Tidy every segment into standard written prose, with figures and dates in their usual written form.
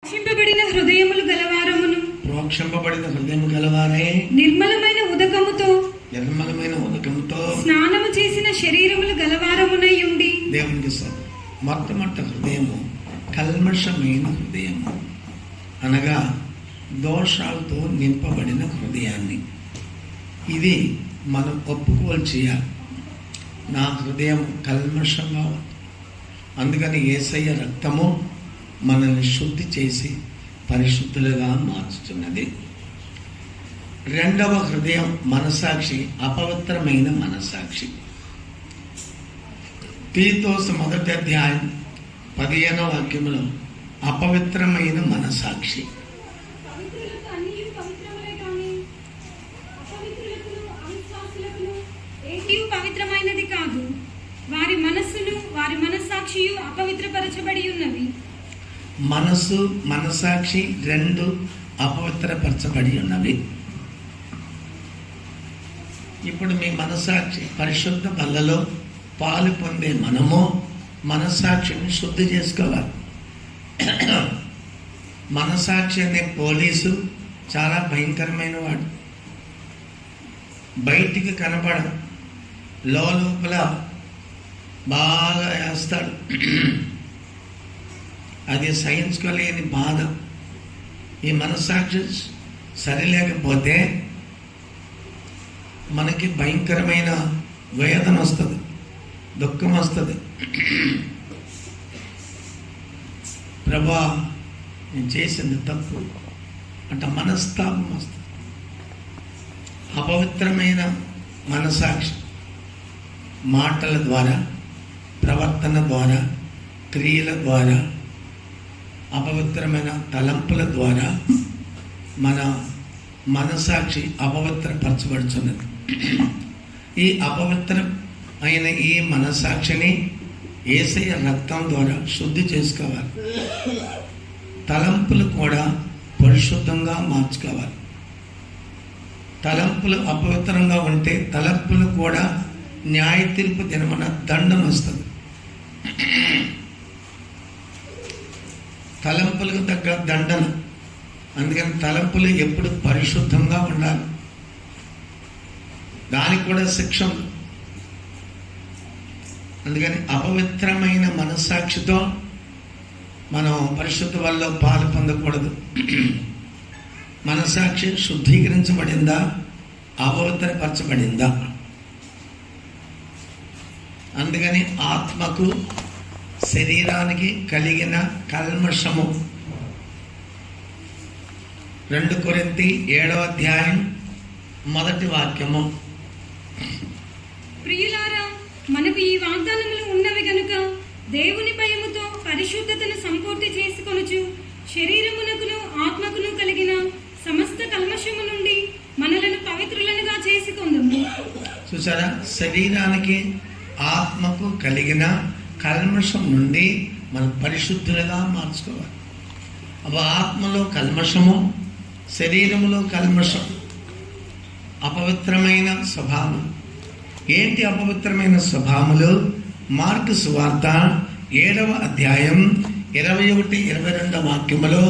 ప్రోక్షింపబడిన హృదయములు గలవారమును ప్రోక్షింపబడిన హృదయము గలవారే నిర్మలమైన ఉదకముతో స్నానము చేసిన శరీరములు గలవారమునై ఉండి. దేవునికి మొట్టమొదటి హృదయము కల్మషమైన హృదయము అనగా దోషాలతో నింపబడిన హృదయాన్ని. ఇది మనం ఒప్పుకోలు చేయాలి. నా హృదయం కల్మషంగా ఉంది. అందుకని యేసయ్య రక్తము మనల్ని శుద్ధి చేసి పరిశుద్ధులుగా మార్చుతున్నది. రెండవ హృదయం మనసాక్షి, అపవిత్రమైన మనసాక్షి. తీతోసు 1:15 అపవిత్రమైన మనసాక్షి. పవిత్రమైనది కాదు, వారి మనస్సును వారి మనస్సాక్షియు అపవిత్రపరచబడి ఉన్నవి. మనస్సు మనసాక్షి రెండు అపవిత్రపరచబడి ఉన్నవి. ఇప్పుడు మీ మనసాక్షి పరిశుద్ధ బల్లలో పాలు పొందే మనము మనసాక్షిని శుద్ధి చేసుకోవాలి. మనసాక్షి అనే పోలీసు చాలా భయంకరమైన వాడు. బయటికి కనపడదు, లోపల బాగా వేస్తాడు. అది సహించుకోలేని బాధ. ఈ మనస్సాక్షి సరిలేకపోతే మనకి భయంకరమైన వేదన వస్తుంది, దుఃఖం వస్తుంది. ప్రభా, నేను చేసింది తప్పు అంటే మనస్తాపం వస్తుంది. అపవిత్రమైన మనసాక్షి మాటల ద్వారా, ప్రవర్తన ద్వారా, క్రియల ద్వారా, అపవిత్రమైన తలంపుల ద్వారా మన మనసాక్షి అపవిత్రపరచబడుతున్నది. ఈ అపవిత్రమైన ఈ మనసాక్షిని యేసయ్య రక్తం ద్వారా శుద్ధి చేసుకోవాలి. తలంపులు కూడా పరిశుద్ధంగా మార్చుకోవాలి. తలంపులు అపవిత్రంగా ఉంటే తలంపులు కూడా న్యాయ తీర్పు దినమున దండం వస్తుంది. తలంపులకు తగ్గ దండన. అందుకని తలంపులు ఎప్పుడు పరిశుద్ధంగా ఉండాలి. దానికి కూడా శిక్ష. అందుకని అపవిత్రమైన మనస్సాక్షితో మనం పరిశుద్ధ వల్ల పాలు పొందకూడదు. మనస్సాక్షి శుద్ధీకరించబడిందా, అపవిత్రపరచబడిందా? అందుకని ఆత్మకు శరీరానికి కలిగిన కల్మషము 2 కొరింథీ 7:1 ప్రియులారా, మనకు ఈ వాగ్దానములు ఉన్నవి గనుక దేవుని భయముతో పరిశుద్ధతను సంపూర్తి చేసుకొనుచు శరీరమునకును ఆత్మకును కలిగిన సమస్త కల్మషము నుండి మనలను పవిత్రులనుగా చేసుకొందుము. చూసారా, శరీరానికి ఆత్మకు కలిగిన కల్మషం నుండి మనం పరిశుద్ధులుగా మార్చుకోవాలి. అప్పుడు ఆత్మలో కల్మషము, శరీరములో కల్మషం, అపవిత్రమైన స్వభావం. ఏంటి అపవిత్రమైన స్వభావములు? మార్కు సువార్త 7:21-22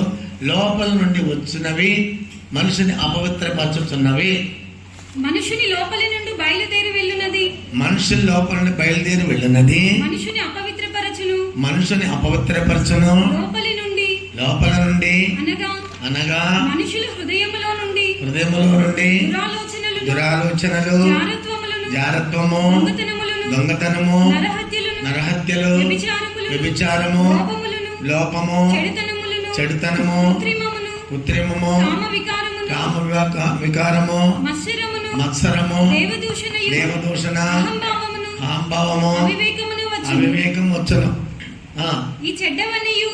లోపల నుండి వచ్చినవి మనుషుని అపవిత్రపరచుతున్నవి. మనుషుని లోపలి నుండి బయలుదేరి వెళ్ళునది, మనుషుల లోపల నుండి బయలుదేరి వెళ్ళున్నది మనుషుని అపవిత్రపరచును, మనుషుని అపవిత్రపరచును. లోపల నుండి అనగా మనుషుల హృదయములో నుండి దురాలోచనలు, జారత్వము, దొంగతనము, నరహత్యలు, వ్యభిచారము, లోపము, చెడుతనము, కృత్రిమము, కామ వికారము, మత్సరము, దేవదూషణ, అహంభావము, అవివేకం వచ్చును. ఈ చెడ్డవన్నీయు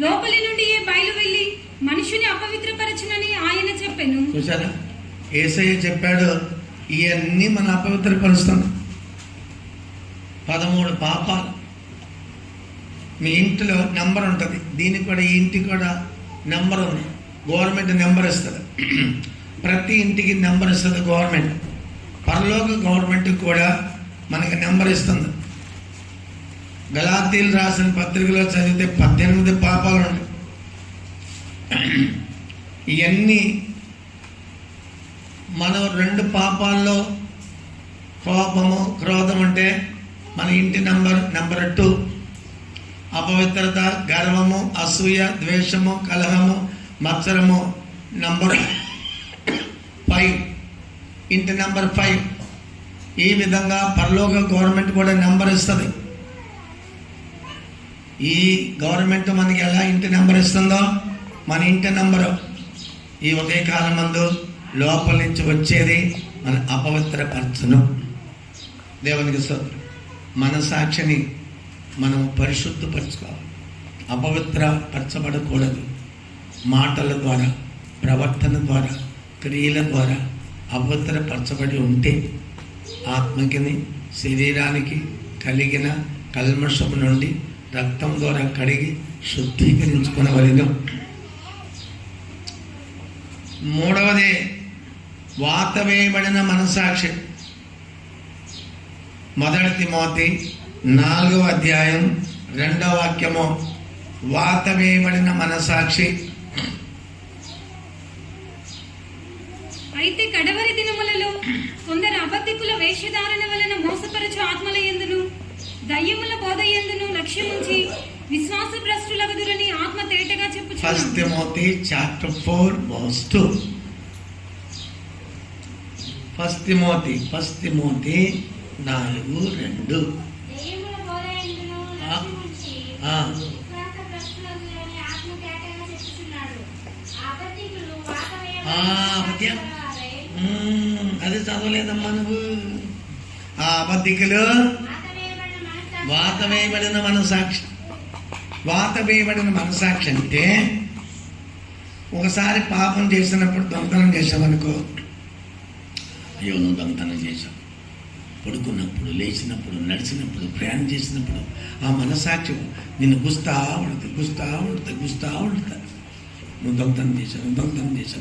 లోపలి నుండి బయలు వెళ్ళి మనుషుని అపవిత్రపరచునని ఆయన చెప్పాను. చూసారా, యేసయ్య చెప్పాడు, ఇవన్నీ మన అపవిత్రపరుస్తాం. 13 పాపాలు. మీ ఇంటిలో నెంబర్ ఉంటుంది, దీనికి కూడా ఈ ఇంటికి కూడా నెంబర్ ఉంది. గవర్నమెంట్ నెంబర్ ఇస్తుంది, ప్రతి ఇంటికి నెంబర్ ఇస్తుంది గవర్నమెంట్. పరలోక గవర్నమెంట్ కూడా మనకి నెంబర్ ఇస్తుంది. గలాతీయులు రాసిన పత్రికలో చదివితే 18 పాపాలు ఉన్నాయి. ఇవన్నీ మనం 2 పాపాల్లో కోపము, క్రోధం అంటే మన ఇంటి నెంబర్ 2. అపవిత్రత, గర్వము, అసూయ, ద్వేషము, కలహము, మత్సరము నంబర్ 5, ఇంటి నెంబర్ 5. ఈ విధంగా పరలోక గవర్నమెంట్ కూడా నెంబర్ ఇస్తుంది. ఈ గవర్నమెంట్ మనకి ఎలా ఇంటి నెంబర్ ఇస్తుందో మన ఇంటి నెంబరు ఈ ఒకే కాలం మందు లోపల నుంచి వచ్చేది మన అపవిత్రపరచను. దేవునికి స్తోత్రం. మన సాక్షిని మనం పరిశుద్ధపరచుకోవాలి. అపవిత్రపరచబడకూడదు. మాటల ద్వారా, ప్రవర్తన ద్వారా, క్రియల ద్వారా అపవిత్రపరచబడి ఉంటే ఆత్మకిని, శరీరానికి కలిగిన కల్మషము నుండి రక్తం ద్వారా కడిగి శుద్ధీకరించుకునవలెను. 3వది వాత వేయబడిన మనసాక్షి. 1 తిమోతి 4వ అధ్యాయం 2వ వాక్యము. వాత వేయబడిన మనసాక్షి. అయితే కడవరి దినములలో కొందరు అబద్ధికుల వేషధారణ వలన మోసపరచు ఆత్మల యందును దయ్యముల బోధ యందును లక్ష్యముంచి విశ్వాస భ్రష్టులగుదురని ఆత్మ తేటగా చెప్పుచున్నాడు. 1 తిమోతి chapter 4 verse 2. 1 తిమోతి 4:2. అది చదవలేదమ్మా నువ్వు. ఆ అబద్ధికులు వాత వేయబడిన మనసాక్షి. వాత వేయబడిన మనసాక్షి అంటే ఒకసారి పాపం చేసినప్పుడు, దొంగతనం చేసామనుకో, అయ్యో నువ్వు దొంగతనం చేసావు, పడుకున్నప్పుడు, లేచినప్పుడు, నడిచినప్పుడు, ప్రయాణం చేసినప్పుడు ఆ మనసాక్షి నిన్ను గుస్తా ఉంటుంది. నువ్వు దొంగతనం చేశావు,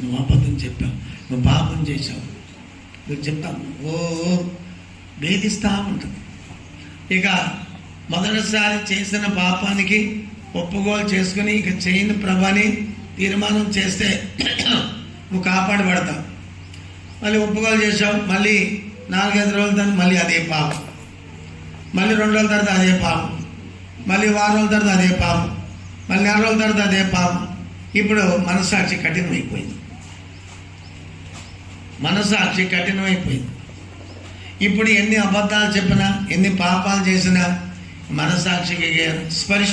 నువ్వు అబద్ధం చెప్పావు, నువ్వు పాపం చేశావు, నువ్వు చెప్తావు, వేధిస్తూ ఉంటుంది. ఇక మొదటిసారి చేసిన పాపానికి ఒప్పుకోలు చేసుకుని ఇక చేయని ప్రభాని తీర్మానం చేస్తే నువ్వు కాపాడబడతావు. మళ్ళీ ఒప్పుకోలు చేసావు, మళ్ళీ 4-5 రోజుల తర్వాత మళ్ళీ అదే పాపం, మళ్ళీ 2 రోజుల తర్వాత అదే పాపం, మళ్ళీ 1 వారం తర్వాత అదే పాపం, మళ్ళీ 4 రోజుల తర్వాత అదే పాపం. ఇప్పుడు మనసాక్షి కఠినమైపోయింది. ఇప్పుడు ఎన్ని అబద్ధాలు చెప్పినా, ఎన్ని పాపాలు చేసినా మనసాక్షికి స్పర్శ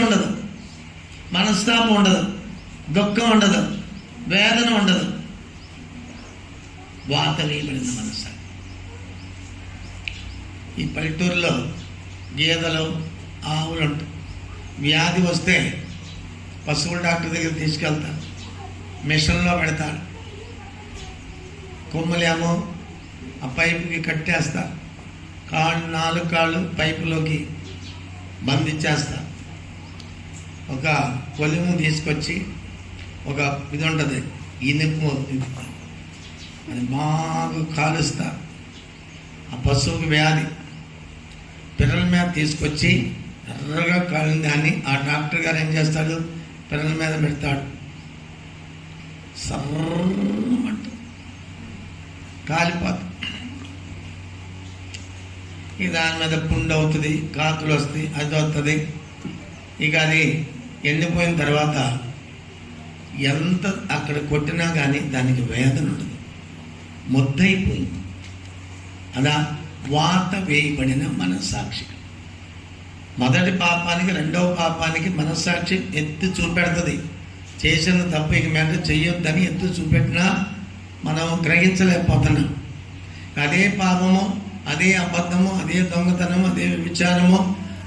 ఉండదు, మనస్తాపం ఉండదు, దుఃఖం ఉండదు, వేదన ఉండదు. వాత వేయబడిన మనసాక్షి. ఈ పల్లెటూరులో గేదెలు, ఆవులు ఉంటాయి. వ్యాధి వస్తే పశువుల డాక్టర్ దగ్గర తీసుకెళ్తారు, మిషన్లో పెడతారు, కొమ్ములేమో ఆ పైపుకి కట్టేస్తారు, 4 కాళ్ళు పైపులోకి బంధించేస్తారు. ఒక కొలిము తీసుకొచ్చి ఒక ఇది ఉంటుంది, ఇనుపు, అది బాగా కాలుస్తారు. ఆ పశువుకి వ్యాధి పిల్లల మీద తీసుకొచ్చి ఎర్రగా కాలిన దాన్ని ఆ డాక్టర్ గారు ఏం చేస్తాడు, పిల్లల మీద పెడతాడు. సర్రమంట కాలిపోతుంది. ఇక దాని మీద పుండు అవుతుంది, కాకులు వస్తాయి, అది వస్తుంది. ఇక అది ఎండిపోయిన తర్వాత ఎంత అక్కడ కొట్టినా కానీ దానికి వేదన ఉండదు, ముద్దయిపోయింది. అలా వాత వేయబడిన మనస్సాక్షి. మొదటి పాపానికి, 2వ పాపానికి మనస్సాక్షి ఎత్తి చూపెడుతుంది. చేసిన తప్పు ఇక మీద చెయ్యొద్దని ఎత్తి చూపెట్టినా మనం గ్రహించలేకపోతున్నాం. అదే పాపము, అదే అబద్ధము, అదే దొంగతనము, అదే విచారము,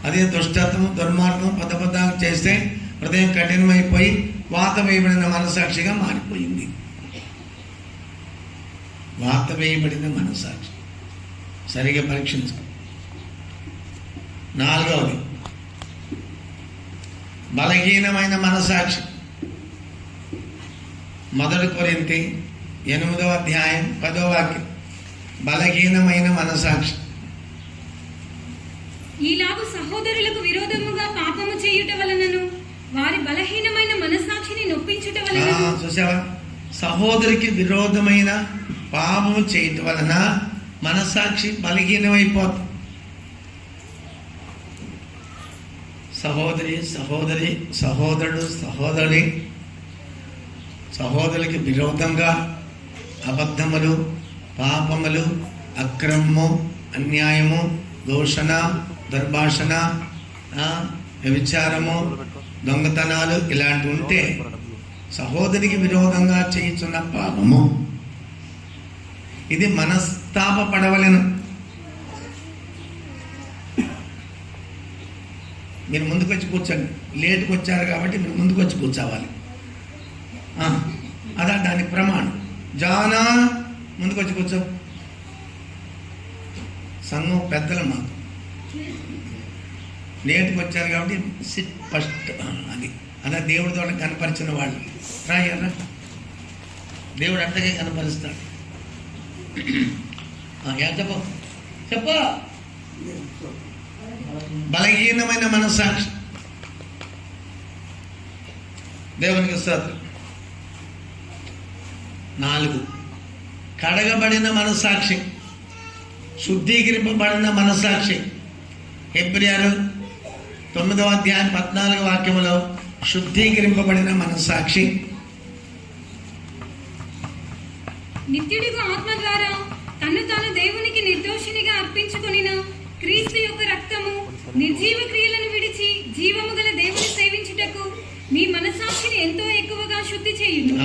అదే దుష్టత్వము, దుర్మార్గం, పదబద్ధాలు చేస్తే హృదయం కఠినమైపోయి వాత వేయబడిన మనసాక్షిగా మారిపోయింది. వాత వేయబడిన మనసాక్షి సరిగా పరీక్షించు. 4వది బలహీనమైన మనసాక్షి. 1 కొరింథీ 8వ అధ్యాయం 10వ వాక్యం. బలహీనమైన మనసాక్షి. ఈలాగు సహోదరులకు విరోధముగా పాపము చేయుట వలనను వారి బలహీనమైన మనస్సాక్షిని నొప్పించుట వలన చూసావా, సహోదరికి విరోధమైన పాపము చేయటం వలన మనస్సాక్షి బలహీనమైపోతుంది. సహోదరులకి విరోధంగా అబద్ధములు, పాపములు, అక్రమము, అన్యాయము, దూషణ, దుర్భాషణ, వ్యభిచారము, దొంగతనాలు ఇలాంటివి ఉంటే సహోదరికి విరోధంగా చేయుచున్న పాపము. ఇది మనస్తాపపడవలెను. మీరు ముందుకు వచ్చి కూర్చోండి. లేటుకు వచ్చారు కాబట్టి మీరు ముందుకు వచ్చి కూర్చోవాలి. అదా దానికి ప్రమాణం. జానా ముందుకు వచ్చి కూర్చో. సంఘం పెద్దలు మాకు లేటుకు వచ్చారు కాబట్టి సిట్ ఫస్ట్. అది అలా దేవుడితో కనపరిచిన వాళ్ళు రాయరా, దేవుడు అట్టగే కనపరుస్తాడు. చెప్పు చెప్పు. బలహీనమైన మనస్సాక్షి. దేవునికి స్తోత్రం. 4 కడగబడిన మనస్సాక్షి, శుద్ధీకరింపబడిన మనస్సాక్షి. హెబ్రీయులు 9వ అధ్యాయం 14వ వాక్యములో శుద్ధీకరింపబడిన మనస్సాక్షి. నిత్యుడిగా ఆత్మ ద్వారా తను తాను దేవునికి నిర్దోషినిగా అర్పించుకొనిన క్రీస్తు యొక్క రక్తము నిర్జీవ క్రియలను విడిచి జీవము గల దేవుని సేవించుటకు మీ మనస్సాక్షిని ఎంతో ఎక్కువగా శుద్ధి చేయును.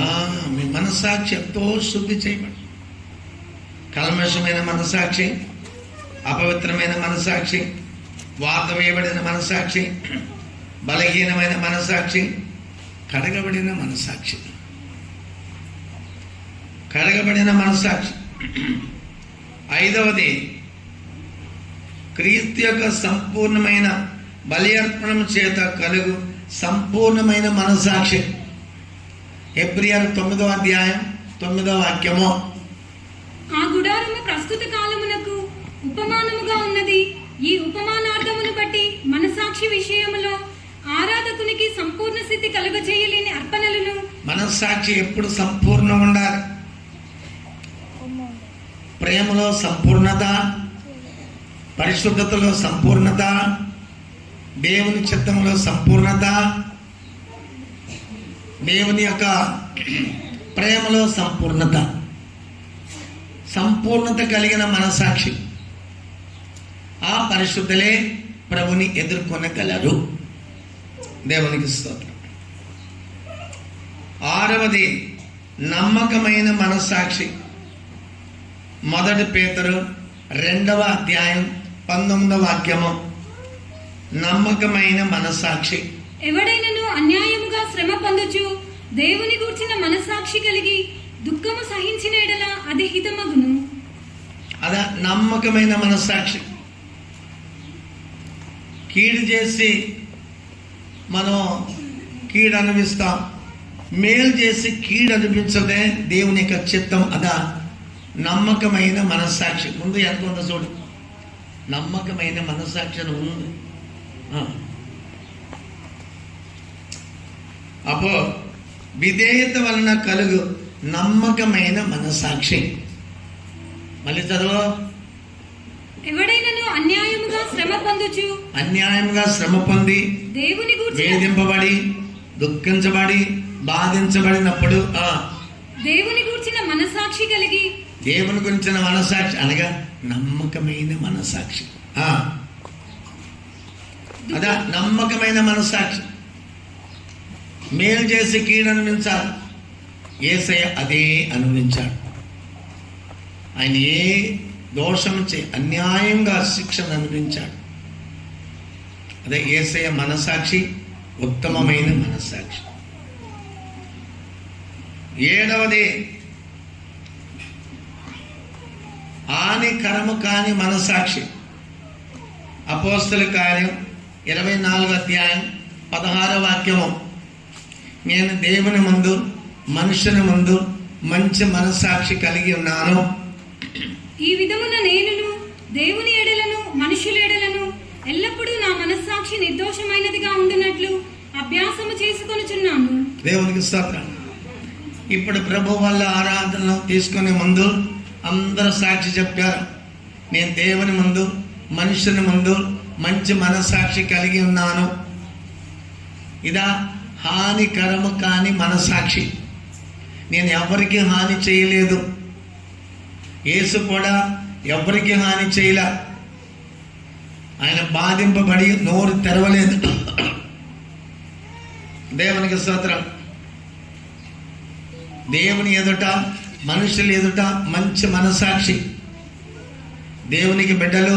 మీ మనస్సాక్షి ఎంతో శుద్ధి చేయబడి, కల్మషమైన మనస్సాక్షి, అపవిత్రమైన మనస్సాక్షి, వాత వేయబడిన మనస్సాక్షి, బలహీనమైన మనస్సాక్షి, కడగబడిన మనస్సాక్షి. కడగబడిన మనస్సాక్షి. 5వది క్రీస్తు యొక్క సంపూర్ణమైన బలి అర్పణం చేత కలుగు సంపూర్ణమైన మనస్సాక్షి. హెబ్రీయులు 9వ అధ్యాయం 9వ వాక్యము. ఆ గుడారము ప్రస్తుత కాలమునకు ఉపమానముగా ఉన్నది. ఈ ఉపమానార్థమును బట్టి మనస్సాక్షి విషయములో ఆరాధకునికి సంపూర్ణ స్థితి కలుగజేయలేని అర్పణలను. మనస్సాక్షి ఎప్పుడు సంపూర్ణంగా ఉండాలి. ప్రేమలో సంపూర్ణత, పరిశుద్ధతలో సంపూర్ణత, దేవుని చిత్తములో సంపూర్ణత, దేవుని యొక్క ప్రేమలో సంపూర్ణత. సంపూర్ణత కలిగిన మనస్సాక్షి. ఆ పరిశుద్ధులే ప్రభుని ఎదుర్కొనగలరు. దేవునికి స్తోత్రం. 6వది నమ్మకమైన మనస్సాక్షి. 1 పేతురు 2వ అధ్యాయం 19వ వాక్యము. నమ్మకమైన మనస్సాక్షి. ఎవడైనను అన్యాయముగా శ్రమ పొందుచు దేవుని గూర్చిన మనస్సాక్షి కలిగి దుఃఖము సహించిన ఎడల అది హితమగును. అదా నమ్మకమైన మనస్సాక్షి. కీడు చేసి మనం కీడు అనుభవిస్తాం, మేలు చేసి కీడు అనిపించదే దేవుని యొక్క చిత్తం. అదా నమ్మకమైన మనస్సాక్షి. ముందు ఎంత ఉందో చూడు. నమ్మకమైన మనస్సాక్షి అని ఉంది. అపో విధేయత వలన కలుగు నమ్మకమైన మనస్సాక్షి. మళ్ళీ చదువు. ఎవడైనను అన్యాయముగా శ్రమ పొంది దేవుని గూర్చి వేధింపబడి దుఃఖించబడి బాధించబడినప్పుడు దేవుని గూర్చిన మనస్సాక్షి కలిగి, దేవుని గురించిన మనస్సాక్షి అనగా నమ్మకమైన మనస్సాక్షి. అదా నమ్మకమైన మనస్సాక్షి. మేలు చేసి కీడు అనుభవించాలి. యేసయ్య అదే అనుభవించాడు. ఆయన ఏ దోషం అన్యాయంగా శిక్షను అనుభవించాడు. అదే యేసయ్య మనస్సాక్షి, ఉత్తమమైన మనస్సాక్షి. 7వది హానికరము కాని మనస్సాక్షి. అపోస్తలుల కార్యం 24వ అధ్యాయం 16వ వాక్యము. నేను దేవుని ముందు మనుషుని ముందు మంచి మనస్సాక్షి కలిగి ఉన్నాను. ఈ విధమున నేనును దేవుని ఎడలను మనుషుల ఎడలను ఎల్లప్పుడూ నా మనస్సాక్షి నిర్దోషమైనదిగా ఉండునట్లు అభ్యాసము చేసుకు చేసుకొనుచున్నాను. దేవునికి స్తోత్రం. ఇప్పుడు ప్రభు వల్ల ఆరాధన తీసుకునే ముందు అందరూ సాక్షి చెప్పారు. నేను దేవుని ముందు, మనుషుని ముందు మంచి మనసాక్షి కలిగి ఉన్నాను. ఇదా హానికరము కాని మనసాక్షి. నేను ఎవరికి హాని చేయలేదు. యేసు కూడా ఎవరికి హాని చేయలే. ఆయన బాధింపబడి నోరు తెరవలేదు. దేవునికి స్తోత్రం. దేవుని ఎదుట, మనుషుల ఎదుట మంచి మనసాక్షి. దేవునికి బిడ్డలు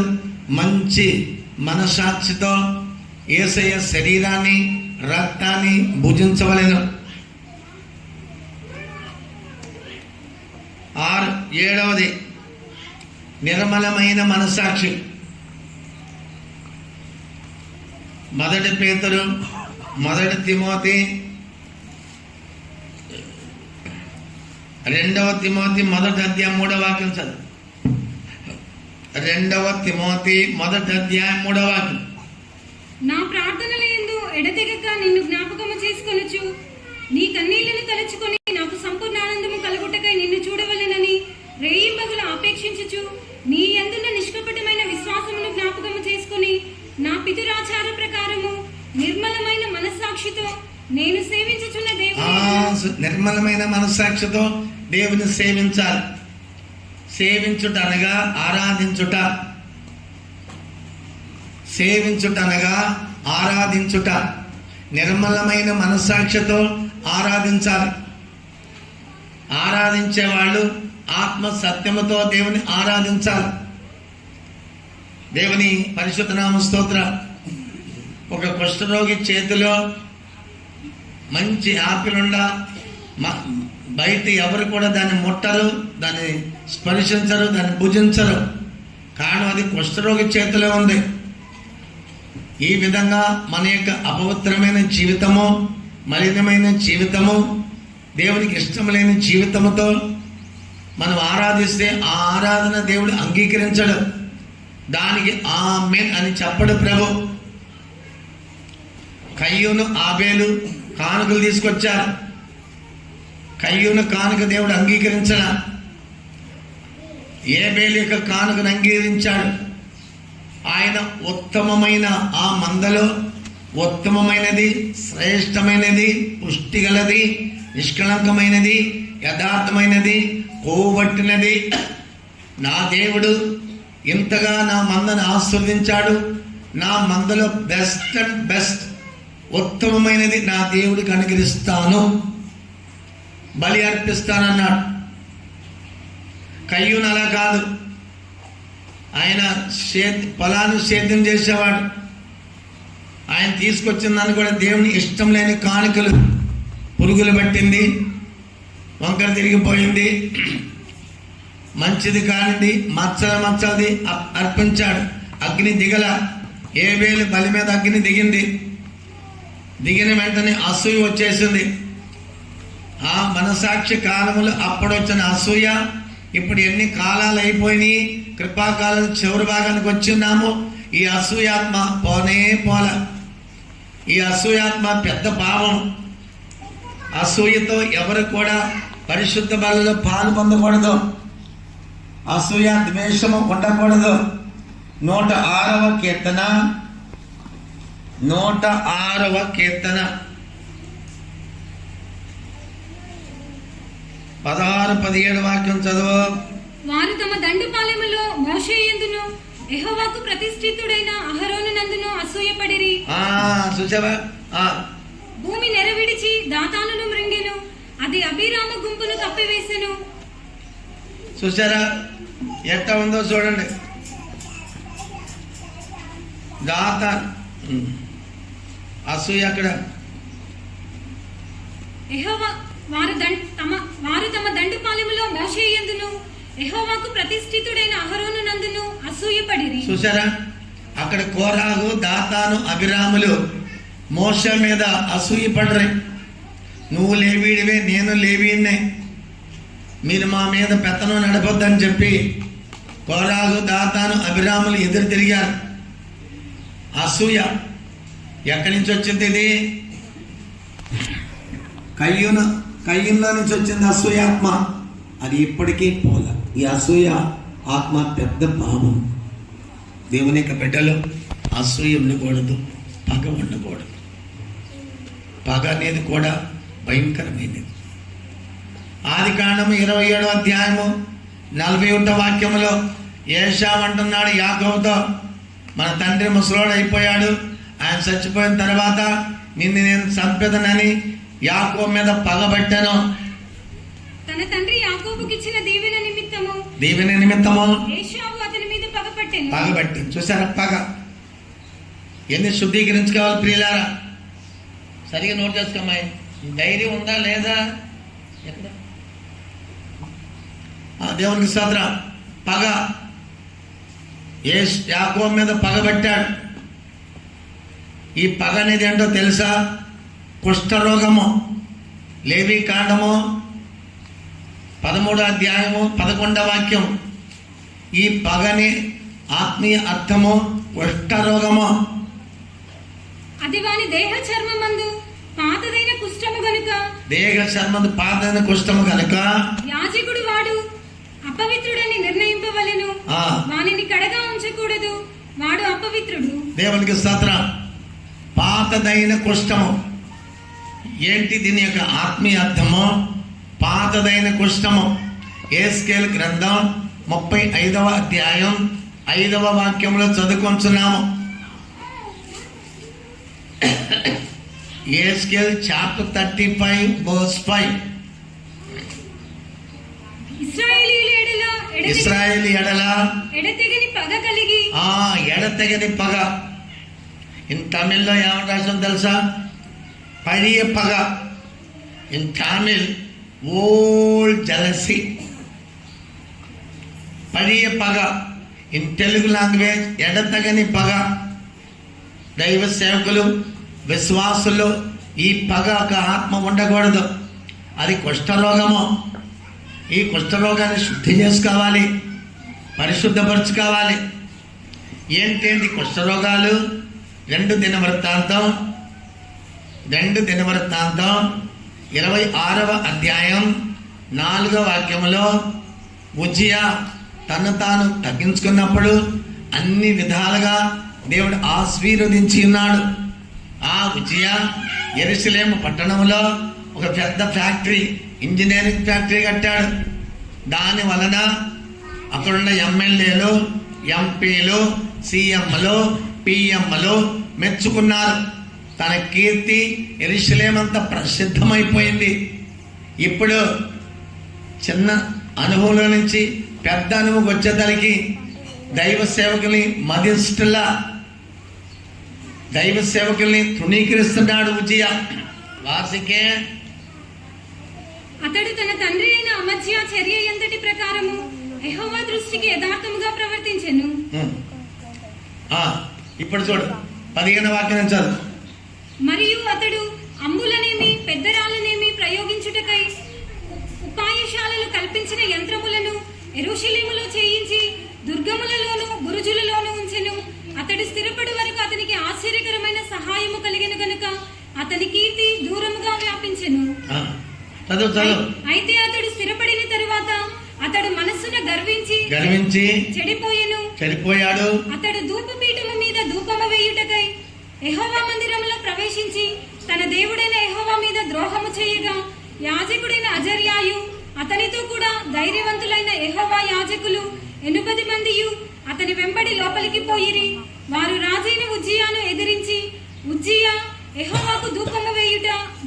మంచి మనసాక్షితో యేసయ్య శరీరాన్ని, రక్తాన్ని భుజించవలెను. 7వది నిర్మలమైన మనసాక్షి. 1 పేతురు, 1 తిమోతి, 2 తిమోతి 1వ అధ్యాయం 3వ వాక్యం చదువు. 2 తిమోతి 1వ అధ్యాయం 3వ వాక్యం. నా ప్రార్థనలయందు ఎడతెగక నిన్ను జ్ఞాపకము చేసుకొనుచు నీ కన్నీళ్లను తలచుకొని నాకు సంపూర్ణ ఆనందము కలుగుటకై నిన్ను చూడవలెనని రేయింబగలు ఆపేక్షించుచు నీ యందున్న నిష్కపటమైన విశ్వాసమును జ్ఞాపకము చేసుకొని నా పితురాచార ప్రకారము నిర్మలమైన మనస్సాక్షితో నేను సేవించుచున్న దేవుని. నిర్మలమైన మనస్సాక్షితో దేవుని సేవించాలి. సేవించుట అనగా ఆరాధించుట. సేవించుట అనగా ఆరాధించుట. నిర్మలమైన మనస్సాక్షితో ఆరాధించాలి. ఆరాధించే వాళ్ళు ఆత్మ సత్యముతో దేవుని ఆరాధించాలి. దేవుని పరిశుద్ధ నామ స్తోత్ర. ఒక కుష్ఠరోగి చేతిలో మంచి యాపిల్ ఉండా బయట ఎవరు కూడా దాన్ని ముట్టరు, దాన్ని స్పర్శించరు, దాన్ని భుజించరు. కారణం అది కుష్ఠరోగి చేతిలో ఉంది. ఈ విధంగా మన యొక్క అపవిత్రమైన జీవితము, మలినమైన జీవితము, దేవునికి ఇష్టం లేని జీవితముతో మనం ఆరాధిస్తే ఆ ఆరాధన దేవుడు అంగీకరించడు. దానికి ఆమేన్ అని చెప్పడు ప్రభు. కయ్యూను, ఆబేలు కానుకలు తీసుకొచ్చారు. కయ్యూను కానుక దేవుడు అంగీకరించడా? ఏబేలు యొక్క కానుకను అంగీకరించాడు. ఆయన ఉత్తమమైన ఆ మందలో ఉత్తమమైనది, శ్రేష్టమైనది, పుష్టిగలది, నిష్కళంకమైనది, యథార్థమైనది, కోవట్టినది. నా దేవుడు ఇంతగా నా మందను ఆస్వాదించాడు. నా మందలో బెస్ట్ అండ్ బెస్ట్, ఉత్తమమైనది నా దేవుడికి అనుగ్రహిస్తాను, బలి అర్పిస్తానన్నాడు. కయ్యూను అలా కాదు. ఆయన పొలాన్ని సేద్యం చేసేవాడు. ఆయన తీసుకొచ్చిన దాన్ని కూడా దేవుని ఇష్టం లేని కానుకలు, పురుగులు పట్టింది, వంకర తిరిగిపోయింది, మంచిది కానిది, మచ్చలది అర్పించాడు. అగ్ని దిగల. ఏబేలు బలి మీద అగ్ని దిగింది. దిగిన వెంటనే అసూయ వచ్చేసింది. ఆ మనసాక్షి కాలములు అప్పుడు వచ్చిన అసూయ ఇప్పుడు ఎన్ని కాలాలు అయిపోయినాయి, కృపాకాలం చివరి భాగానికి వచ్చిన్నాము. ఈ అసూయాత్మ పోనే పోల. ఈ అసూయాత్మ పెద్ద పాపం. అసూయతో ఎవరు కూడా పరిశుద్ధ బలలో పాలు పొందకూడదు. అసూయ ద్వేషము ఉండకూడదు. 106వ కీర్తన 106వ కీర్తన 16-17 వాక్యం చదువు. వారు తమ దండుపాలెములో మోషే యందును యెహోవాకు ప్రతిష్ఠితుడైన అహరోను నందును అసూయపడిరి. చూసావా? భూమి నెరవిడిచి దాతానును మృంగెను, అది అభిరామ గుంపును కప్పివేసెను. చూసారా ఎట్ట ఉందో చూడండి. దాత అసూయ అక్కడ. వారు తమ దండుపాలెములో మోషే యందును యెహోవాకు ప్రతిష్ఠితుడైన అహరోను నందును అసూయపడిరి. చూసారా? అక్కడ కోరాహు, దాతాను, అభిరాములు మోషే మీద అసూయపడరు. నువ్వు లేవీడివే, నేను లేవీడినే, మీరు మా మీద పెత్తనం నడపొద్దని చెప్పి కోరాహు, దాతాను, అభిరాములు ఎదురు తిరిగారు. అసూయ ఎక్కడి నుంచి వచ్చింది? ఇది కయ్యూనులో నుంచి వచ్చింది అసూయాత్మ, అది ఇప్పటికీ పోల. ఈ అసూయ ఆత్మ పెద్ద పాపం. దేవుని యొక్క బిడ్డలు అసూయ ఉండకూడదు, పగ ఉండకూడదు. పగ అనేది కూడా భయంకరమైనది. ఆదికాండము 27వ అధ్యాయము 41వ వాక్యములో ఏశావు అంటున్నాడు యాకోబుతో, మన తండ్రి ముసలోడు అయిపోయాడు, ఆయన చచ్చిపోయిన తర్వాత నిన్ను నేను చంపెదనని యాకోబు మీద పగబట్టాను. తన తండ్రి యాకోబుకి ఇచ్చిన దీవెన నిమిత్తము ఏశావు అతని మీద పగపట్టెను. పగబట్టి చూసారా, పగ ఎన్ని శుద్ధీకరించుకోవాలి ప్రియులారా. సరిగా నోట్ చేసుకోమాయి. ధైర్యం ఉందా లేదా? ఎక్కడ దేవునికి స్తోత్రం. పగ యాకోబు మీద పగబట్టాడు. ఈ పగ అనేది ఏంటో తెలుసా? కుష్ఠరోగము. లేవి కాండము 13వ అధ్యాయము 11వ వాక్యం. ఈ పగని ఆత్మీయ అర్థము కుష్ఠరోగము. అది వాని దేహ చర్మమందు పాతదైన కుష్ఠము గనుక, దేహ చర్మమందు పాతదైన కుష్ఠము గనుక యాజకుడు వాడు అపవిత్రుడని నిర్ణయింపవలెను, వానిని కడగా ఉంచకూడదు, వాడు అపవిత్రుడు. దేవునికి స్తోత్రం. పాతదైన కుష్ఠము ఏంటి? దీని యొక్క ఆత్మీయ అర్థము పాతదైన కుష్ఠము. యెహెజ్కేలు గ్రంథం 35వ అధ్యాయం 5వ వాక్యంలో చదువుకుంటున్నాము. యెహెజ్కేలు చాప్టర్ 35 verse 5. ఇశ్రాయేలు ఎడల ఎడతెగని పగ కలిగి, ఎడతెగని పగ. ఇన్ తమిళ్లో ఏమని రాసాం తెలుసా? పడియ పగ. In Tamil old jealousy. పడియ పగ. ఇన్ తెలుగు లాంగ్వేజ్ ఎడతెగని పగ. దైవ సేవకులు, విశ్వాసులు ఈ పగ ఒక ఆత్మ ఉండకూడదు. అది కుష్ఠరోగము. ఈ కుష్ఠరోగాన్ని శుద్ధి చేసుకోవాలి, పరిశుద్ధపరచుకోవాలి. ఏంటేంటి కుష్ఠరోగాలు? 2 దినవృత్తాంతం 26వ అధ్యాయం 4వ వాక్యములో ఉజ్జియా తను తాను తగ్గించుకున్నప్పుడు అన్ని విధాలుగా దేవుడు ఆశీర్వదించి ఉన్నాడు. ఆ ఉజ్జియా యెరూషలేము పట్టణంలో ఒక పెద్ద ఫ్యాక్టరీ, ఇంజనీరింగ్ ఫ్యాక్టరీ కట్టాడు. దాని వలన అక్కడున్న ఎమ్మెల్యేలు, ఎంపీలు, సీఎంలు, పిఎంలు మెచ్చుకున్నారు. తన కీర్తి యెరూషలేము అంతా ప్రసిద్ధమైపోయింది. ఇప్పుడు చిన్న అనుభవంలో నుంచి పెద్ద అనుభవం వచ్చేదానికి దైవ సేవకుల్ని తృణీకరిస్తున్నాడు ఉజ్జియా. వాసికే అతడు తన తండ్రి అయిన అమజ్యా చర్య ఎంతటి ప్రకారము యెహోవా దృష్టికి యథార్థముగా ప్రవర్తించెను. ఇప్పుడు చూడు 15వ వాక్యం చదువు. మరియు అతడు అంబులనేమి పెద్దరాలనేమి ప్రయోగించుటకై ఉపాయశాలలు కల్పించిన యంత్రములను యెరూషలేములో చేయించి దుర్గములలోను బురుజులలోను ఉంచెను. అతడు స్థిరపడు వరకు అతనికి ఆశ్చర్యకరమైన సహాయము కలిగిన గనుక అతని కీర్తి దూరముగా వ్యాపించెను. అయితే అతడు స్థిరపడిన తరువాత అతడు మనస్సున గర్వించి చెడిపోయాడు. అతడు ధూపపీఠము మీద ధూపము వేయుటకై యెహోవా మందిరములో ప్రవేశించి తన దేవుడైన యెహోవా మీద ద్రోహము చేయగా, యాజకుడైన అజర్యాయు అతనితో కూడా ధైర్యవంతులైన యెహోవా యాజకులు 80 మందియు అతని వెంబడి లోపలికి పోయిరి. వారు రాజైన ఉజ్జియాను ఎదిరించి, ఉజ్జియా యెహోవాకు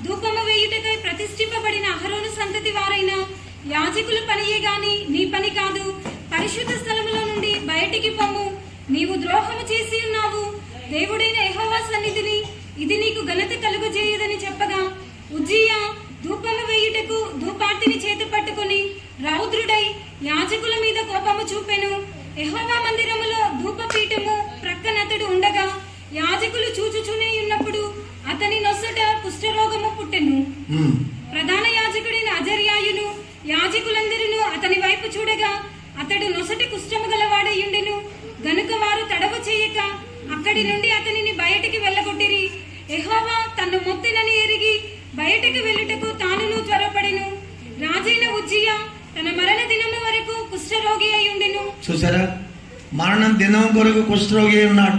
ధూపము వేయుటకై ప్రతిష్ఠింపబడిన అహరోను సంతతి వారైన యాజకుల పనియే గాని నీ పని కాదు. పరిశుద్ధ స్థలములో నుండి బయటికి పొమ్ము. నీవు ద్రోహము చేసి ఉన్నావు. దేవుడైన యెహోవా సన్నిధిని ఇది నీకు ఘనత కలుగజేయదని చెప్పగా, ఉజ్జియా ధూపము వేయుటకు ధూపార్తిని చేత పట్టుకుని రౌద్రుడై యాజకుల మీద కోపము చూపెను. యెహోవా మందిరములో ధూపపీఠము ప్రక్కనతడు ఉండగా యాజకులు చూచుచునే ఉన్నప్పుడు అతని నొసట కుష్ఠరోగము పుట్టెను. ప్రధాన యాజకుడైన అజర్యాయును యాజకులందరూ అతని వైపు చూడగా అతడు నొసటి కుష్ఠము గలవాడయుండెను గనుక వారు తడవు చేయక అక్కడి నుండి అతనిని బయటికి వెళ్ళగొట్టిరి. యెహోవా తన్ను మొత్తెనని ఎరిగి బయటికి వెళ్ళుటకు కుష్ఠరోగి అయి ఉండెను. చూసారా, మరణం దినం కొరకు కుష్ఠరోగి అయి ఉన్నాడు.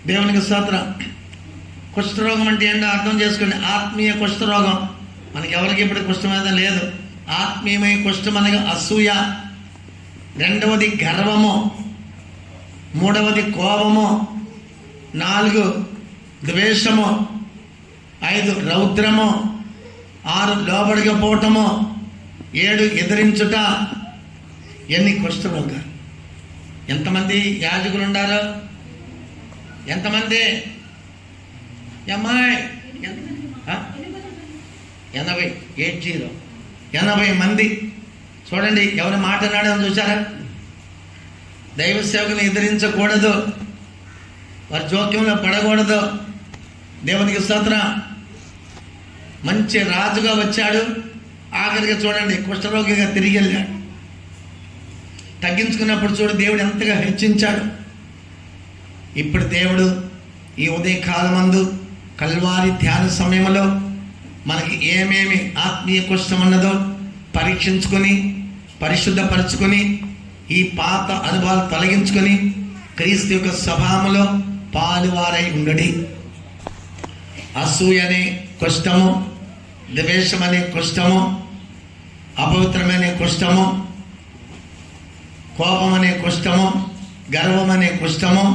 దేవునికి స్తోత్రం. కుష్ఠరోగం అంటే ఏంటో అర్థం చేసుకోండి. ఆత్మీయ కుష్ఠరోగం. మనకి ఎవరికి ఇప్పుడు కుష్ఠమేద లేదు. ఆత్మీయమై కుష్ఠం అనగా అసూయ, రెండవది గర్వము, మూడవది కోపము, 4 ద్వేషము, 5 రౌద్రము, 6 లోబడికపోవటము, 7 ఎదిరించుట. ఎన్ని కుష్ఠరోగాలు. ఎంతమంది యాజకులు ఉండారో, ఎంతమంది అమ్మాయి 80 మంది. చూడండి ఎవరి మాట్లాడాడో చూసారా. దైవ సేవకుని ఎదిరించకూడదు, వారి జోక్యంలో పడకూడదు. దేవునికి స్తోత్రం. మంచి రాజుగా వచ్చాడు, ఆఖరిగా చూడండి కుష్ఠరోగిగా తిరిగి వెళ్ళాడు. తగ్గించుకున్నప్పుడు చూడు దేవుడు ఎంతగా హెచ్చించాడు. ఇప్పుడు దేవుడు ఈ ఉదయకాలమందు కల్వారి ధ్యాన సమయంలో మనకి ఏమేమి ఆత్మీయ కుష్ఠం ఉన్నదో పరీక్షించుకొని, పరిశుద్ధపరచుకొని, ఈ పాత అనుభవాలు తొలగించుకొని క్రీస్తు యొక్క స్వభావంలో పాలువారై ఉండడి. అసూయ అనే కుష్ఠము, ద్వేషం అనే కుష్ఠము, అపవిత్రమైన కుష్ఠము, కోపం అనే కుష్ఠము, గర్వం అనే కుష్ఠము,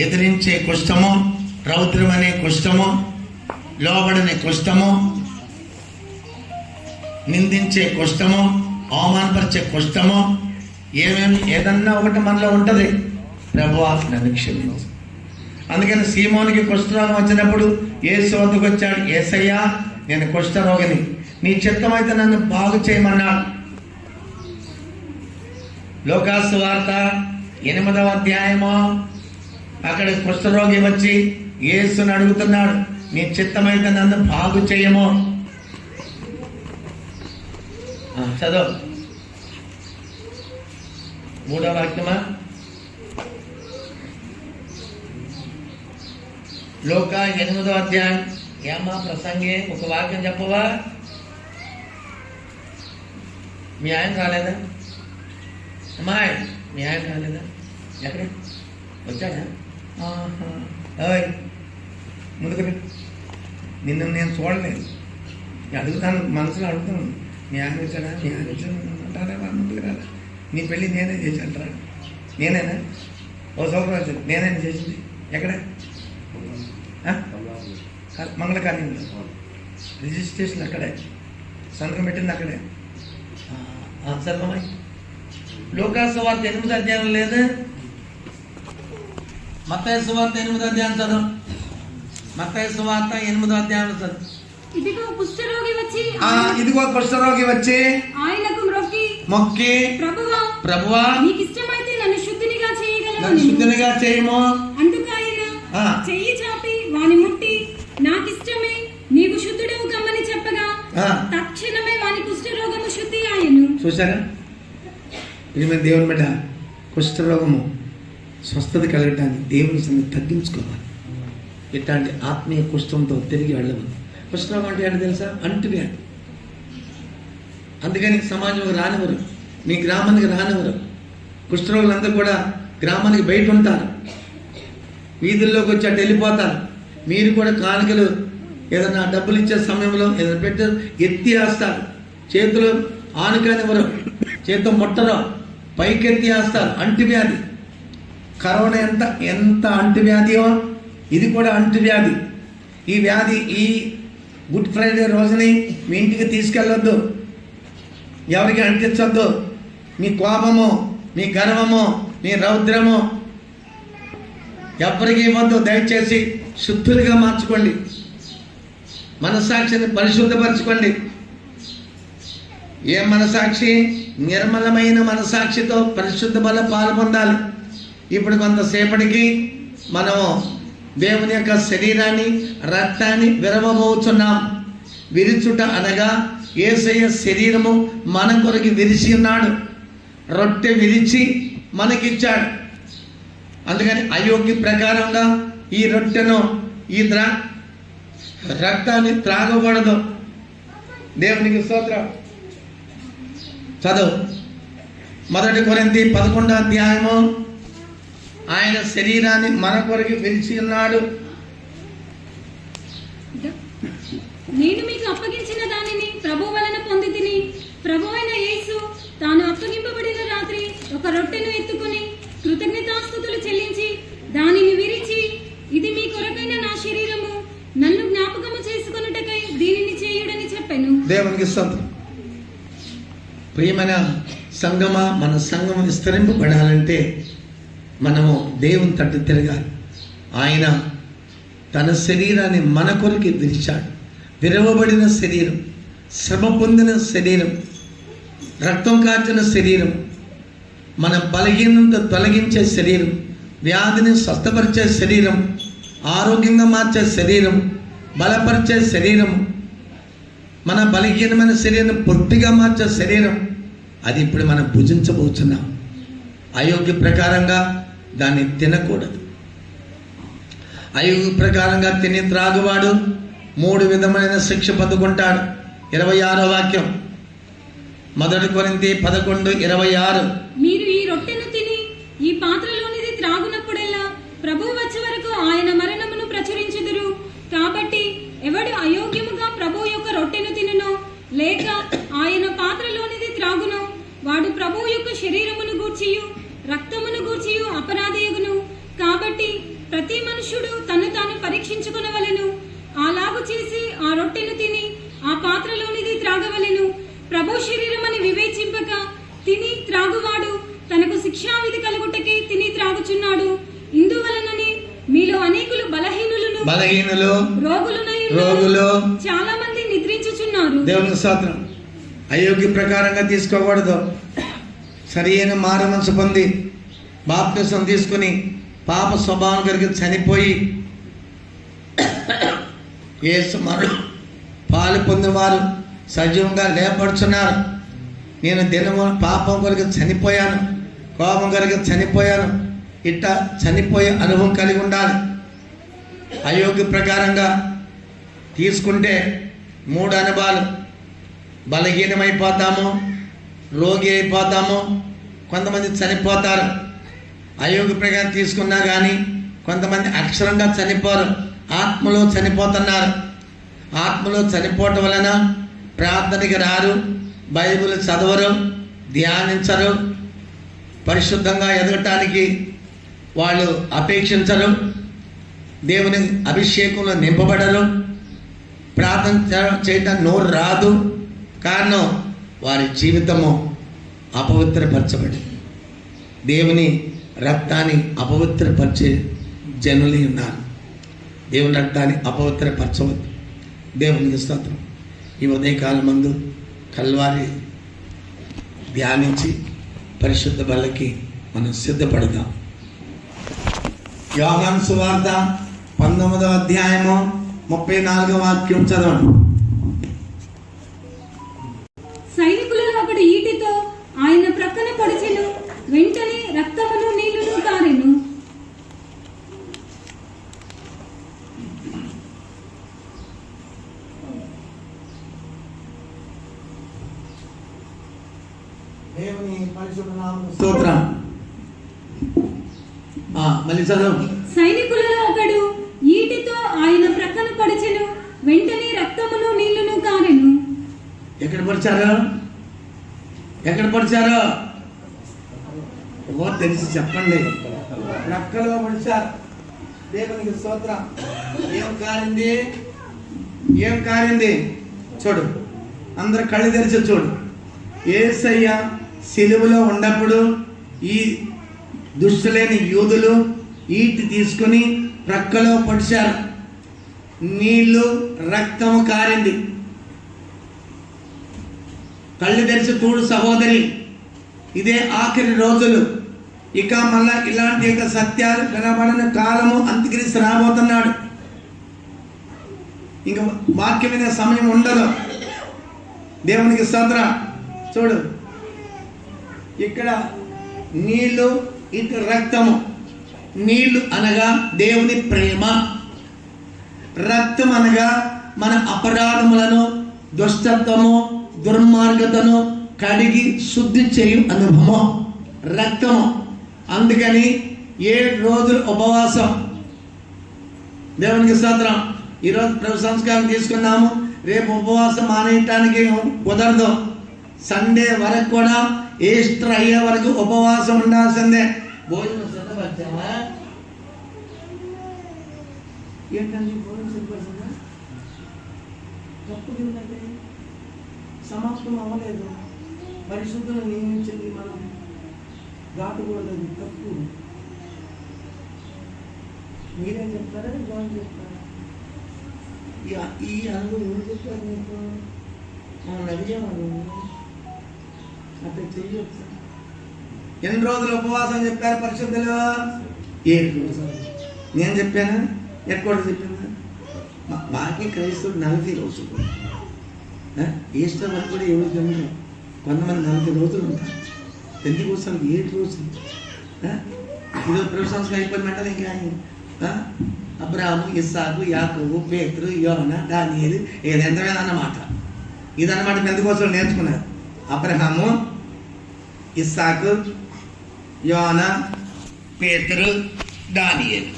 ఎదిరించే కుష్ఠము, రౌద్రం అనే కుష్ఠము, లోబడనే కుష్ఠము, నిందించే కుష్ఠము, అవమానపరిచే కుష్ఠము, ఏదన్నా ఒకటి మనలో ఉంటుంది. ప్రభువా నన్ను క్షమించు. అందుకని సీమోనికి కుష్ఠరోగం వచ్చినప్పుడు యేసు వద్దకు వచ్చాడు. యేసయ్యా, నేను కుష్ఠరోగిని, నీ చిత్తమైతే నన్ను బాగు చేయమన్నాడు. లోకాసు వార్త 8వ అధ్యాయము. అక్కడ కుష్ఠరోగి వచ్చి యేసుని అడుగుతున్నాడు, నీ చిత్తమైతే నన్ను బాగు చేయము. చదువు 3వ వాక్యమా. లోక 8వ అధ్యాయం. ఏమా ప్రసంగే ఒక వాక్యం చెప్పవా? మీ ఆయన రాలేదా? అమ్మాయి మీ ఆయన రాలేదా? ఎక్కడ వచ్చాడా? ఓయ్ ముందుకు నిన్ను నేను చూడలేదు. అడుగుతాను, మనసులో అడుగుతాను, మీ ఆయన వచ్చాడా? మీ ఆయన వచ్చాడు అంటారా? ముందుకు రాదా? నీ పెళ్ళి నేనే చేశాను రా. నేనేనా? ఓ సోకరం వచ్చింది, నేనైనా చేసింది. ఎక్కడ? మంగళకార్యంలో రిజిస్ట్రేషన్ అక్కడే, సంతకం పెట్టింది అక్కడే. సర్వమై లోకాసు వార్త 8వ అధ్యాయం లేదు, మత్తయి సువార్త 8వ అధ్యాయం చదువు. మత్తయి సువార్త 8వ అధ్యాయం చదువు. ఇదిగో కుష్ఠరోగి వచ్చి ఆయనకు మొక్కి ప్రభువా నీకు ఇష్టమైతే నన్ను శుద్ధినిగా చేయము. అందుకు ఆయన చెయ్యి చాపి వాని ముట్టి నాకిష్టమే నీవు శుద్ధుడవు కమ్మని చెప్పగా తక్షణమే వాని కుష్ఠరోగము శుద్ధి ఆయను. చూసారా దేవుని బిడ్డ, కుష్ఠరోగము స్వస్థత కలగటానికి దేవుని సన్ని తగ్గించుకోవాలి. ఇట్లాంటి ఆత్మీయ కుష్ఠంతో తిరిగి వెళ్ళవద్దు. కుష్ఠరోగం అంటే ఏంటో తెలుసా? అంటువ్యాధి. అందుకని సమాజంలో రానివ్వరు, మీ గ్రామానికి రానివ్వరు. కుష్ఠరోగులందరూ కూడా గ్రామానికి బయట ఉంటారు, వీధుల్లోకి వచ్చి అటు వెళ్ళిపోతారు. మీరు కూడా కానుకలు ఏదైనా డబ్బులు ఇచ్చే సమయంలో ఏదైనా పెట్టి ఎత్తి వేస్తారు. చేతులు ఆనుకానివ్వరు, చేతితో ముట్టరు, పైకెత్తి వేస్తారు. అంటువ్యాధి. కరోనా ఎంత అంటువ్యాధియో ఇది కూడా అంటువ్యాధి. ఈ వ్యాధి ఈ గుడ్ ఫ్రైడే రోజుని మీ ఇంటికి తీసుకెళ్ళొద్దు, ఎవరికి అంటించొద్దు. మీ కోపము, మీ గర్వము, మీ రౌద్రము ఎవరికి ఇవ్వద్దు. దయచేసి శుద్ధులుగా మార్చుకోండి, మనస్సాక్షిని పరిశుద్ధపరచుకోండి. ఏ మనసాక్షి? నిర్మలమైన మనసాక్షితో పరిశుద్ధ బల పాలు పొందాలి. ఇప్పుడు కొంతసేపటికి మనము దేవుని యొక్క శరీరాన్ని, రక్తాన్ని విరవబోతున్నాం. విరుచుట అనగా యేసయ్య శరీరము మన కొరకు విరిచి ఉన్నాడు. రొట్టె విరిచి మనకిచ్చాడు. అందుకని అయోగ్య ప్రకారంగా ఈ రొట్టెను, ఈ రక్తాన్ని త్రాగకూడదు. దేవునికి స్తోత్రం. చదువు 1 కొరింథీ 11వ అధ్యాయము, ఆయన శరీరాన్ని మన కొరకు విరిచి ఉన్నాడు. నేను మీకు అప్పగించిన దానిని ప్రభు వలన పొందితిని. ప్రభువైన యేసు తాను అప్పగింపబడిన రాత్రి ఒక రొట్టెను ఎత్తుకుని కృతజ్ఞతాస్తుతులు చెల్లించి దానిని విరిచి, ఇది మీ కొరకైన నా శరీరము, నన్ను జ్ఞాపకము చేసుకొనుటకై దీనిని చేయుడని చెప్పెను. దేవునికి స్తోత్రం. ప్రియమైన సంగమా, మన సంఘం విస్తరింపబడాలంటే మనము దేవుని తట్టు తిరగాలి. ఆయన తన శరీరాన్ని మన కొరకు విరిచాడు. విరవబడిన శరీరం, శ్రమ పొందిన శరీరం, రక్తం కాచిన శరీరం, మన బలహీనత తొలగించే శరీరం, వ్యాధిని స్వస్థపరిచే శరీరం, ఆరోగ్యంగా మార్చే శరీరం, బలపరిచే శరీరం, మన బలహీనమైన శరీరం పొట్టిగా మార్చే శరీరం, అది ఇప్పుడు మనం భుజించబోతున్నాం. అయోగ్య ప్రకారంగా దాన్ని తినకూడదు. అయోగ్య ప్రకారంగా తిని త్రాగువాడు 3 విధమైన శిక్ష పొందుకుంటాడు. 26వ వాక్యం, 1 కొరింథీ 11:26. మీరు ఈ రొట్టెను తిని ఈ పాత్రలోనిది త్రాగునప్పుడెల్లా ప్రభువు వచ్చే వరకు ఆయన మరణమును ప్రచురించుదురు. కాబట్టి ఎవడు అయోగ్యముగా ప్రభువు యొక్క రొట్టెను తినునో లేక ఆయన పాత్రలోనిది త్రాగునో వాడు ప్రభువు యొక్క శరీరమును గూర్చియు రక్తమును గూర్చియు అపరాధియగును. కాబట్టి ప్రతి మనుష్యుడు తను తాను పరీక్షించుకొనవలెను. అలాగు చేసి ఆ రొట్టెను తిని ఆ పాత్రలోనిది త్రాగవలెను. ప్రభు శరీరమని వివేచింపక తిని త్రాగువాడు తనకు శిక్షావిధి కలుగుటకి తిని త్రాగుచున్నాడు. ఇందువలననే మీలో అనేకులు బలహీనులు రోగులు చాలా మంది నిద్రించుచున్నారు. దేవుని స్తోత్రం. అయోగ్య ప్రకారంగా తీసుకోకూడదు. సరైన మారుమనసు పొంది బాప్తిసం తీసుకుని పాప స్వభావం కలిగి చనిపోయి యేసు మరణం పాలు పొందినవారు సజీవంగా లేపడుచున్నారు. నేను దినము పాపం కొరకు చనిపోయాను, కోపం కొరకు చనిపోయాను, ఇట్లా చనిపోయే అనుభవం కలిగి ఉండాలి. అయోగ్య ప్రకారంగా తీసుకుంటే 3 అనుభవాలు: బలహీనమైపోతాము, రోగి అయిపోతాము, కొంతమంది చనిపోతారు. అయోగ్య ప్రకారం తీసుకున్నా కానీ కొంతమంది అక్షరంగా చనిపోరు, ఆత్మలో చనిపోతున్నారు. ఆత్మలో చనిపోవటం వలన ప్రార్థనకి రారు, బైబిల్ చదవరు, ధ్యానించరు, పరిశుద్ధంగా ఎదగటానికి వాళ్ళు అపేక్షించరు, దేవుని అభిషేకంలో నింపబడరు, ప్రార్థన చేయటం నోరు రాదు. కారణం వారి జీవితము అపవిత్రపరచబడి దేవుని రక్తాన్ని అపవిత్రపరిచే జనులు ఉన్నారు. దేవుని రక్తాన్ని అపవిత్రపరచవద్దు. దేవునికి స్తోత్రం. ఈ ఉదయకాలం మందు కల్వారి ధ్యానించి పరిశుద్ధ బలకి మనం సిద్ధపడదాం. యోహాను సువార్త 19వ అధ్యాయము 34వ వాక్యం చదవండి. సైనికులలో ఒకడు ఈటితో ఆయన ప్రక్కన పొడిచెను, వెంటనే రక్తమును నీళ్లును కారెను. దేవుని పరిశుద్ధ నామమునకు స్తోత్రం. మళ్ళీ చదువు. సైనికులలో ఒకడు ఈటితో ఆయన ప్రక్కన పొడిచెను, వెంటనే రక్తమును నీళ్లును కారెను. ఎక్కడ పడిచారు? తెలిసి చెప్పండి. ప్రక్కలో పడిచారు. దేవునికి స్తోత్రం. ఏం కారింది చూడు. అందరు కళ్ళు తెరిచి చూడు. యేసయ్య సిలువలో ఉన్నప్పుడు ఈ దుష్టులేని యూదులు ఈటి తీసుకుని ప్రక్కలో పొడిచారు. నీళ్లు, రక్తము కారింది. కళ్ళు తెరిచి చూడు సహోదరి, ఇదే ఆఖరి రోజులు. ఇక మళ్ళా ఇలాంటి యొక్క సత్యాలు వినబడిన కాలము అంత్యక్రీస్తు రాబోతున్నాడు. ఇంకా వాక్యం వినే సమయం ఉండదు. దేవునికి స్తోత్రం. చూడు, ఇక్కడ నీళ్లు, ఇటు రక్తము. నీళ్లు అనగా దేవుని ప్రేమ, రక్తం అనగా మన అపరాధములను, దుష్టత్వము, దుర్మార్గతను కడిగి శుద్ధి చేయు అనుభవం. రక్తము. అందుకని 7 రోజులు ఉపవాసం. దేవునికి స్తోత్రం. ఈరోజు ప్రభు సంస్కారం తీసుకున్నాము, రేపు ఉపవాసం మానేయటానికి కుదరదు. సండే వరకు కూడా ఈస్టర్ అయ్యే వరకు ఉపవాసం ఉండాల్సిందే. భోజనం సిద్ధపరిచావా? ఏంటండి భోజనం సిద్ధపరిచిందా? తప్పు కిందంటే సమాప్తం అవ్వలేదు. పరిశుద్ధులు నియమించింది మనం దాటకూడదు, తప్పు. మీరేం చెప్తారా, జాన్ చెప్తారా? ఈ అనుభవం ఏం చెప్పారు మీకు? అడిగేవాడు అట్లా చెయ్యొచ్చు. ఎన్ని రోజులు ఉపవాసం చెప్పారు పరిశుద్ధులు? 7 రోజులు. నేను చెప్పానా? ఎక్కడ చెప్పాను? బాకీ క్రైస్తవుడు 40 రోజులు. ఈస్టర్ వరకు కూడా 7 గంటలు. కొంతమంది 40 రోజులు ఉంటారు. పెంతెకోస్తు 7 రోజులు. ఇదో ప్రభు సంస్కారం అయిపోయిన వెంటనే ఇంకా అబ్రాహాము, ఇస్సాకు, యాకోబు, పేతురు, యోనా, దానియేలు ఎంతమేదన్నమాట. ఇదన్నమాట పెంతెకోస్తు నేర్చుకున్నారు. అబ్రహాము, ఇస్సాకు, యోనా, పేతురు, దానియేలు.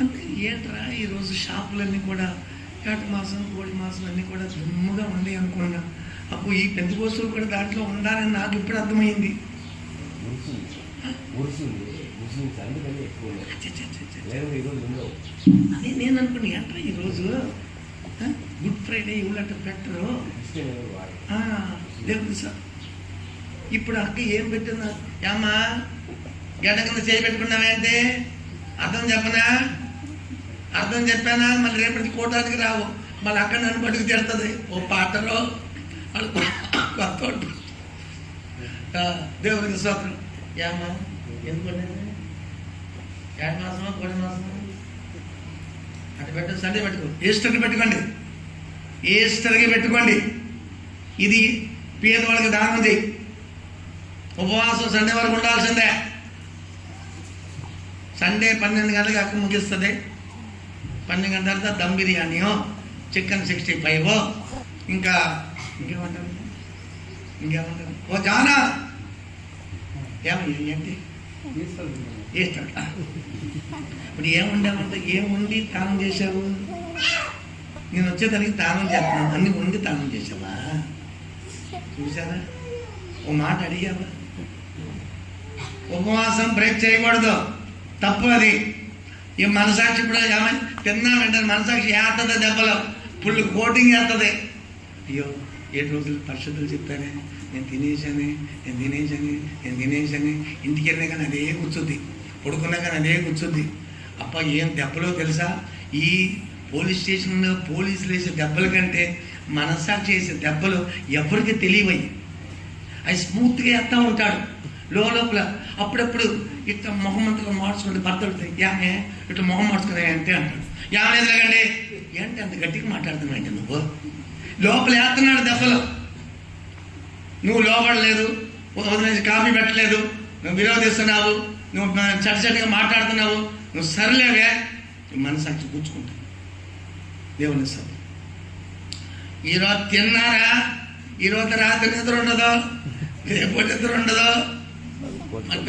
అంటే ఏంట్రా ఈరోజు షాపులన్నీ కూడా ఏట మాసం, కోడి మాసం అన్నీ కూడా దుమ్ముగా ఉండి అనుకున్నా. అప్పుడు ఈ పెంతెకోస్తులు కూడా దాంట్లో ఉండాలని నాకు ఇప్పుడు అర్థమైంది. అదే నేను అనుకున్నా, ఏంట్రా ఈరోజు గుడ్ ఫ్రైడే ఇవ్వలంటే పెట్టరు. దేవుడు సార్ ఇప్పుడు అక్క ఏం పెట్టిందా? ఏమ్మా గడ్డ కింద చేయి పెట్టుకున్నావేంటే అర్థం చెప్పనా? అర్థం చెప్పానా? మళ్ళీ రేపటికి కోటానికి రావు. మళ్ళీ అక్కడ నన్ను బట్టుకు తిడుతుంది. ఓ పాటలో వాళ్ళు కొత్త దేవుడికి స్తోత్రం. ఏమ్మా ఎందుకంటే 7 మాసమా, కోడి మాసమా అటు పెట్టు. సండే పెట్టుకో, ఈస్టర్కి పెట్టుకోండి, ఈస్టర్కి పెట్టుకోండి. ఇది పేదవాళ్ళకి దానం చేయి. ఉపవాసం సండే వరకు ఉండాల్సిందే. సండే 12 గంటలకు అక్క ముగిస్తుంది. 12 గంటల తర్వాత దమ్ బిర్యానీయో, చికెన్ 65 ఇంకేమంటారు? ఓ జానా ఏంటి ఈస్టర్. ఇప్పుడు ఏముండామంటే ఏముండి తానం చేశావు? నేను వచ్చేదానికి తానం చేస్తున్నాను, అన్ని ఉండి తానం చేసావా? చూసారా? ఓ మాట అడిగావా? ఉపవాసం బ్రేక్ చేయకూడదు, తప్పు అది. ఈ మనసాక్షి ఇప్పుడు ఏమని తిన్నామంటే మనసాక్షి వేస్తుంది, దెబ్బలు పుల్లు కోటింగ్ వేస్తుంది. అయ్యో 7 రోజులు పరిశుద్ధులు చెప్పానే, నేను తినేసాను. ఇంటికి వెళ్ళినా కానీ అదే కూర్చుద్ది, పడుకున్నా కానీ అదే కూర్చుద్ది. అప్ప ఏం దెబ్బలో తెలుసా? ఈ పోలీస్ స్టేషన్లో పోలీసులు వేసే దెబ్బల కంటే మనసాక్షి వేసే దెబ్బలు ఎవరికి తెలియవయ్యి. అవి స్మూత్గా వేస్తూ ఉంటాడు లోపల. అప్పుడప్పుడు ఇట్లా మొహం అంతా మార్చుకుంటే భర్తలు యామే ఇట్లా మొహం మార్చుకునే అంటే అంటాడు. యామే లేకండి ఏంటి అంత గట్టిగా మాట్లాడుతున్నావు? నువ్వు లోపల వేస్తున్నాడు దెబ్బలు. నువ్వు లోపడలేదు, ఉదయం కాఫీ పెట్టలేదు, నువ్వు విరోధిస్తున్నావు, నువ్వు చట్టగా మాట్లాడుతున్నావు, నువ్వు సరిలేవే, నువ్వు మనసాక్షి కూర్చుకుంటావు. దేవుని సభ ఈరోజు తిన్నారా? ఈరోజు రాత్రి నిద్ర ఉండదు, రేపు నిద్ర ఉండదు,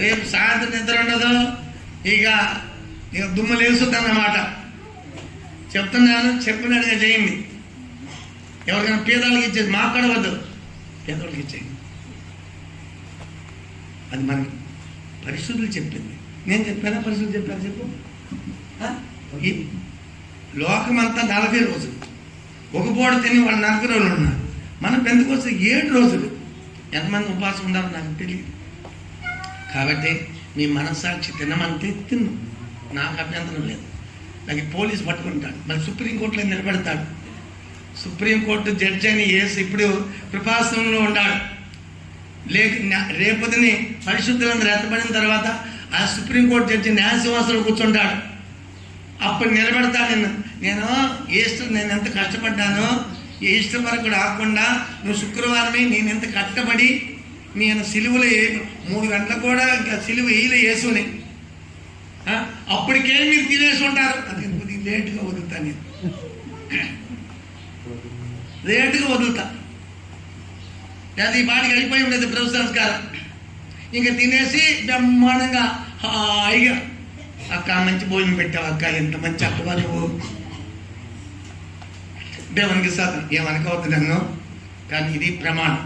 రేపు సాయంత్రం నిద్ర ఉండదు. ఇక దుమ్ము లేస్తుంది అన్నమాట. చెప్తున్నాను, చెప్పినట్టుగా చేయండి. ఎవరికైనా పేదవాళ్ళకి ఇచ్చేది మాట్లాడవద్దు, పేదవాళ్ళకి ఇచ్చేయండి. అది మనకి పరిశుద్ధులు చెప్పింది. నేను చెప్పానా? పరిశుద్ధులు చెప్పాను చెప్పు. ఈ లోకమంతా 40 రోజులు, ఒక పూట తిని వాళ్ళు 40 రోజులు ఉన్నారు. మనం పెంతెకోస్తు 7 రోజులు. ఎంతమంది ఉపవాసం ఉండాలో నాకు తెలియదు. కాబట్టి మీ మనస్సాక్షి తినమంటే తిన్ను, నాకు అభ్యంతరం లేదు. నాకు పోలీసు పట్టుకుంటాడు, మళ్ళీ సుప్రీంకోర్టులో నిలబెడతాడు. సుప్రీంకోర్టు జడ్జి అని వేసి ఇప్పుడు కృపాసనంలో ఉన్నాడు. రేపొద్దుని పరిశుద్ధులను రెత్తబడిన తర్వాత ఆ సుప్రీంకోర్టు జడ్జి న్యాయసింహాసనంలో కూర్చుంటాడు. అప్పుడు నిలబెడతాడు. నేను ఈస్టర్ నేను ఎంత కష్టపడ్డానో, ఈస్టర్ వరకు రాకుండా నువ్వు శుక్రవారమే నేను ఎంత కష్టపడి నేను సిలువలో 3 గంటలకు కూడా ఇంకా సిలువ వేసుని అప్పటికే మీరు తినేసి ఉంటారు. అది కొద్దిగా లేటుగా వదులుతా, నేను లేటుగా వదులుతా. అది ఈ పాటికి అయిపోయి ఉండేది ప్రభు సంస్కారం. ఇంకా తినేసి బ్రహ్మాండంగా హాయిగా, అక్క మంచి భోజనం పెట్టావు అక్క, ఎంత మంచి అక్కవా నువ్వు. దేవునికి స్తోత్రం. ఏమనుకోవద్దు నన్ను, కానీ ఇది ప్రమాణం.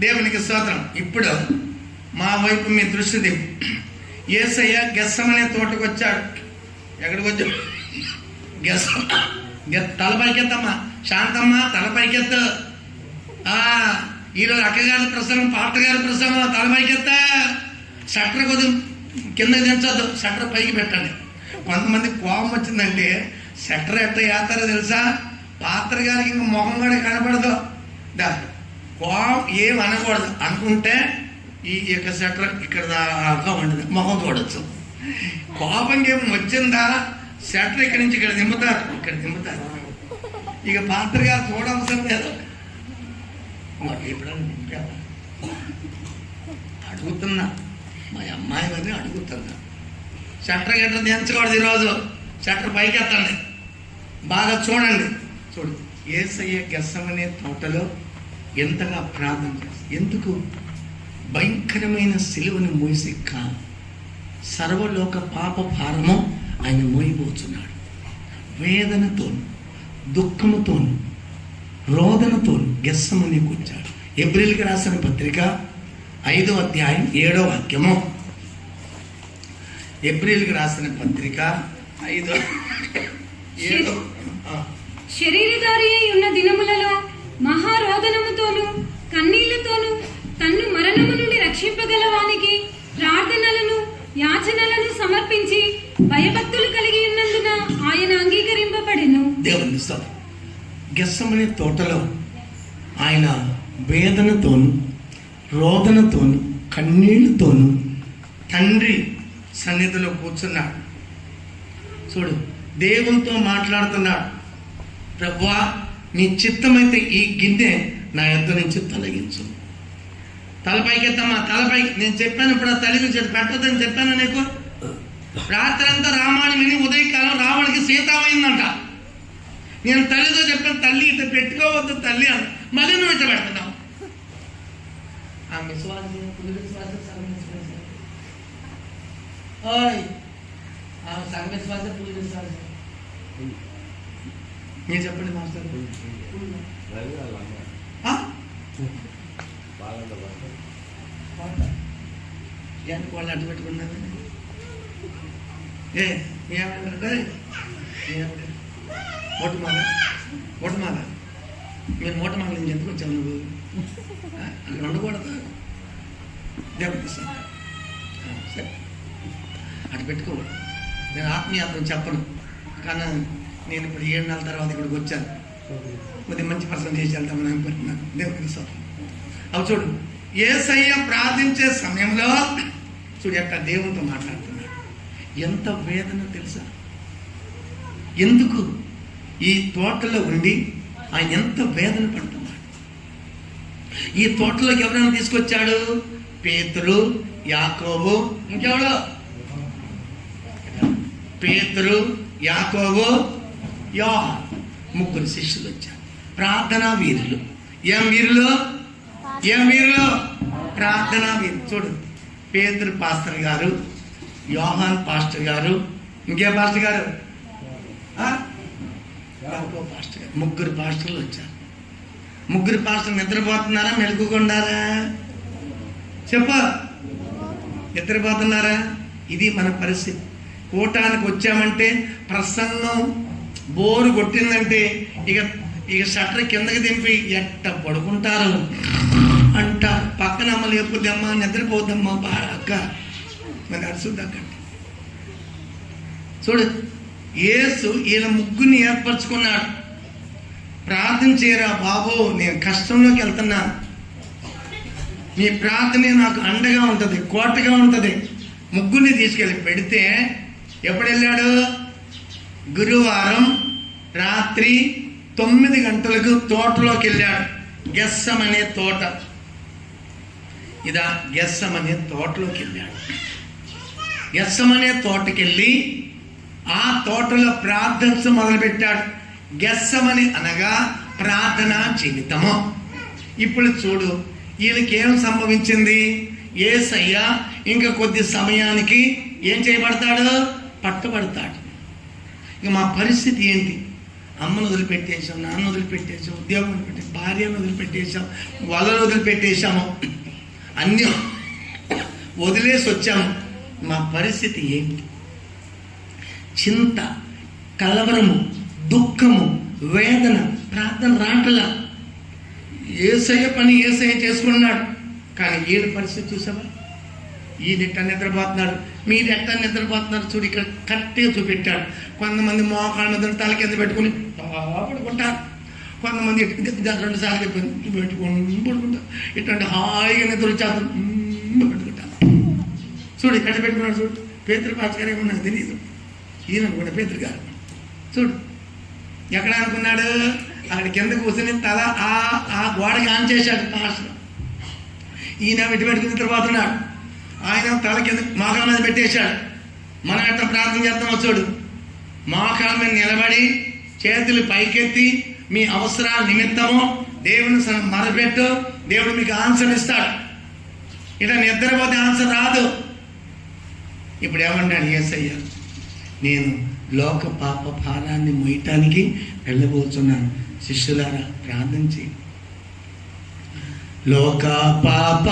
దేవునికి స్తోత్రం. ఇప్పుడు మా వైపు మీ దృష్టి యేసయ్య గెస్సమనే తోటకు వచ్చాడు. ఎక్కడికి వచ్చాడు? తలపైకెత్తమ్మా, శాంతమ్మ తలపైకెత్తు. ఈరోజు అక్కగారి ప్రసంగం, పాటగారి ప్రసంగం, తలపైకెత్త. షట్టర్ కొద్దిగా కిందకి దించొద్దు, షట్టర్ పైకి పెట్టండి. కొంతమంది కోపం వచ్చిందంటే షట్టర్ ఎట్లా వేస్తారో తెలుసా? పాత్ర గారికి ఇంకా మొహం కూడా కనపడదు. కోపం ఏం అనకూడదు. అనుకుంటే ఈ యొక్క షట్టర్ ఇక్కడ దాకా ఉండదు, మొహం చూడొచ్చు. కోపం ఏం వచ్చిందా షట్టర్ ఇక్కడి నుంచి ఇక్కడ దింపుతారు, ఇక్కడ దింపుతారు. ఇక పాత్ర గారు చూడవసరం లేదు. ఎప్పుడన్నా అడుగుతున్నా, మా అమ్మాయి అని అడుగుతున్నా. షట్టర్ గట్ర దించకూడదు ఈరోజు, షట్టర్ పైకి ఎత్తండి. బాగా చూడండి. చూడు, యేసయ్య గెస్సమనే తోటలో ఎంతగా ప్రార్థన చేస్తారు. ఎందుకు? భయంకరమైన సిలువను మోసి సర్వలోక పాప భారము ఆయన మోయిపోతున్నాడు. వేదనతో, దుఃఖముతో, రోదనతో గెస్సమనే కూర్చాడు. ఎబ్రిల్కి రాసిన పత్రిక 5వ అధ్యాయం 7వ వాక్యము. ఎబ్రిల్కి రాసిన పత్రిక 5:7. శరీరధారి అయి ఉన్న దినములలో మహారోదనముతోను కన్నీళ్లతోను తన్ను మరణము నుండి రక్షింపగలవానికి ప్రార్థనలను యాచనలను సమర్పించి భయభక్తులు కలిగి ఉన్నందున ఆయన అంగీకరింపబడెను. దేవుని స్తోత్రం. గెస్సమనే తోటలో ఆయన వేదనతోను, రోదనతోను, కన్నీళ్లతోను తండ్రి సన్నిధిలో కూర్చున్నాడు. చూడు, దేవునితో మాట్లాడుతున్నాడు. ప్రభువా, నీ చిత్తమైతే ఈ గిన్నె నా యొద్ద నుంచి తొలగించు. తలపైకెత్తమ్మా, తలపైకి. నేను చెప్పాను ఇప్పుడు, ఆ తల్లి పెట్టొద్దని చెప్పాను నీకు. రాత్రంతా రామాయణం విని ఉదయకాలం రావణికి సీతామైందంట. నేను తల్లితో చెప్పాను, తల్లి ఇట్లా పెట్టుకోవద్దు తల్లి అని. మళ్ళీ నువ్వు ఇట్లా పెడుతున్నావు. మీరు చెప్పండి మాస్టర్. వాళ్ళు అడ్డు పెట్టుకున్నారు. ఓటమాల మీరు ఓటమాల నుంచి ఎందుకు వచ్చావు? నువ్వు అక్కడ ఉండకూడదు. దేవుడికి సరే అటు పెట్టుకోకూడదు. నేను ఆత్మీయాత్రం చెప్పను, కానీ నేను ఇప్పుడు 7 నెలల తర్వాత ఇక్కడికి వచ్చాను. కొద్దిగా మంచి పర్సన్ చేసి వెళ్తామని అనుకుంటున్నాను. దేవుడికి సరే. అవి చూడు, యేసయ్య ప్రార్థించే సమయంలో చూడు ఎట్లా దేవునితో మాట్లాడుతున్నాడు. ఎంత వేదన తెలుసా? ఎందుకు? ఈ తోటలో ఉండి ఆయన ఎంత వేదన పడుతున్నాడు. ఈ తోటలోకి ఎవరైనా తీసుకొచ్చాడు? పేతురు, యాకోబు, ఇంకెవడో. పేతురు, యాకోబు, యోహాను, 3 శిష్యులు వచ్చారు. ప్రార్థనా వీరులు. ఏం వీరులు? ప్రార్థనా వీరులు. చూడు, పేతురు పాస్టర్ గారు, యోహాన్ పాస్టర్ గారు, ఇంకే పాస్టర్ గారు, యాకోబు పాస్టర్ గారు, 3 పాస్టర్లు వచ్చారు. 3 పాస్టర్లు నిద్రపోతున్నారా, మెలుగుకున్నారా? చెప్ప, నిద్రపోతున్నారా? ఇది మన పరిస్థితి. కూటానికి వచ్చామంటే ప్రసంగం బోరు కొట్టిందంటే ఇక షట్టర్ కిందకి దింపి ఎట్ట పడుకుంటారు అంట. పక్కన అమ్మ లేకపోద్దమ్మా, నిద్రపోద్దమ్మా అక్క, మరి అరుసుద్దక్కండి. చూడు, యేసు ఈయన 3 ఏర్పరచుకున్నాడు. ప్రార్థన చేయరా బాబు, నేను కష్టంలోకి వెళ్తున్నాను, మీ ప్రార్థనే నాకు అండగా ఉంటుంది, కోటగా ఉంటుంది. 3 తీసుకెళ్ళి పెడితే ఎప్పుడు వెళ్ళాడు? గురువారం రాత్రి 9 గంటలకు తోటలోకి వెళ్ళాడు. గెస్సమనే తోట. గెస్సమనే తోటలోకి వెళ్ళాడు. గెస్సమనే తోటకి వెళ్ళి ఆ తోటలో ప్రార్థన మొదలుపెట్టాడు. గెస్సమని అనగా ప్రార్థనా జీవితము. ఇప్పుడు చూడు, వీళ్ళకి ఏం సంభవించింది? యేసయ్య ఇంకా కొద్ది సమయానికి ఏం చేయబడతాడు? పట్టబడతాడు. ఇక మా పరిస్థితి ఏంటి? అమ్మను వదిలిపెట్టేశాం, నాన్న వదిలిపెట్టేశాం, ఉద్యోగం వదిలిపెట్టేసాం, భార్యను వదిలిపెట్టేశాం, వాళ్ళను వదిలిపెట్టేశాము, అన్నీ వదిలేసి వచ్చాము. మా పరిస్థితి ఏంటి? చింత, కలవరము, దుఃఖము, వేదన, ప్రార్థన రాటల. యేసయ్య పని యేసయ్య చేసుకున్నాడు. కానీ వీడి పరిస్థితి చూసావా? ఈయన ఎట్ట నిద్రపోతున్నాడు, మీరు ఎట్ట నిద్రపోతున్నారు చూడు. ఇక్కడ కరెక్ట్గా చూపెట్టాడు. కొంతమంది మోకాళ్ళ మీద తల కింద పెట్టుకుని పడుకుంటారు, కొంతమంది 2 సార్లు పెట్టుకుని పడుకుంటారు. ఇట్లాంటి హాయిగా నిద్ర వచ్చేస్తారు పెట్టుకుంటారు. చూడు ఇక్కడ పెట్టుకున్నాడు. చూడు పేతురు పాస్టర్ గారు ఏమో నాకు తెలియదు, ఈయన అనుకుంటా పేతురు గారు. చూడు ఎక్కడ అనుకున్నాడు? అక్కడ కింద కూర్చొని తల ఆ గోడకి ఆన్ చేశాడు పాస్టర్. ఈయన పెట్టుకుని నిద్రపోతున్నాడు. ఆయన తల కింద మోకాళ్ళ మీద పెట్టేశాడు. మనం ఎట్లా ప్రార్థన చేస్తామో చూడు. మోకాళ్ళ మీద నిలబడి చేతులు పైకెత్తి మీ అవసరాల నిమిత్తము దేవుని మొరపెట్టు, దేవుడు మీకు ఆన్సర్ ఇస్తాడు. ఇట్లా నిద్రపోతే ఆన్సర్ రాదు. ఇప్పుడు ఏమన్నాడు యేసయ్య? నేను లోక పాప భారాన్ని మోయటానికి వెళ్ళబోతున్నాను. శిష్యులారా ప్రార్థన చేయి. లోక పాప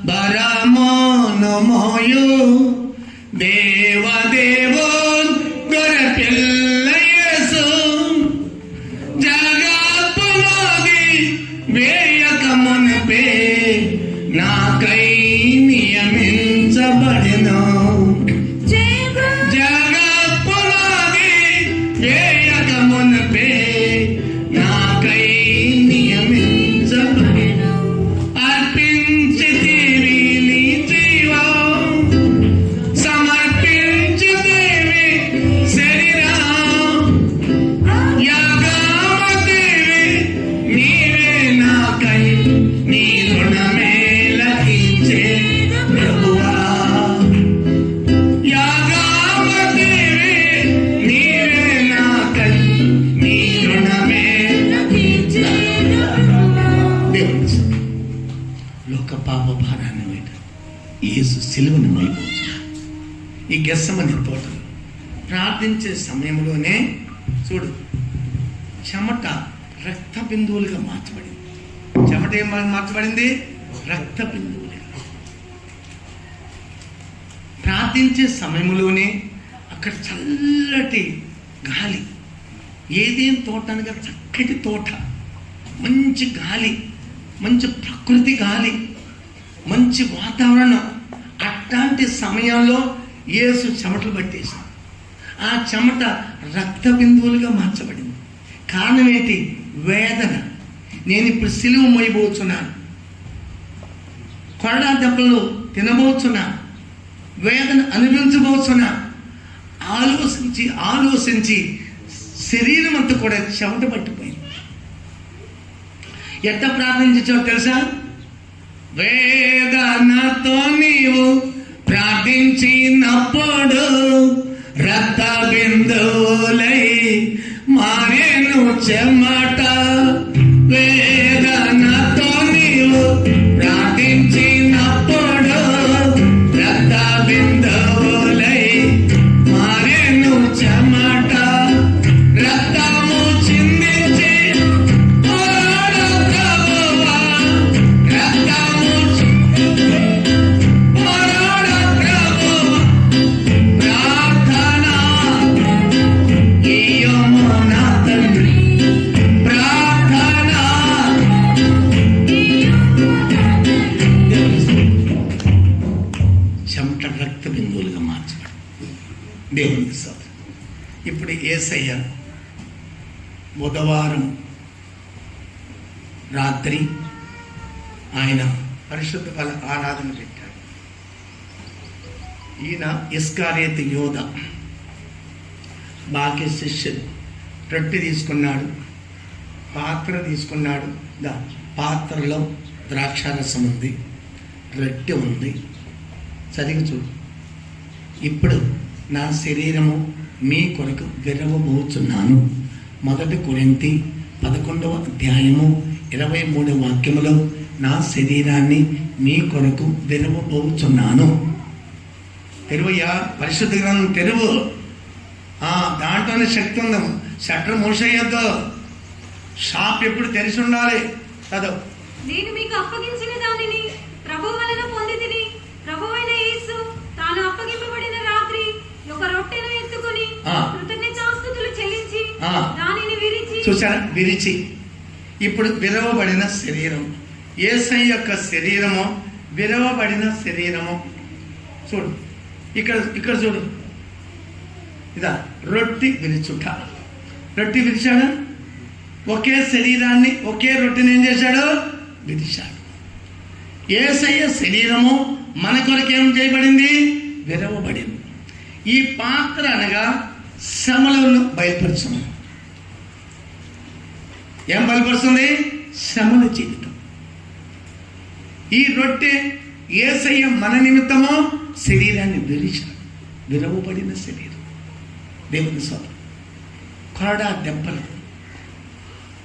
భారమును మోయు దేవదేవుని గొర్రె పిల్ల యేసు, జగత్తులోది వేయక మునుపే నాకై నియమించబడెను. జగత్తులోది వేయక మునుపే నాకై నియమించబడెను. అర్పించితివి నీ జీవం, సమర్పించితివి శరీరం, యాగమతివి నీవే నాకై నీ రుణమే లభించే ప్రభువా. యాగమతివి నీవే నాకై నీ రుణమే లభించే ప్రభువా. దేవుని లోక పాప భారాన్ని వేట యేసు సిలువను మోయబోతున్నాడు. ఈ గెస్సమని తోటలో ప్రార్థించే సమయంలోనే చూడు చెమట రక్త బిందువులుగా మార్చబడింది. చెమట ఏం మార్చబడింది? రక్త బిందువులుగా. ప్రార్థించే సమయంలోనే అక్కడ చల్లటి గాలి, ఏదేం తోట అనగా చక్కటి తోట, మంచి గాలి, మంచి ప్రకృతి గాలి, మంచి వాతావరణం. అట్లాంటి సమయంలో యేసు చెమటలు పట్టేశాడు. ఆ చెమట రక్త బిందువులుగా మార్చబడింది. కారణం ఏంటి? వేదన. నేను ఇప్పుడు సిలువ మోయబోతున్నాను, కొరడా దెబ్బలు తినబోతున్నాను, వేదన అనుభవించబోతున్నాను. ఆలోచించి ఆలోచించి శరీరం అంతా కూడా చెమట పట్టిపోయింది. ఎట్ట ప్రార్థించావో తెలుసా? వేదనతో నీవు ప్రార్థించినప్పుడు రక్త బిందువులై మారేను చెమట. వేదనతో నీవు ప్రార్థించినప్పుడు రక్త బిందువులై మారేను చెమట. రక్తము చిందించి చెమట రక్త బిందువులుగా మార్చబడి దేవునికి స్తోత్రం. ఇప్పుడు యేసయ్య బుధవారం రాత్రి ఆయన పరిశుద్ధ బల ఆరాధన పెట్టాడు. ఈయన ఇస్కారియోతు యోధ బాకి శిష్యుడు రొట్టె తీసుకున్నాడు, పాత్ర తీసుకున్నాడు. పాత్రలో ద్రాక్షారసం ఉంది, రొట్టె ఉంది. సరిగ్గా చూడు. ఇప్పుడు నా శరీరము మీ కొరకు విరవబోచున్నాను. 1 కొరింథీ 11వ అధ్యాయము 23 వాక్యములో నా శరీరాన్ని మీ కొరకు తెరవబోచున్నాను. తెరువయ్యా, పరిశుద్ధ గ్రంథం తెరువు. దాంట్లోనే శక్తి ఉంది. షట్టర్ మూసేయొద్దు. షాప్ ఎప్పుడు తెరిచి ఉండాలి. చదువు. నేను మీకు అప్పగించిన దానిని ప్రభువు వలన పొందితిని. ప్రభువైన యేసు తాను అప్పగింపబడిన రాత్రి ఒక రొట్టెను ఎత్తుకొని కృతజ్ఞతాస్తుతులు చెల్లించి దానిని విరిచి. చూసారా, విరిచి. ఇప్పుడు విరవబడిన శరీరం, యేసయ్య యొక్క శరీరము, విరవబడిన శరీరము. చూడు ఇక్కడ చూడు, ఇదా రొట్టె విరుచుట. రొట్టె విరిచాడు. ఒకే శరీరాన్ని, ఒకే రొట్టెని ఏం చేశాడు? విరిచాడు. యేసయ్య శరీరము మన కొరకు ఏం చేయబడింది? విరవబడింది. ఈ పాత్ర అనగా శ్రమలను బయలుపరుస్తుంది. ఏం బయలుపరుస్తుంది? శ్రమల జీవితం. ఈ రొట్టె యేసయ్య మన నిమిత్తము శరీరాన్ని విరిచాడు. విరవబడిన శరీరం. దేవుని స్తోత్రం. కొరడా దెబ్బలు.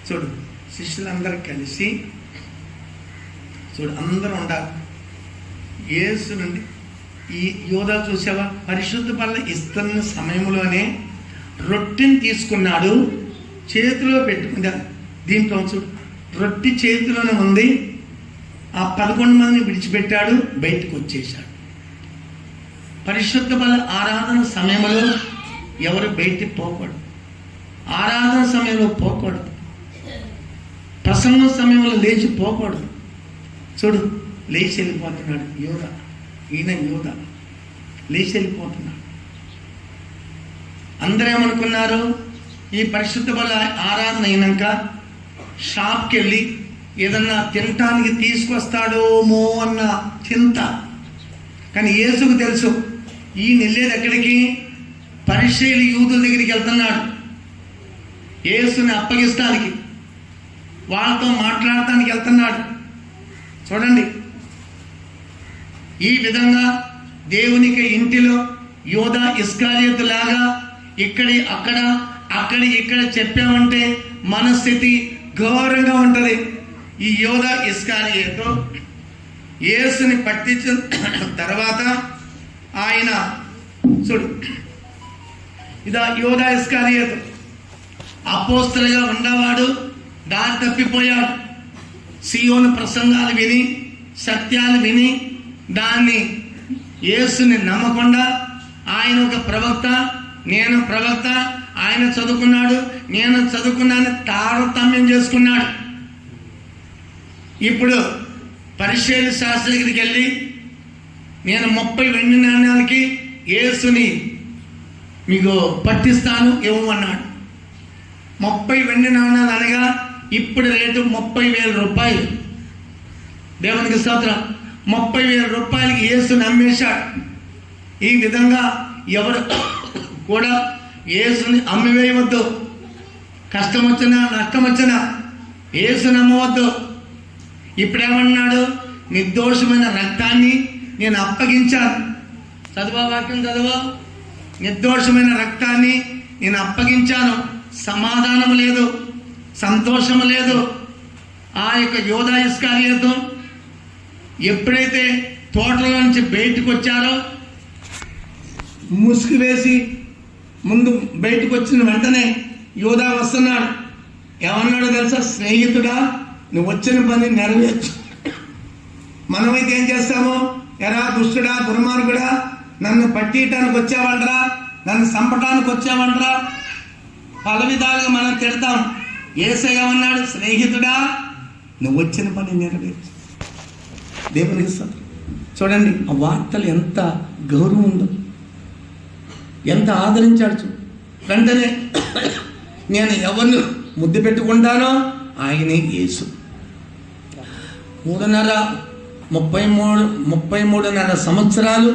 చూడు, శిష్యులందరూ కలిసి చూడు, అందరూ ఉండాలి. యేసు నుండి ఈ యోధా చూసావా, పరిశుద్ధ బల్ల ఇస్తున్న సమయంలోనే రొట్టెని తీసుకున్నాడు, చేతిలో పెట్టుకున్నాడు. దీంట్లో చూడు, రొట్టె చేతిలోనే ఉంది. ఆ 11 మందిని విడిచిపెట్టాడు, బయటకు వచ్చేసాడు. పరిశుద్ధ బల ఆరాధన సమయంలో ఎవరు బయటికి పోకూడదు. ఆరాధన సమయంలో పోకూడదు. ప్రసంగం సమయంలో లేచి పోకూడదు. చూడు, లేచి వెళ్ళిపోతున్నాడు యోధా. ఈయన యోధా లేచి వెళ్ళిపోతున్నాడు. అందరూ ఏమనుకున్నారు? ఈ పరిశుద్ధ బల ఆరాధన అయినాక షాప్కి వెళ్ళి ఏదన్నా తినటానికి తీసుకొస్తాడోమో అన్న చింత. కానీ యేసుకు తెలుసు, ఈయన వెళ్ళేది ఎక్కడికి? పరిసయ్యుల యూదుల దగ్గరికి వెళ్తున్నాడు. యేసుని అప్పగిస్తానికి, వాళ్ళతో మాట్లాడటానికి వెళ్తున్నాడు. చూడండి, ఈ విధంగా దేవునికి ఇంటిలో యోధా ఇస్కారియోతు లాగా అక్కడి ఇక్కడ చెప్పామంటే మన స్థితి ఘోరంగా ఉంటుంది. ఈ యోధా ఇస్కారియోతు యేసుని పట్టించిన తర్వాత ఆయన చూడు, ఇదా యోధా ఇస్కారియోతు అపోస్తలుగా ఉన్నవాడు దారి తప్పిపోయాడు. సియోను ప్రసంగాలు విని, సత్యాలు విని, దాన్ని యేసుని నమ్మకుండా ఆయన ఒక ప్రవక్త, నేను ప్రవక్త, ఆయన చదువుకున్నాడు, నేను చదువుకున్నాను తారతమ్యం చేసుకున్నాడు. ఇప్పుడు పరిసయ్యుల శాస్త్రి దగ్గరికి వెళ్ళి నేను 30 వెండి నాణ్యాలకి యేసుని మీకు పట్టిస్తాను ఇవ్వమన్నాడు. 30 వెండి నాణ్యాలు అనగా ఇప్పుడు రేటు 30,000 రూపాయలు. దేవునికి స్తోత్రం. 30,000 రూపాయలకి యేసుని అమ్మేశాడు. ఈ విధంగా ఎవరు కూడా యేసుని అమ్మివేయవద్దు. కష్టం వచ్చినా నష్టం వచ్చినా యేసుని అమ్మవద్దు. ఇప్పుడేమన్నాడు? నిర్దోషమైన రక్తాన్ని నేను అప్పగించాను. చదువా, వాక్యం చదువు. నిర్దోషమైన రక్తాన్ని నేను అప్పగించాను. సమాధానం లేదు, సంతోషం లేదు. ఆ యొక్క యోధా ఇస్కారియోతు ఎప్పుడైతే తోటలో నుంచి బయటకు వచ్చారో, ముసుగు వేసి ముందు బయటకు వచ్చిన వెంటనే యోధా వస్తున్నాడు. ఏమన్నాడో తెలుసా? స్నేహితుడా, నువ్వు వచ్చిన పని నెరవేర్చు. మనమైతే ఏం చేస్తాము? ఎరా దుష్టుడా, దుర్మార్గుడా, నన్ను పట్టియటానికి వచ్చావంటరా, నన్ను చంపటానికి వచ్చావంటరా, పల విధాలుగా మనం తిడతాం. యేసయ్య ఏమన్నాడు? స్నేహితుడా, నువ్వు వచ్చిన పని నెరవేర్చు. దేవునికి స్తోత్రం. చూడండి, ఆ వార్తలు ఎంత గౌరవం ఉందో, ఎంత ఆదరించాడు. వెంటనే నేను ఎవరిని ముద్దు పెట్టుకుంటానో ఆయనే యేసు. 33.5 సంవత్సరాలు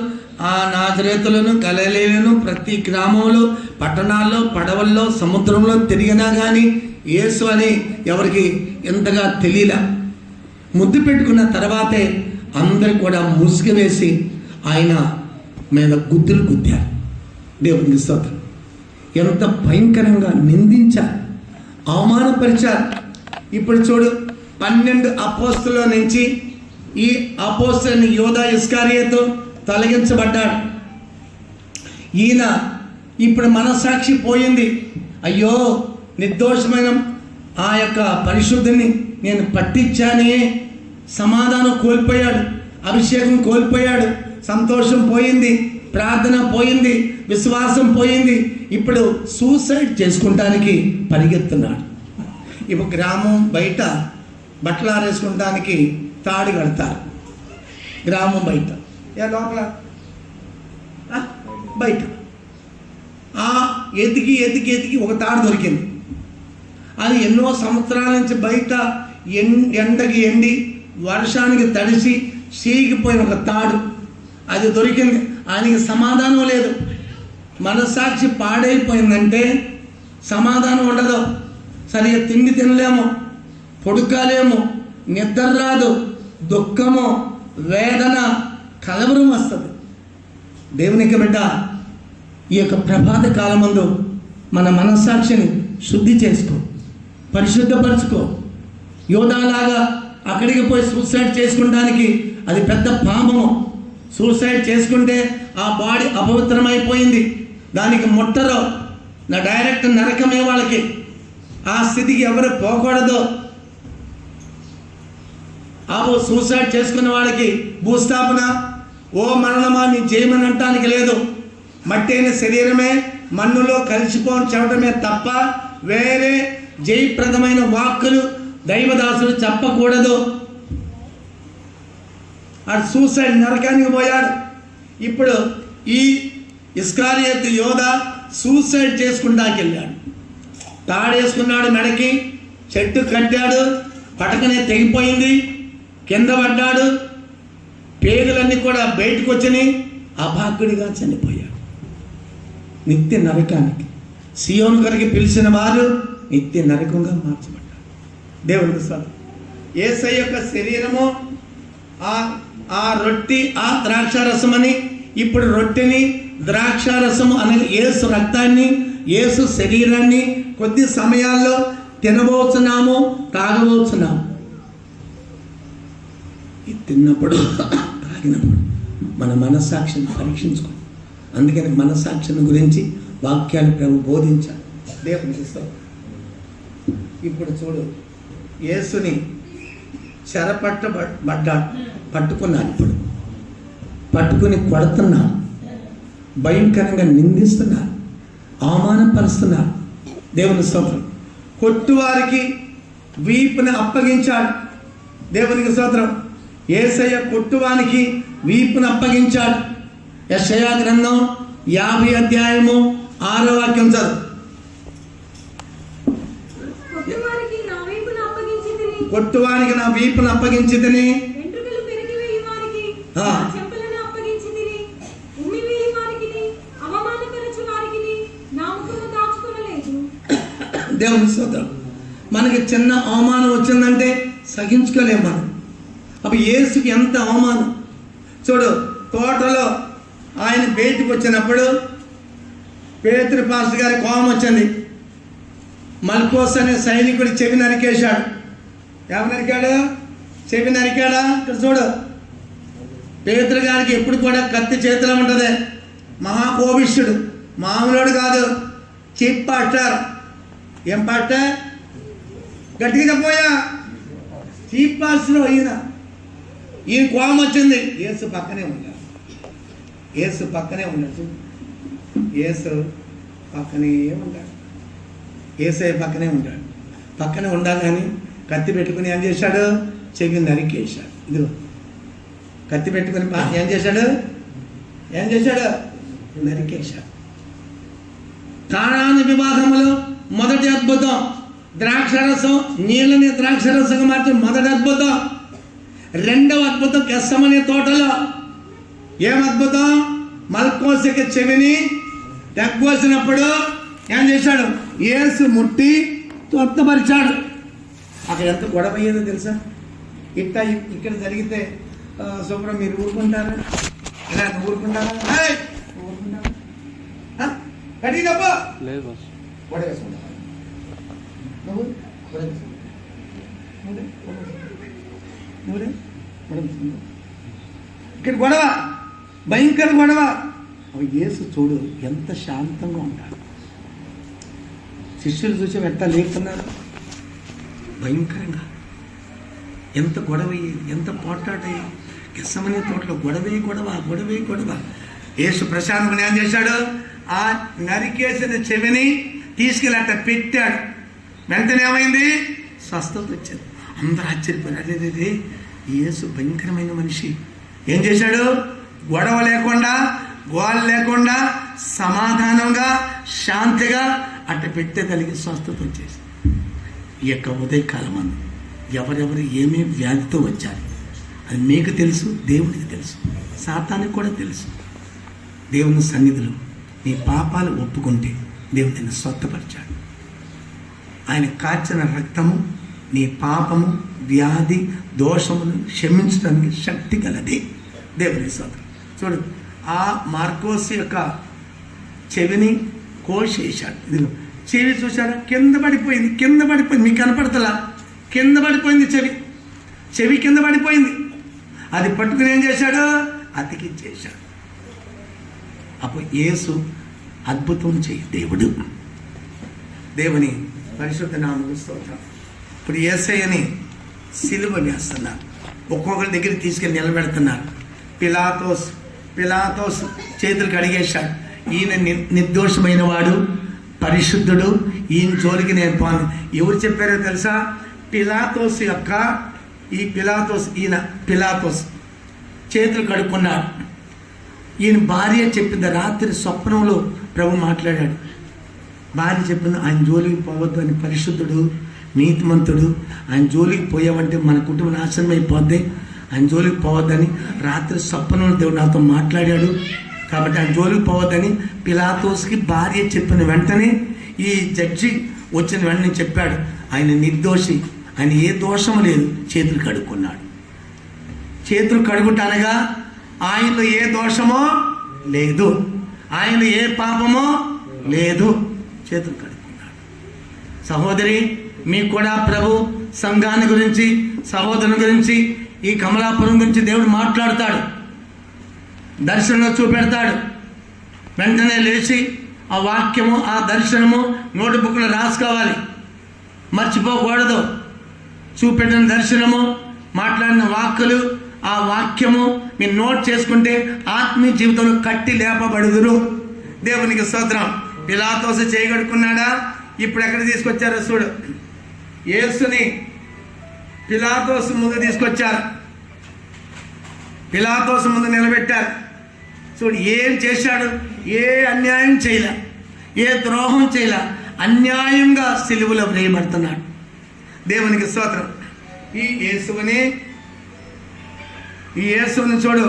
ఆ నాజరేతులను, గలిలయను, ప్రతి గ్రామంలో, పట్టణాల్లో, పడవల్లో, సముద్రంలో తిరిగినా కానీ యేసు అని ఎవరికి ఎంతగా తెలియలా. ముద్దు పెట్టుకున్న తర్వాతే అందరు కూడా ముసుగు వేసి ఆయన మీద గుద్దులు గుద్దారు. దేవునికి స్తోత్రం. ఎంత భయంకరంగా నిందించారు, అవమానపరిచారు. ఇప్పుడు చూడు 12 అపోస్తుల నుంచి ఈ అపోస్తలుని యోధా ఇస్కారియోతు తొలగించబడ్డాడు. ఈయన ఇప్పుడు మనస్సాక్షి పోయింది. అయ్యో, నిర్దోషమైన ఆ యొక్క పరిశుద్ధిని నేను పట్టించానే. సమాధానం కోల్పోయాడు, అభిషేకం కోల్పోయాడు, సంతోషం పోయింది, ప్రార్థన పోయింది, విశ్వాసం పోయింది. ఇప్పుడు సూసైడ్ చేసుకుంటానికి పరిగెత్తున్నాడు. ఇప్పుడు గ్రామం బయట బట్టలు ఆరేసుకుంటానికి తాడు కడతారు. గ్రామం బయట లోపల బయట ఎతికి ఒక తాడు దొరికింది. అది ఎన్నో సంవత్సరాల నుంచి బయట ఎండకి ఎండి వర్షానికి తడిసి చీగిపోయిన ఒక తాడు అది దొరికింది. ఆయనకి సమాధానం లేదు. మనస్సాక్షి పాడైపోయిందంటే సమాధానం ఉండదు. సరిగ్గా తిండి తినలేము, పొడుకాలేము, నిద్ర రాదు, దుఃఖము, వేదన, కలవరం వస్తుంది. దేవునికి బిడ్డ, ఈ యొక్క ప్రభాత కాలమందు మన మనస్సాక్షిని శుద్ధి చేసుకో, పరిశుద్ధపరచుకో. యోధాలాగా అక్కడికి పోయి సూసైడ్ చేసుకుంటానికి అది పెద్ద పాపము. సూసైడ్ చేసుకుంటే ఆ బాడీ అపవిత్రమైపోయింది, దానికి ముట్టరు, నా డైరెక్ట్ నరకమే వాళ్ళకి. ఆ స్థితికి ఎవరు పోకూడదు. సూసైడ్ చేసుకున్న వాళ్ళకి భూస్థాపన, ఓ మరణమా నీ జయమని అంటానికి లేదు. మట్టి అయిన శరీరమే మన్నులో కలిసిపోని చెప్పడమే తప్ప వేరే జయప్రదమైన వాక్కులు దైవదాసులు చెప్పకూడదు. ఆ సూసైడ్ నరకానికి పోయాడు. ఇప్పుడు ఈ ఇస్కారియోతు యోధా సూసైడ్ చేసుకుంటాకి వెళ్ళాడు. తాడేసుకున్నాడు, మెడకి చెట్టు కట్టాడు, పటకనే తెగిపోయింది, కింద పడ్డాడు, పేగులన్నీ కూడా బయటకు వచ్చినాయి, అభాగ్యుడిగా చనిపోయాడు. నిత్య నరకానికి సియోను కొరకు పిలిచిన వారు నిత్య నరకంగా మార్చబడ్డారు. దేవునికి స్తోత్రం. యేసయ్య యొక్క శరీరము ఆ రొట్టి ఆ ద్రాక్షారసమని, ఇప్పుడు రొట్టెని ద్రాక్షారసము అనే యేసు రక్తాన్ని, యేసు శరీరాన్ని కొద్ది సమయాల్లో తినబోతున్నాము, తాగబోతున్నాము. ఇది తిన్నప్పుడు తాగినప్పుడు మన మనస్సాక్షిని పరీక్షించుకో. అందుకని మనస్సాక్షిని గురించి వాక్యాలు ప్రభు బోధించాలి. దేవునికి స్తోత్రం. ఇప్పుడు చూడు, యేసుని చెరపట్టబడ్డాడు, పట్టుకున్నాడు. ఇప్పుడు పట్టుకుని కొడుతున్నారు, భయంకరంగా నిందిస్తున్నారు, అవమానపరుస్తున్నారు. దేవుని స్తోత్రం. కొట్టువారికి వీపుని అప్పగించాడు. దేవునికి స్తోత్రం. యేసయ్య కొట్టువానికి వీపుని అప్పగించాడు. యెషయా గ్రంథం 50 అధ్యాయము 6వ వాక్యం చదువు. కొట్టువానికి నా వీపును అప్పగించితిని, దేవుని స్తోత్రం. మనకి చిన్న అవమానం వచ్చిందంటే సహించుకోలేము మనం. అప్పుడు యేసుకి ఎంత అవమానం చూడు. తోటలో ఆయన బయటికి వచ్చినప్పుడు పేతురు పాస్టర్ గారి కోపం వచ్చింది. మల్కోస్ అనే సైనికుడు చెవి నరికేశాడు. ఎవరు నరికాడు? చెవి నరికాడా? ఇక్కడ చూడు, పేతురు గారికి ఎప్పుడు కూడా కత్తి చేతిలో ఉంటుంది. మహాకోపిష్ఠుడు, మామూలుడు కాదు, చీప్ పాస్టర్. ఏం పాస్టర్? గట్టిగా చెప్పోయా, చీప్ పాస్టర్. ఈయన కోపం వచ్చింది. యేసు పక్కనే ఉన్నాడు, యేసు పక్కనే ఉన్నాడు, యేసు పక్కనే ఉంటాడు, యేసయ్య పక్కనే ఉంటాడు. పక్కనే ఉండాలని కత్తి పెట్టుకుని ఏం చేశాడు? చెవి నరికేశాడు. ఇదిగో కత్తి పెట్టుకుని ఏం చేశాడు? నరికేశాడు. కానాను వివాహములో మొదటి అద్భుతం ద్రాక్షరసం, నీళ్ళని ద్రాక్షరసంగా మార్చి మొదటి అద్భుతం. రెండవ అద్భుతం గెస్సమనే తోటలో. ఏం అద్భుతం? మల్కోసికి చెవిని తగ్గోసినప్పుడు ఏం చేశాడు? యేసు ముట్టి స్వస్థపరిచాడు. అక్కడ ఎంత గొడవ అయ్యేదో తెలుసా? ఇక్కడ జరిగితే శుభ్రం మీరు ఊరుకుంటారా? ఇలా ఊరుకుంటారా? గట్టి తప్ప నువ్వు ఇక్కడ గొడవ, భయంకర గొడవ. యేసు చూడు ఎంత శాంతంగా ఉంటాడు. శిష్యులు చూసి ఎట్లా లేకున్నారు, భయంకరంగా. ఎంత గొడవ, ఎంత పోట్లాటయ్యి. గెత్సేమనే తోటలో గొడవ. యేసు ప్రశాంతంగా ఏం చేశాడు, ఆ నరికేసిన చెవిని తీసుకెళ్ళి అట్ట పెట్టాడు. వెంటనే ఏమైంది, స్వస్థత వచ్చింది. అందరూ ఆశ్చర్యపోయారు, అదే యేసు భయంకరమైన మనిషి. ఏం చేశాడు, గొడవ లేకుండా, గోల లేకుండా, సమాధానంగా, శాంతిగా అట్ట పెట్టగలిగి స్వస్థత వచ్చేసి. ఈ యొక్క ఉదయకాలం అందు ఎవరెవరు ఏమేమి వ్యాధితో వచ్చారు అది మీకు తెలుసు, దేవుడికి తెలుసు, సాతానికి కూడా తెలుసు. దేవుని సన్నిధిలో నీ పాపాలు ఒప్పుకుంటే దేవుడు నిన్ను స్వస్థపరిచాడు. ఆయన కార్చిన రక్తము నీ పాపము, వ్యాధి, దోషమును క్షమించడానికి శక్తి గలది. దేవుని స్తోత్రం. చూడు, ఆ మార్కోస్ యొక్క చెవిని కోసేశాడు. ఇదిగో చెవి చూశారా, కింద పడిపోయింది. మీకు కనపడతలా, కింద పడిపోయింది చెవి కింద పడిపోయింది. అది పట్టుకుని ఏం చేశాడు, అతికించేశాడు. అప్పుడు యేసు అద్భుతం చేయి దేవుడు. దేవుని పరిశుద్ధ నామముకు స్తోత్రం. ఇప్పుడు యేసయ్యని సిలువ వేస్తున్నారు, ఒక్కొక్కరి దగ్గర తీసుకెళ్ళి నిలబెడుతున్నారు. పిలాతోస్ చేతులు కడిగేశాడు. ఈయన నిర్దోషమైన వాడు, పరిశుద్ధుడు, ఈయన జోలికి నేను పోను. ఎవరు చెప్పారో తెలుసా, ఈయన పిలాతోస్ చేతులు కడుక్కున్నాడు. ఈయన భార్య చెప్పింది, రాత్రి స్వప్నంలో ప్రభు మాట్లాడాడు. భార్య చెప్పింది, ఆయన జోలికి పోవద్దు అని, పరిశుద్ధుడు, నీతిమంతుడు, ఆయన జోలికి పోయావంటే మన కుటుంబం నాశనం అయిపోద్ది, ఆయన జోలికి పోవద్దని రాత్రి స్వప్నంలో దేవుడు నాతో మాట్లాడాడు. కాబట్టి ఆయన జోలికి పోవద్దని పిలాతోస్కి భార్య చెప్పిన వెంటనే ఈ జడ్జి వచ్చిన వెంటనే చెప్పాడు, ఆయన నిర్దోషి, ఆయన ఏ దోషం లేదు. చేతులు కడుక్కున్నాడు. చేతులు కడుగుటనగా ఆయనలో ఏ దోషమో లేదు, ఆయనలో ఏ పాపమో లేదు. చేతులు కడుక్కున్నాడు. సహోదరి, మీకు కూడా ప్రభు సంఘాన్ని గురించి, సహోదరుని గురించి, ఈ కమలాపురం గురించి దేవుడు మాట్లాడతాడు, దర్శనంలో చూపెడతాడు. వెంటనే లేచి ఆ వాక్యము, ఆ దర్శనము నోటు బుక్లో రాసుకోవాలి, మర్చిపోకూడదు. చూపెట్టిన దర్శనము, మాట్లాడిన వాక్కులు, ఆ వాక్యము మీరు నోట్ చేసుకుంటే ఆత్మీయ జీవితంలో కట్టి లేపబడుదురు. దేవునికి స్తోత్రం. పిలాతోసు చేయగడుకున్నాడా, ఇప్పుడు ఎక్కడ తీసుకొచ్చారో చూడు. యేసుని పిలాతోసు ముందు తీసుకొచ్చారు, పిలాతోసు ముందు నిలబెట్టారు. చూడు, ఏం చేశాడు, ఏ అన్యాయం చేయలే, ఏ ద్రోహం చేయలే, అన్యాయంగా సిలువలో వేయబడుతున్నాడు. దేవునికి స్తోత్రం. ఈ యేసుని చూడు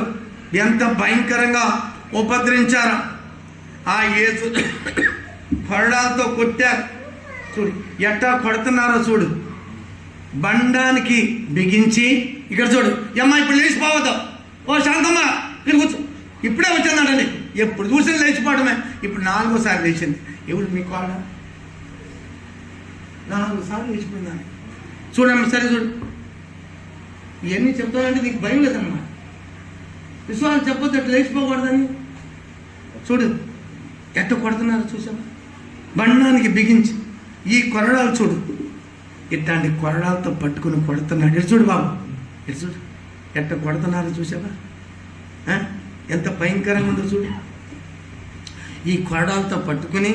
ఎంత భయంకరంగా ఉపద్రవించారు. ఆ యేసు కొరడాలతో కొట్టారు. చూడు ఎట్టా కొడుతున్నారో చూడు. బండానికి బిగించి, ఇక్కడ చూడు, అమ్మా ఇప్పుడు లేచిపోవద్దు, ఓ శాంతమ్మ ఇక్కడ కూర్చో, ఇప్పుడే వచ్చిందండి, ఎప్పుడు చూసిన లేచిపోవడమే. ఇప్పుడు 4వ సారి లేచింది. ఎవరు మీ కోడ 4 సార్లు లేచిపోయిందని చూడమ్మా. సరే చూడు, ఇవన్నీ చెప్తానంటే నీకు భయం లేదమ్మా, విశ్వాసం చెప్పొద్దు, ఎట్లా లేచిపోకూడదని. చూడు ఎట్ట కొడుతున్నారు చూసావా, బండానికి బిగించి. ఈ కొరడాలు చూడు, ఇట్లాంటి కొరడాలతో పట్టుకుని కొడుతున్నాడు. ఇటు చూడు బాబు, ఇటు చూడు ఎట్ట కొడుతున్నారు చూసావా, ఎంత భయంకరంగా ఉందో చూడు. ఈ కొరడాలతో పట్టుకుని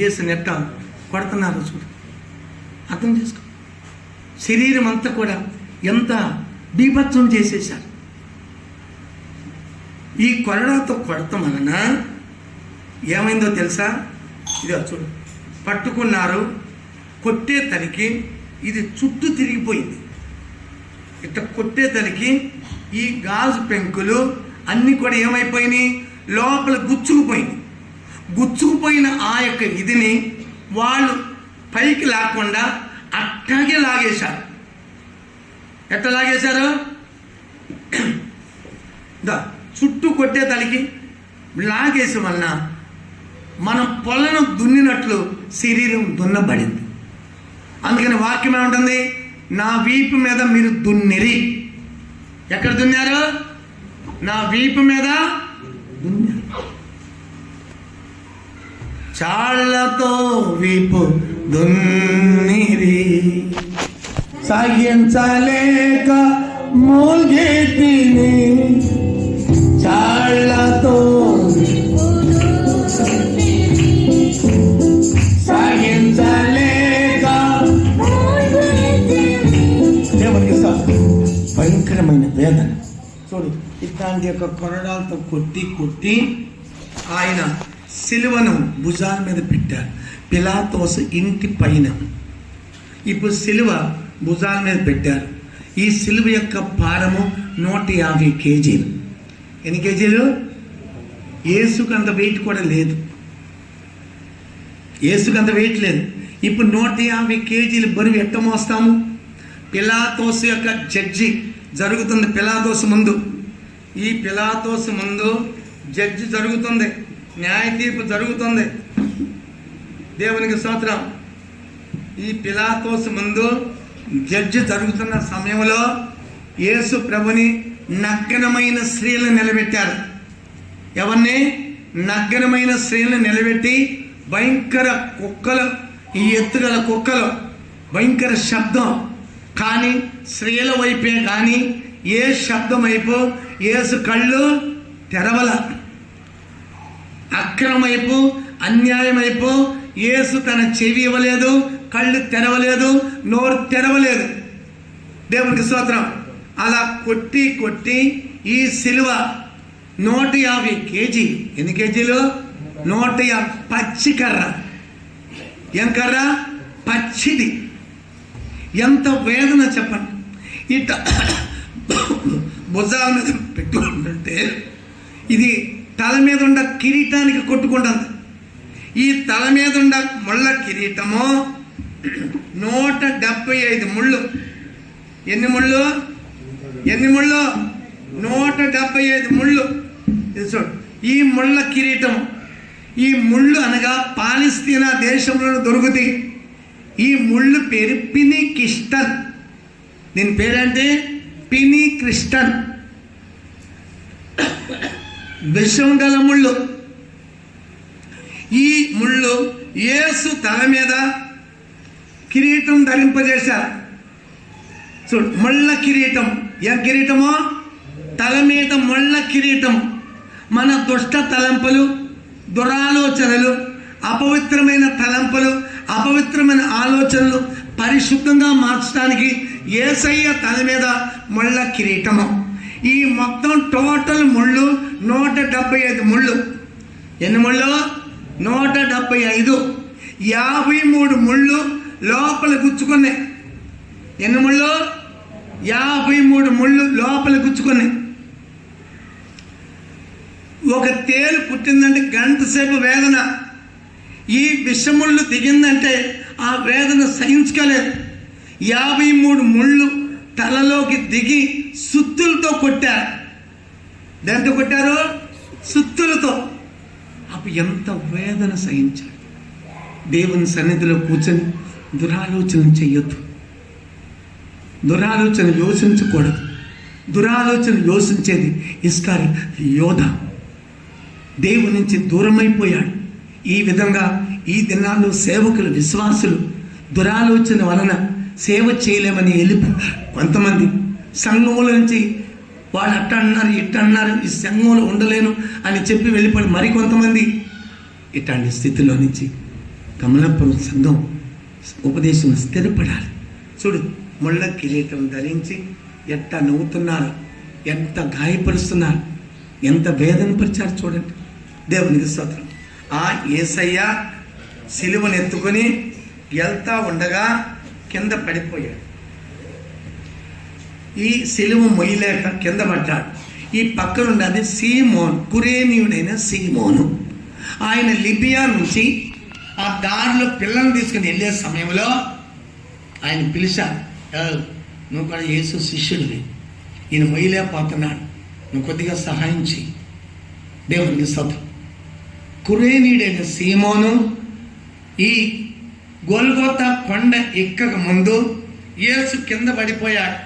యేసుని ఎట్ట కొడుతున్నారు చూడు. అర్థం చేసుకో, శరీరం అంతా కూడా ఎంత బీభత్సం చేసేశారు. ఈ కొరడాతో కొడతాం వలన ఏమైందో తెలుసా, ఇదో చూడు, పట్టుకున్నారు, కొట్టే తనికి ఇది చుట్టూ తిరిగిపోయింది. ఇట్లా కొట్టే తనికి ఈ గాజు పెంకులు అన్నీ కూడా ఏమైపోయినాయి, లోపల గుచ్చుకుపోయిన ఆ యొక్క ఇదిని వాళ్ళు పైకి లాక్కుండా అట్టాగే లాగేశారు. ఎట్లా లాగేశారు, చుట్టూ కొట్టే తలికి లాగేసి వలన మనం పొలను దున్నినట్లు శరీరం దున్నబడింది. అందుకని వాక్యం ఏముంటుంది, నా వీపు మీద మీరు దున్నిరి. ఎక్కడ దున్నారు? నా వీపు మీద దున్నారు. చాళ్లతో వీపు దున్నిరి, సాగించలేక మూల్గేతిని. చాళ్లతో సాగించలేక దేవునికి భయంకరమైన వేదన. చూడు, ఇట్లాంటి యొక్క కొరడాలతో కొట్టి ఆయన సిలువను భుజాల మీద పెట్టారు. పిలాతోసు ఇంటి పైన. ఇప్పుడు సిలువ భుజాల మీద పెట్టారు. ఈ సిలువ యొక్క భారము 150 కేజీలు. ఎన్ని కేజీలు? యేసుకు అంత వెయిట్ కూడా లేదు. యేసుకు అంత వెయిట్ లేదు. ఇప్పుడు 150 కేజీలు బరువు ఎట్ట మోస్తాము? పిలాతోసు యొక్క జడ్జి జరుగుతుంది. పిలాతోసు ముందు, ఈ పిలాతోసు ముందు జడ్జి జరుగుతుంది, న్యాయ తీర్పు జరుగుతుంది. దేవునికి స్తోత్రం. ఈ పిలాతోసు ముందు జడ్జి జరుగుతున్న సమయంలో యేసు ప్రభుని నగ్నమైన స్త్రీలను నిలబెట్టారు. ఎవరిని? నగ్నమైన స్త్రీలను నిలబెట్టి భయంకర కుక్కలు, ఈ ఎత్తుగల కుక్కలు, భయంకర శబ్దం. కానీ స్త్రీల వైపే కానీ ఏ శబ్దం వైపు యేసు కళ్ళు తెరవల. అక్రమం వైపు, అన్యాయం వైపు యేసు తన చెవి ఇవ్వలేదు, కళ్ళు తెరవలేదు, నోరు తెరవలేదు. దేవునికి స్తోత్రం. అలా కొట్టి ఈ సిలువ 150 కేజీ. ఎన్ని కేజీలు? 150. పచ్చి కర్ర. ఏం కర్ర? పచ్చిది. ఎంత వేదన చెప్పండి. ఇట భుజాల మీద పెట్టుకుంటుంటే ఇది తల మీద ఉన్న కిరీటానికి కొట్టుకుంటుంది. ఈ తల మీద ఉన్న ముళ్ళ కిరీటము 175 ముళ్ళు. ఎన్ని ముళ్ళు? 175 ముళ్ళు. చూడు, ఈ ముళ్ళ కిరీటం, ఈ ముళ్ళు అనగా పాలస్తీనా దేశంలో దొరుకుతాయి. ఈ ముళ్ళు పేరు పినికిస్టన్. దీని పేరంటే పినిక్రిస్టన్. విషం గల ముళ్ళు. ఈ ముళ్ళు యేసు తల మీద కిరీటం ధరింపజేశారు. చూడు, ముళ్ళ కిరీటం. ఏం కిరీటమో? తల మీద ముళ్ళ కిరీటం. మన దుష్ట తలంపులు, దురాలోచనలు, అపవిత్రమైన తలంపులు, అపవిత్రమైన ఆలోచనలు పరిశుద్ధంగా మార్చడానికి యేసయ్య తల మీద ముళ్ళ కిరీటము. ఈ మొత్తం టోటల్ ముళ్ళు 175 ముళ్ళు. ఎన్ని ముళ్ళు? 175. 53 ముళ్ళు లోపల గుచ్చుకున్నాయి. ఎన్ని ముళ్ళు? 53 ముళ్ళు లోపల గుచ్చుకున్నాయి. ఒక తేలు పుట్టిందంటే గంట సేపు వేదన. ఈ విషముళ్ళు దిగిందంటే ఆ వేదన సహించుకోలేదు. 53 ముళ్ళు తలలోకి దిగి సుత్తులతో కొట్టారు. దాంతో కొట్టారు? సుత్తులతో. అప్పుడు ఎంత వేదన సహించాడు. దేవుని సన్నిధిలో కూర్చొని దురాలోచన చెయ్యొద్దు. దురాలోచన యోచించకూడదు. దురాలోచన యోచించేది ఇస్కారి యోధ. దేవుని నుంచి దూరమైపోయాడు. ఈ విధంగా ఈ దినాల్లో సేవకులు, విశ్వాసులు దురాలోచన వలన సేవ చేయలేమని వెళ్ళిపో. కొంతమంది సంఘముల నుంచి వాళ్ళు అట్ట అన్నారు, ఇట్ట అన్నారు, ఈ సంఘంలో ఉండలేను అని చెప్పి వెళ్ళిపోయి మరికొంతమంది ఇట్లాంటి స్థితిలో నుంచి కమలాపురం సంఘం ఉపదేశం స్థిరపడాలి. చూడు, ముళ్ళ కిరీటం ధరించి ఎంత నవ్వుతున్నారు, ఎంత గాయపరుస్తున్నారు, ఎంత వేదన పరిచారు చూడండి. దేవునికి స్తోత్రం. ఆ యేసయ్య సిలువను ఎత్తుకొని వెళ్తా ఉండగా కింద పడిపోయాడు. ఈ సిలువ మొయ్యలేక కింద పడ్డాడు. ఈ పక్కనున్నది సీమోన్, కురేనీయుడైన సీమోను. ఆయన లిబియా నుంచి ఆ దారిలో పిల్లల్ని తీసుకుని వెళ్ళే సమయంలో ఆయన పిలిచాడు, నువ్వు కూడా యేసు శిష్యుడివి, ఈయన మొయ్యలేకపోతున్నాడు, నువ్వు కొద్దిగా సహాయం చెయ్యి. దేవునికి స్తోత్రం. కురేనీయుడైన సీమోను ఈ గొల్గొతా కొండ ఎక్కక ముందు యేసు కింద పడిపోయాడు.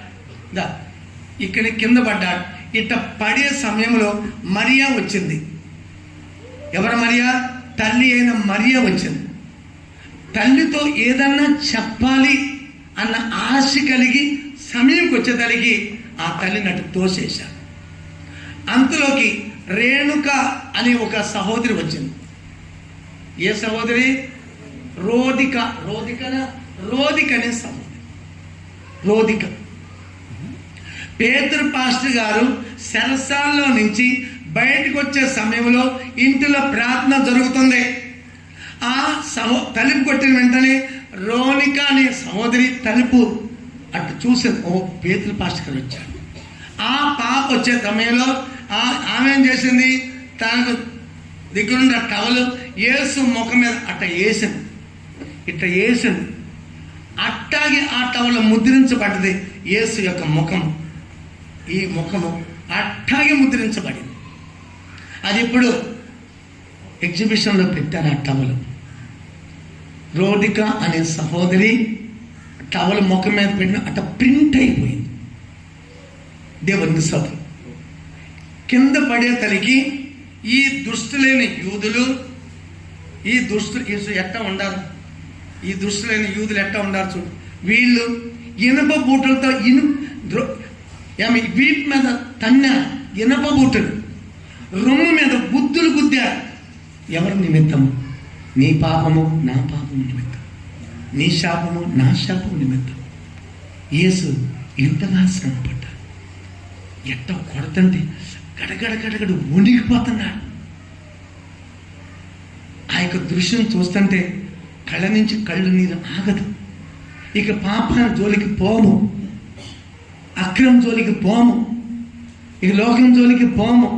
ఇక్కడ కింద పడ్డాడు. ఇట్ట పడే సమయంలో మరియా వచ్చింది. ఎవరు మరియా? తల్లి అయిన మరియా వచ్చింది. తల్లితో ఏదన్నా చెప్పాలి అన్న ఆశ కలిగి సమయంకి వచ్చేసరికి ఆ తల్లిని అటు తోసేశారు. అంతలోకి రేణుక అనే ఒక సహోదరి వచ్చింది. ఏ సహోదరి? రోదిక అనే సహోదరి. రోదిక. పేతురు పాస్టర్ గారు సెరసాల్లో నుంచి బయటకు వచ్చే సమయంలో ఇంటిలో ప్రార్థన జరుగుతుంది. ఆ తలుపు కొట్టిన వెంటనే రోనిక అనే సహోదరి తలుపు అటు చూసింది. ఓ, పేతురు పాస్టర్ గారు వచ్చాడు. ఆ పాప వచ్చే సమయంలో ఆమె ఏం చేసింది? తనకు దగ్గరుండి ఆ టవలు యేసు ముఖం మీద ఇట్ట వేసింది. అట్టాగే ఆ టవలు ముద్రించబడ్డది. యేసు యొక్క ముఖము, ఈ ముఖము అట్టాగే ముద్రించబడింది. అది ఇప్పుడు ఎగ్జిబిషన్లో పెట్టారు. ఆ టవలు రోదిక అనే సహోదరి టవల్ ముఖం మీద పెట్టిన అట్ట ప్రింట్ అయిపోయింది. దేవుని సభ కింద పడే తలికి ఈ దుష్టులైన యూదులు, ఎట్టా ఉండారు? ఈ దుష్టులైన యూదులు ఎట్టా ఉండారు చూడు. వీళ్ళు ఇనుప బూటలతో వీటి మీద తన్నారు. ఇనుప బూటలు రొమ్ము మీద బుద్ధులు గుద్దారు. ఎవరి నిమిత్తము? నీ పాపము నా పాపము నిమిత్తం, నీ శాపము నా శాపము నిమిత్తం. యేసు ఇంతగా శ్రమపడ్డాడు. ఎట్ట కొడుతుంటే గడగడ వణికిపోతున్నాడు. ఆ యొక్క దృశ్యం చూస్తుంటే కళ్ళ నుంచి కళ్ళు నీరు ఆగదు. ఇక పాపం జోలికి పోము, అక్రమం జోలికి పోము, ఇక లోకం జోలికి పోము.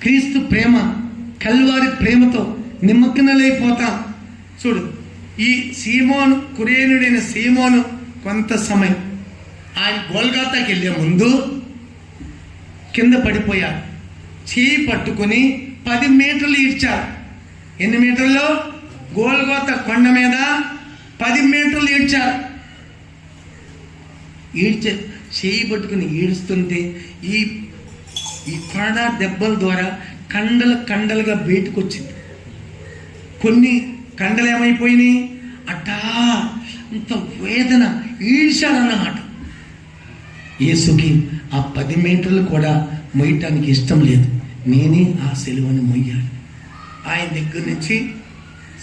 క్రీస్తు ప్రేమ, కల్వారి ప్రేమతో నిమగ్నలైపోతాం. చూడు, ఈ సీమోను, కురేనుడైన సీమోను కొంత సమయం ఆయన గోల్గాతాకి వెళ్ళే ముందు కింద పడిపోయాడు. చేయి పట్టుకుని 10 మీటర్లు ఈడ్చారు. ఎన్ని మీటర్లు? గోల్గోత కొండ మీద 10 మీటర్లు ఈడ్చారు. చేయి పట్టుకుని ఈడుస్తుంటే ఈ కొరడా దెబ్బల ద్వారా కండలుగా బయటకు వచ్చింది. కొన్ని కండలు ఏమైపోయినాయి? అట్టా అంత వేదన ఈడ్చాడన్నమాట. యేసుకి ఆ 10 మీటర్లు కూడా మొయ్యటానికి ఇష్టం లేదు. నేనే ఆ సిలువను మొయ్యాలి. ఆయన దగ్గర నుంచి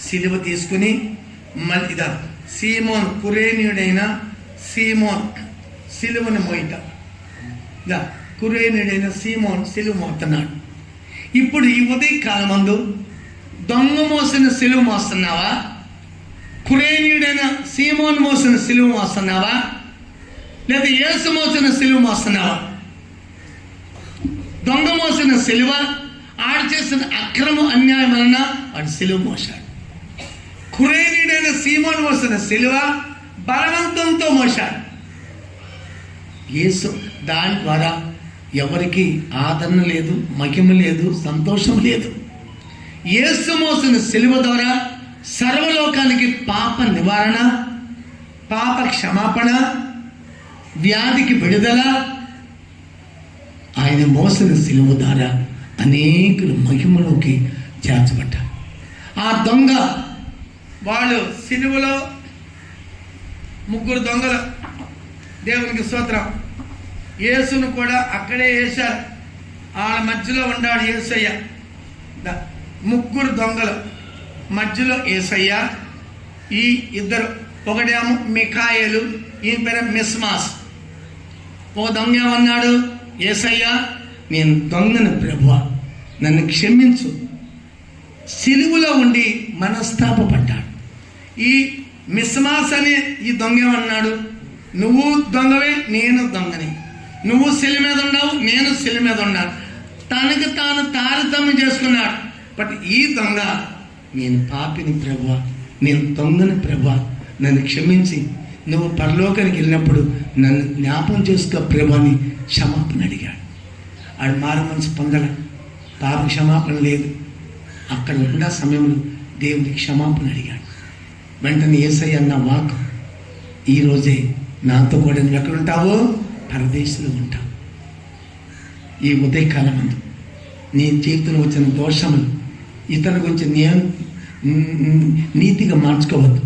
సిలువ తీసుకుని మళ్ళీ సీమోన్, కురేనీయుడైన సీమోన్ సిలువను మోయట. కురేనీయుడైన సీమోన్ సిలువ మోస్తున్నాడు. ఇప్పుడు ఈ ఉదయకాలం మందు దొంగ మోసిన సిలువ మోస్తున్నావా? కురేనీయుడైన సీమోన్ మోసిన సిలువ మోస్తున్నావా? లేదా యేసు మోసిన సిలువ మోస్తున్నావా? దొంగ మోసిన సిలువ, ఆడు చేసిన అక్రమ అన్యాయం వలన వాడు సిలువ మోసాడు. కురేనీయుడైన సీమోన్ మోసిన సిలువ బలవంతంతో మోసాడు. యేసు దాని ద్వారా ఎవరికి ఆదరణ లేదు, మహిమ లేదు, సంతోషం లేదు. యేసు మోసిన సిలువ ద్వారా సర్వలోకానికి పాప నివారణ, పాప క్షమాపణ, వ్యాధికి విడుదల. ఆయన మోసిన సిలువ ద్వారా అనేకులు మహిమలోకి చేర్చబడ్డారు. ఆ దొంగ వాళ్ళు సిలువలో 3 దొంగలు, దేవునికి స్తోత్రం. యేసును కూడా అక్కడే వేశారు. వాళ్ళ మధ్యలో ఉన్నాడు యేసయ్య. 3 దొంగలు మధ్యలో యేసయ్య, ఈ ఇద్దరు. ఒకడేమో మిఖాయేలు, ఈయన పేరు మిస్మాస్. ఓ దొంగ ఏమన్నాడు? యేసయ్య, నేను దొంగను ప్రభువా, నన్ను క్షమించు. సిలువలో ఉండి మనస్తాపడ్డాడు. ఈ మిస్మాస్ అనే ఈ దొంగ ఏమన్నాడు? నువ్వు దొంగవే, నేను దొంగని. నువ్వు శిల మీద ఉన్నావు, నేను శిల మీద ఉన్నాను. తనకు తాను తారతమ్యం చేసుకున్నాడు. బట్ ఈ దొంగ, నేను పాపిని ప్రభువా, నేను దొంగని ప్రభువా, నన్ను క్షమించి నువ్వు పరలోకానికి వెళ్ళినప్పుడు నన్ను జ్ఞాపం చేసుకో ప్రభు అని క్షమాపణ అడిగాడు. ఆడు మారు మనసు పొందల, పాప క్షమాపణ లేదు. అక్కడ ఉన్న సమయంలో దేవునికి క్షమాపణ అడిగాడు. వెంటనే యేసయ్య అన్న వాక్ ఈరోజే నాతో కూడా నువ్వు ఎక్కడ ఉంటావు? పరదేశంలో ఉంటావు. ఈ ఉదయకాలం అందు నీ జీవితంలో వచ్చిన దోషములు ఇతరుల గురించి నీతిగా మార్చుకోవద్దు.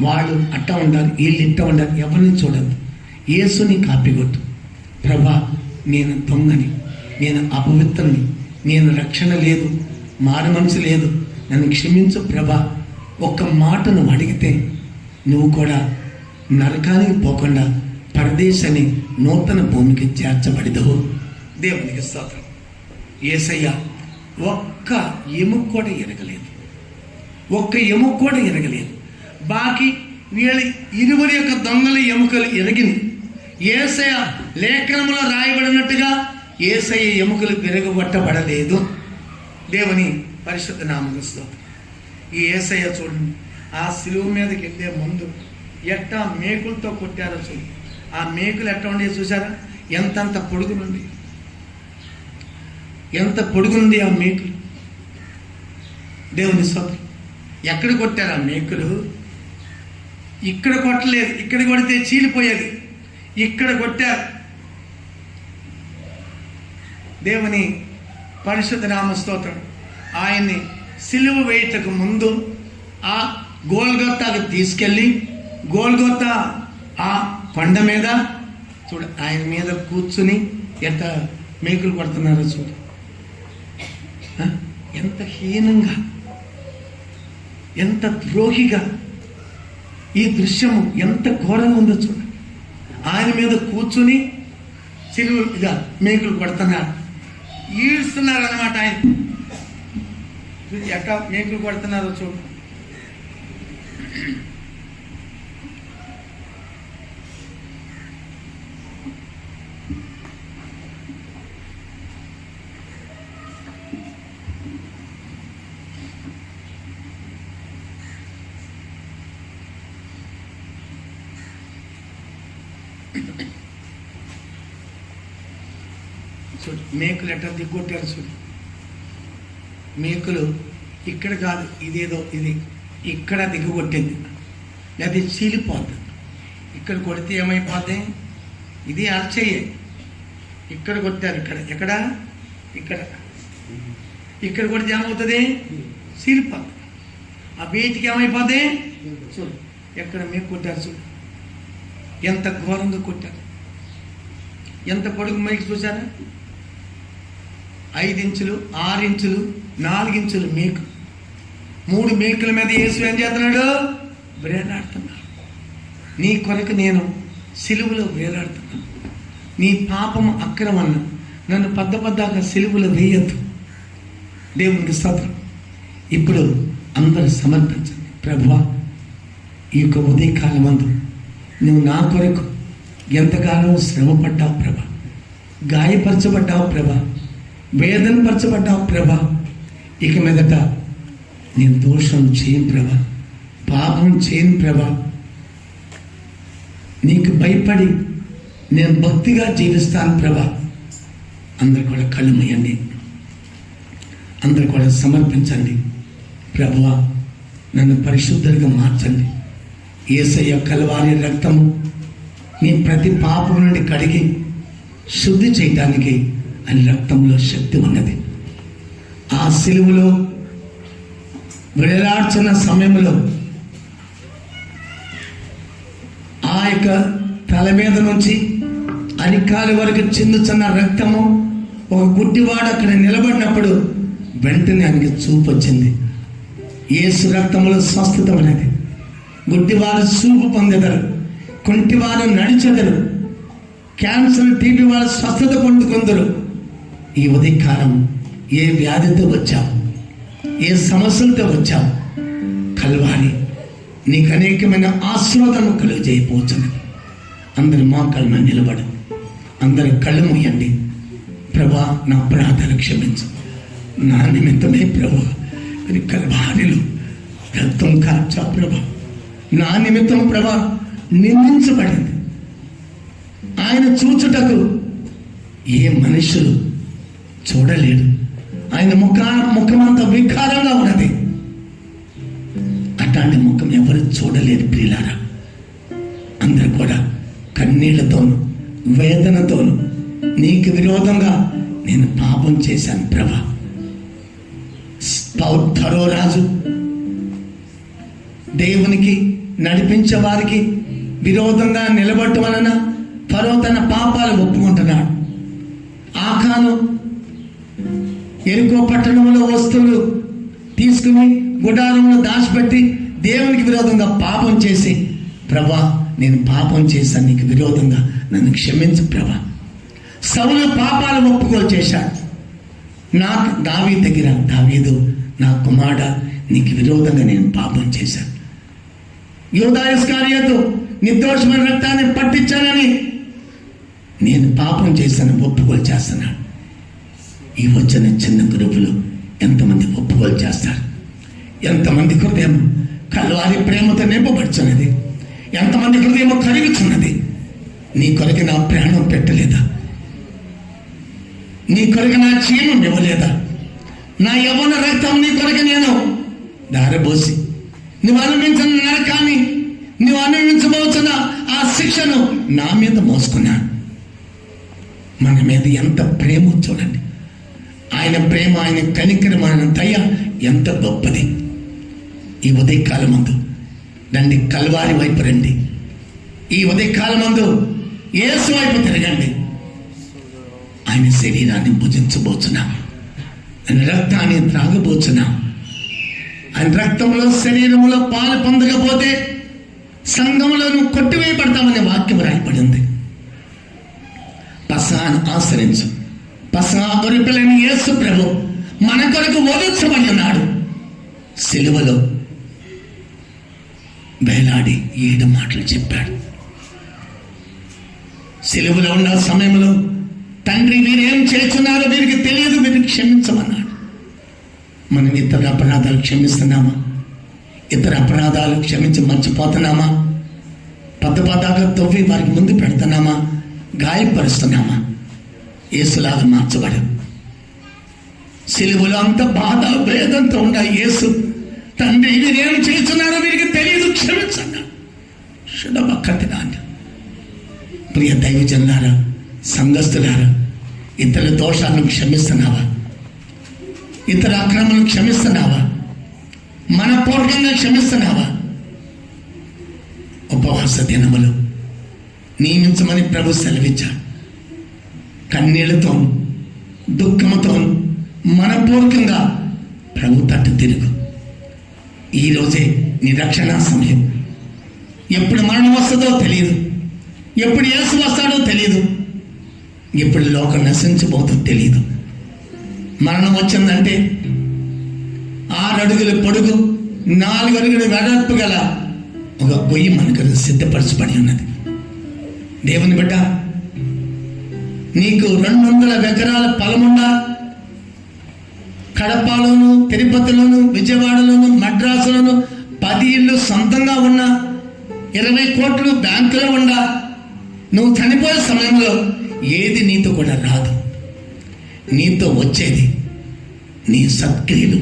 వాళ్ళు అట్ట ఉండాలి, వీళ్ళు ఇట్ట ఉండాలి, ఎవరిని చూడద్దు. యేసుని కాపీకొట్టు. ప్రభా, నేను దొంగని, నేను అపవిత్రుని, నేను రక్షణ లేదు, మారు మనసు లేదు, నన్ను క్షమించు ప్రభా. ఒక్క మాట నువ్వు అడిగితే నువ్వు కూడా నరకానికి పోకుండా పరదేశాన్ని నూతన భూమికి చేర్చబడిదవు. దేవునికి స్తోత్రం. యేసయ్య ఒక్క ఎముక కూడా ఎరగలేదు, ఒక్క ఎముక కూడా ఎరగలేదు. బాకీ వీళ్ళ ఇరువురి యొక్క దొంగల ఎముకలు ఎరిగింది. యేసయ్య లేఖనంలో రాయబడినట్టుగా యేసయ్య ఎముకలు విరగొట్టబడలేదు. దేవుని పరిశుద్ధ నామముకు స్తోత్రం. ఈ యేసయ్య చూడండి, ఆ శిలువ మీదకి వెళ్ళే ముందు ఎట్టా మేకులతో కొట్టారో చూడండి. ఆ మేకులు ఎట్లా ఉండేవి చూసారా? ఎంతంత పొడుగునుంది, ఎంత పొడుగుంది ఆ మేకులు. దేవుని స్తోత్రం. ఎక్కడ కొట్టారు ఆ మేకులు? ఇక్కడ కొట్టలేదు, ఇక్కడ కొడితే చీలిపోయేది, ఇక్కడ కొట్టారు. దేవుని పరిశుద్ధ నామ స్తోత్రం. ఆయన్ని సిలువ వేయటకు ముందు ఆ గోల్గొత్తాకు తీసుకెళ్ళి గోల్గొత్తా ఆ కొండ మీద చూడ ఆయన మీద కూర్చుని ఎంత మేకులు కొడుతున్నారో చూడు. ఎంత హీనంగా, ఎంత ద్రోహిగా ఈ దృశ్యము ఎంత ఘోరంగా ఉందో చూడ. ఆయన మీద కూర్చుని సిలువ ఇక మేకులు కొడుతున్నారు, ఈడుస్తున్నారు అన్నమాట. ఆయన ఎట్లా మేకులు కొడుతున్నారో చూడు. చూడు మేకులు ఎట్లా దిగ్గొట్టారు చూడు. మేకులు ఇక్కడ కాదు, ఇదేదో ఇది ఇక్కడ దిగ్గొట్టింది, అది చీలిపోద్ది. ఇక్కడ కొడితే ఏమైపోద్ది? ఇది అరచేయే. ఇక్కడ కొట్టారు, ఇక్కడ ఎక్కడ ఇక్కడ ఇక్కడ కొడితే ఏమవుతుంది? చీలిపోద్ది. ఆ వేటికి ఏమైపోద్ది? చూడు ఎక్కడ మేకు కొట్టారు చూడు, ఎంత ఘోరంగా కొట్టారు. ఎంత పొడుగు మేకు చూసారా? 5 ఇంచులు, 6 ఇంచులు, 4 ఇంచులు మేకు. 3 మేకుల మీద యేసు ఏం చేస్తున్నాడు? వేలాడుతున్నాడు. నీ కొరకు నేను సిలువలో వేలాడుతున్నాను. నీ పాపము అక్రమన్న నన్ను పద్దగా సిలువలో వేయద్దు. దేవునికి స్తోత్రం. ఇప్పుడు అందరూ సమర్పించండి. ప్రభువా, ఈ యొక్క ఉదయకాలం మందు నువ్వు నా కొరకు ఎంతగానో శ్రమపడ్డావు ప్రభా, గాయపరచబడ్డావు ప్రభా, వేదన పరచబడ్డావు ప్రభా. ఇక మీదట నేను దోషం చేయను ప్రభా, పాపం చేయను ప్రభా. నీకు భయపడి నేను భక్తిగా జీవిస్తాను ప్రభా. అందరు కూడా కళ్ళు మూయండి, అందరు కూడా సమర్పించండి. ప్రభువా, నన్ను పరిశుద్ధుడిగా మార్చండి. యేసయ్య కల్వారి రక్తము నీ ప్రతి పాపం నుండి కడిగి శుద్ధి చేయటానికి అని రక్తంలో శక్తి ఉన్నది. ఆ సిలువలో వేలాడుచున్న సమయంలో ఆ యొక్క తల మీద నుంచి అరికాలి వరకు చిందుచున్న రక్తము, ఒక గుడ్డివాడు అక్కడ నిలబడినప్పుడు వెంటనే ఆయనకి చూపు వచ్చింది. యేసు రక్తములో స్వస్థత ఉన్నది. గుడ్డివారు చూపు పొందెదరు, కుంటివారు నడిచెదరు, క్యాన్సర్ టీబీ వారు స్వస్థత పొందుకుందరు. ఈ ఉదయకాలం ఏ వ్యాధితో వచ్చావు, ఏ సమస్యలతో వచ్చావు, కల్వారి నీకు అనేకమైన ఆశీర్వాదము కలుగు చేయబోతున్నది. అందరి మోకాళ్ళ మీద నిలబడు, అందరి కళ్ళు మూయండి. ప్రభా, నా అపరాధాలు క్షమించు. నా నిమిత్తమే ప్రభా మరి కల్వారిలో రక్తం కార్చా ప్రభా. నా నిమిత్తం ప్రభా నిందించబడింది. ఆయన చూచుటకు ఏ మనుషులు చూడలేడు. ఆయన ముఖమంతా వికారంగా ఉన్నది. అట్లాంటి ముఖం ఎవరు చూడలేరు ప్రియులారా. అందరూ కూడా కన్నీళ్లతోను వేదనతోను నీకు విరోధంగా నేను పాపం చేశాను ప్రభా. ఫరో రాజు దేవునికి నడిపించే వారికి విరోధంగా నిలబడటం వలన ఫరో తన పాపాలు ఒప్పుకుంటున్నాడు. ఆకాను ఎరుకో పట్టణంలో వస్తువులు తీసుకుని గుడారంలో దాచిపెట్టి దేవునికి విరోధంగా పాపం చేసి, ప్రభా నేను పాపం చేశాను, నీకు విరోధంగా నన్ను క్షమించు ప్రభా. సౌలు పాపాలు ఒప్పుకోలు చేశాడు. నాకు దావీదు దగ్గర, దావీదు నా కుమారుడా నీకు విరోధంగా నేను పాపం చేశాను. యూదా ఇస్కరియోతు నిర్దోషమైన రక్తాన్ని పట్టించానని నేను పాపం చేశాను, ఒప్పుకోలు చేస్తున్నాను. ఈ వచ్చిన చిన్న గ్రూపులు ఎంతమంది ఒప్పుకోలు చేస్తారు? ఎంతమంది హృదయం కల్వారి ప్రేమతో నింపబడుచున్నది? ఎంతమంది హృదయం కరుగుచున్నది? నీ కొరకు నా ప్రాణం పెట్టలేదా? నీ కొరకు నా జీవం ఇవ్వలేదా? నా యవ్వన రక్తం నీ కొరకు నేను దారబోసి నువ్వు అనుభవించిన నరకాన్ని, నువ్వు అనుభవించబోతున్న ఆ శిక్షను నా మీద మోసుకున్నాను. మన మీద ఎంత ప్రేమ చూడండి. ఆయన ప్రేమ, ఆయన కనికరం, ఆయన దయ ఎంత గొప్పది. ఈ ఉదయకాలం మందు రండి, కల్వారి వైపు రండి. ఈ ఉదయకాలం మందు యేసు వైపు తిరగండి. ఆయన శరీరాన్ని భుజించబోతున్నాం, ఆయన రక్తాన్ని త్రాగబోతున్నాం. ఆయన రక్తంలో శరీరంలో పాలు పొందకపోతే సంఘంలో నువ్వు కొట్టివేయబడతామనే వాక్యం రాయబడింది. పసహాను ఆశ్రయించు. పసహా గొర్రెపిల్లని యేసు ప్రభు మన కొరకు వధించబడి ఉన్నాడు. సిలువలో వేలాడి 7 మాటలు చెప్పాడు. సిలువలో ఉన్న సమయంలో తండ్రి వీరేం చేస్తున్నారో వీరికి తెలియదు, వీరికి క్షమించమన్నాడు. మనం ఇతర అపరాధాలు క్షమిస్తున్నామా? ఇతర అపరాధాలు క్షమించి మర్చిపోతున్నామా? పద్దపదాగా తవ్వి వారికి ముందు పెడుతున్నామా? గాయపరుస్తున్నామా? యేసులాగా మార్చబడు. సిలువలో అంత బాధ వేదంతో ఉన్న యేసు తండ్రి వీరేం చేస్తున్నారో వీరికి తెలియదు, క్షమించన్నా. శుభకథనాన్ని ప్రియ దైవజనులారా, సంఘస్థులారా, ఇతరుల దోషాలను క్షమిస్తున్నావా? ఇతర అక్రమాలను క్షమిస్తున్నావా? మనపూర్వకంగా క్షమిస్తున్నావా? ఉపవాస దినములు నియమించమని ప్రభు సెలవిచ్చాడు. కన్నీళ్లతో దుఃఖంతో మనపూర్వకంగా ప్రభు తట్టు తిరుగు. ఈరోజే నీ రక్షణ సమయం. ఎప్పుడు మరణం వస్తుందో తెలియదు, ఎప్పుడు యేసు వస్తాడో తెలియదు, ఎప్పుడు లోకం నశించబోతుందో తెలియదు. మరణం వచ్చిందంటే 6 అడుగుల పొడుగు 4 అడుగుల వెడల్పు గల ఒక గొయ్యి మనకు సిద్ధపరచబడి ఉన్నది. దేవుని బిడ్డ, నీకు 200 ఎకరాల పొలముండా కడపలోను, తిరుపతిలోను, విజయవాడలోను, మద్రాసులోను 10 ఇళ్ళు సొంతంగా ఉన్నా, 20 కోట్లు బ్యాంకులో ఉండా, నువ్వు చనిపోయే సమయంలో ఏది నీతో కూడా రాదు. నీతో వచ్చేది నీ సత్క్రియలు,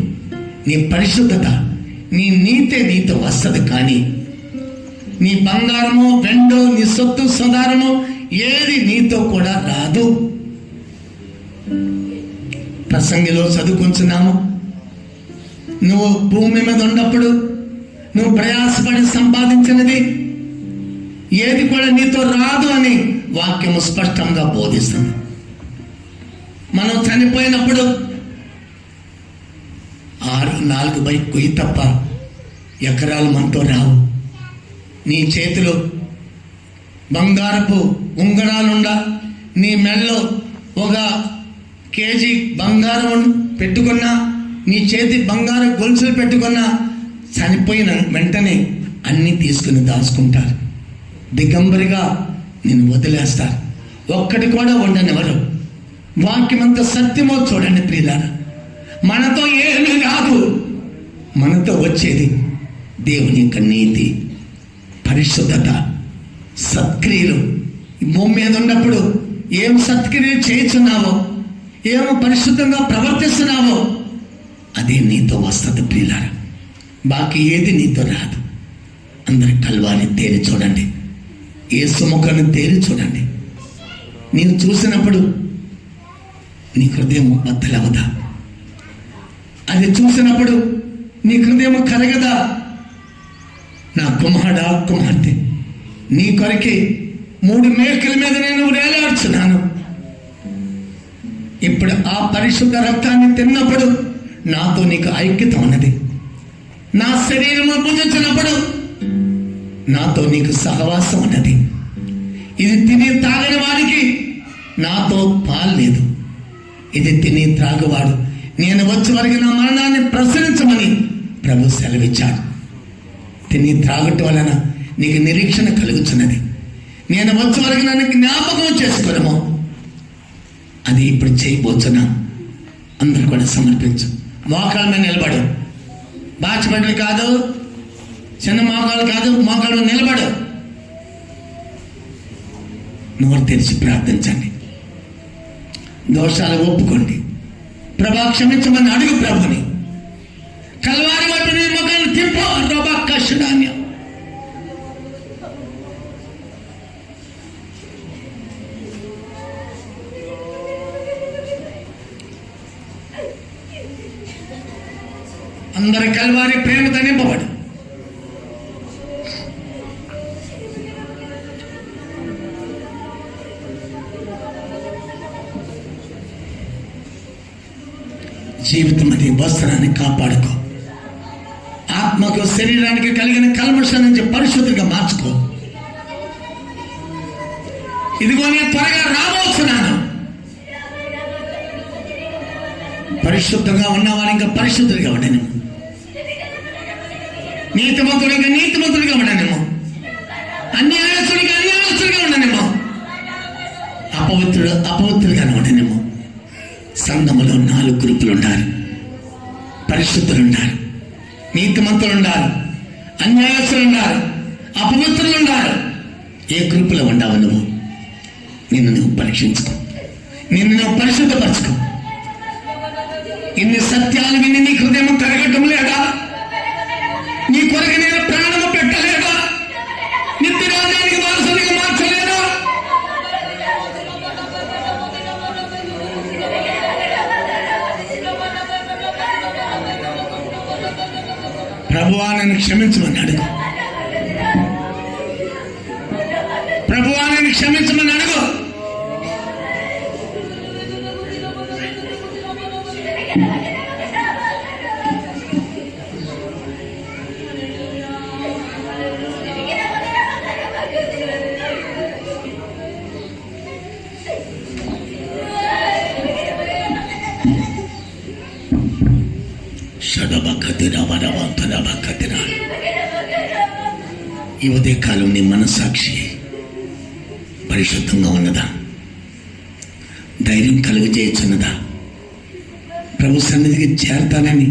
నీ పరిశుద్ధత, నీ నీతే నీతో వస్తుంది. కానీ నీ బంగారము, వెండో, నీ సొత్తు సదారము ఏది నీతో కూడా రాదు. ప్రసంగిలో చదువుకుంటున్నాము, నువ్వు భూమి మీద ఉన్నప్పుడు నువ్వు ప్రయాసపడి సంపాదించినది ఏది కూడా నీతో రాదు అని వాక్యము స్పష్టంగా బోధిస్తుంది. మనం చనిపోయినప్పుడు 6-4 బై కొయ్యి తప్ప ఎకరాలు మనతో రావు. నీ చేతిలో బంగారపు ఉంగరాలుండా, నీ మెడలో 1 కేజీ బంగారం పెట్టుకున్నా, నీ చేతి బంగారం గొలుసులు పెట్టుకున్నా, చనిపోయిన వెంటనే అన్నీ తీసుకుని దాచుకుంటారు. దిగంబరిగా నేను వదిలేస్తారు. ఒక్కటి కూడా ఉండనివ్వరు. వాక్యం అంత సత్యమో చూడండి ప్రియులారా. మనతో ఏమీ రాదు, మనతో వచ్చేది దేవుని యొక్క నీతి, పరిశుద్ధత, సత్క్రియలు. భూమి మీద ఉన్నప్పుడు ఏం సత్క్రియలు చేస్తున్నావో, ఏమో పరిశుద్ధంగా ప్రవర్తిస్తున్నావో అదే నీతో వస్తుంది ప్రియులారా. బాకీ ఏది నీతో రాదు. అందరి కల్వారి తేరి చూడండి. యేసు ముఖాన్ని తేరి చూడండి. నీవు చూసినప్పుడు నీ హృదయం బద్దలవదా? అది చూసినప్పుడు నీ హృదయం కరగదా? నా కుమారుడా, కుమార్తె, నీ కొరకే 3 మేకల మీద నేను వేలాడుచున్నాను. ఇప్పుడు ఆ పరిశుద్ధ రక్తాన్ని తిన్నప్పుడు నాతో నీకు ఐక్యత ఉన్నది. నా శరీరము భుజించినప్పుడు నాతో నీకు సహవాసం ఉన్నది. ఇది తిని తాగని వాడికి నాతో పాలు లేదు. ఇది తిని త్రాగువాడు నేను వచ్చే వరకు నా మరణాన్ని ప్రసరించమని ప్రభు సెలవిచ్చాడు. తిని త్రాగటం వలన నీకు నిరీక్షణ కలుగుతున్నది. నేను వచ్చే వరకు నన్ను జ్ఞాపకం చేసుకోలేము. అది ఇప్పుడు చేయబోతున్నా. అందరూ కూడా సమర్పించు. మోకాళ్ళ మీద నిలబడు. బాచిబడ్డలు కాదు, చిన్న మోకాళ్ళు కాదు, మోకాళ్ళు నిలబడు. నోరు తెరిచి ప్రార్థించండి. దోషాలు ఒప్పుకోండి. ప్రభా క్షమించమని అడుగు ప్రభుని. కల్వారి వంటి నీ మొక్కలు తింపో రోబాకషుడాన్య. అందరి కల్వారి ప్రేమతో నింపబడు. జీవితం అనే వస్త్రాన్ని కాపాడుకో. ఆత్మకు శరీరానికి కలిగిన కల్మషం నుంచి పరిశుద్ధిగా మార్చుకో. ఇదిగో నేను త్వరగా రాబోతున్నాను. పరిశుద్ధంగా ఉన్నవారు ఇంకా పరిశుద్ధులుగా ఉండనేమో. నీతిమంతుడు ఇంకా నీతిమంతుడిగా ఉండనేమో. అన్యాయస్తుడిగా అన్యాయస్తుడిగా ఉండనేమో. అపవిత్రుడు అపవిత్రులుగానే ఉండనేమో. సంఘములో 4 గ్రూపులు ఉండాలి. పరిశుద్ధులు ఉండాలి, నీతిమంతులు ఉండాలి, అన్యాయస్తులు ఉండాలి, అపవిత్రులు ఉండాలి. ఏ గ్రూపులో ఉండావు నువ్వు? నిన్ను నువ్వు పరీక్షించుకో. నిన్ను నువ్వు పరిశుద్ధపరచుకో. ఇన్ని సత్యాలు విని నీ హృదయం కరగటం లేదా? నీ కొరకు నేను ప్రాణము పెట్టలేదా? నిత్య రాజ్యానికి వారసునిగా మార్చలేదా? ప్రభువా నన్ను క్షమించమని అడుగు. ప్రభువా నన్ను క్షమించమని అడుగు. ఈ ఉదయకాలం నీ మనస్సాక్షి పరిశుద్ధంగా ఉన్నదా? ధైర్యం కలుగజేయుచున్నదా? ప్రభు సన్నిధికి చేరతానని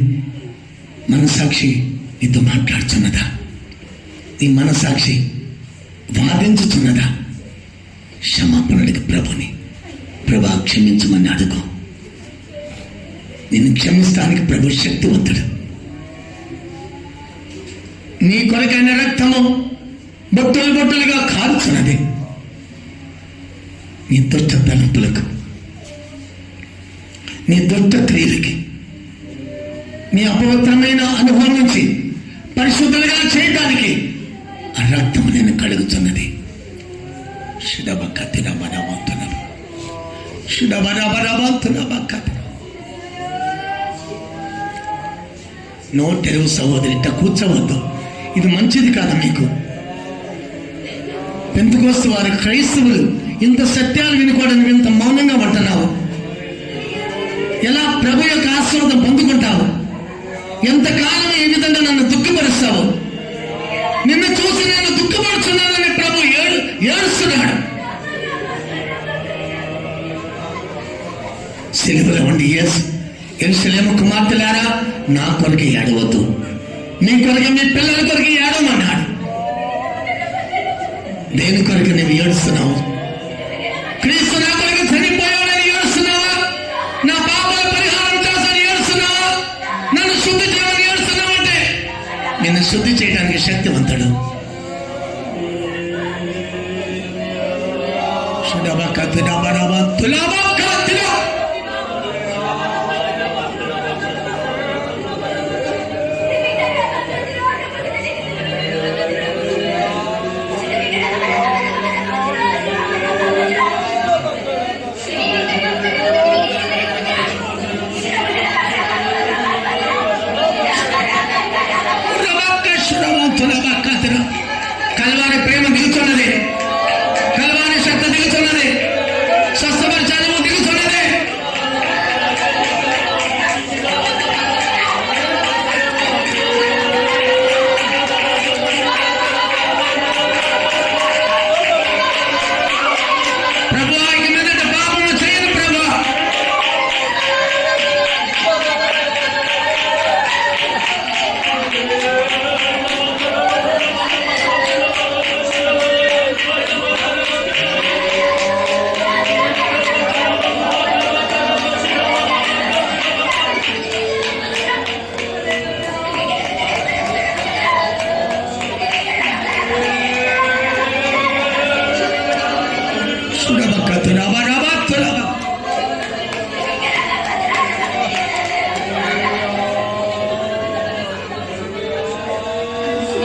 మనస్సాక్షి నీతో మాట్లాడుచున్నదా? నీ మనస్సాక్షి వాదించుచున్నదా? క్షమాపణకి ప్రభుని, ప్రభా క్షమించమని అడుగు. నిన్ను క్షమిస్తానికి ప్రభు శక్తివంతుడు. నీ కొరకైన రక్తము బొట్టులు బొట్టులుగా కాల్చున్నది. నీ దుష్ట తలంపులకు, నీ దుష్ట క్రియలకి, నీ అపవిత్రమైన అనుభవం నుంచి పరిశుద్ధులుగా చేయడానికి ఆ రక్తము నేను కడుగుతున్నది. నో తెలుగు సహోదరి, ఇట్ట కూర్చోవద్దు. ఇది మంచిది కాదు మీకు. పెంతెకోస్తు వారు క్రైస్తవులు ఇంత సత్యాలు వినుకోవడానికి ఇంత మౌనంగా ఉంటున్నావు. ఎలా ప్రభు యొక్క ఆశీర్వాదం పొందుకుంటావు? ఎంతకాలం ఈ విధంగా నన్ను దుఃఖపరుస్తావు? నిన్ను చూసి నేను దుఃఖపడుతున్నానని ప్రభు ఏడుస్తున్నాడు. సిలువలో ఉండి యెరూషలేము కుమార్తెలారా, నా కొరకు ఏడవద్దు, నీ కొరకు మీ పిల్లల కొరకు ఏడవమన్నాడు. దేని కొరకు నువ్వు ఏడుస్తున్నావు? క్రీస్తు నా కొరకు చనిపోయాడని ఏడుస్తున్నావా? నా పాపాల పరిహారం చేసని ఏడుస్తున్నావా? నన్ను శుద్ధి చేయమని ఏడుస్తున్నావు అంటే నిన్ను శుద్ధి చేయడానికి శక్తివంతుడు. కల్వారి ప్రేమ దిగుతున్నది, కల్వారి శక్తి దిగుతున్నది, స్వస్థపరచాలము దిగుతున్నది. ప్రభు ఇక మీదట పాపము చేయను ప్రభు.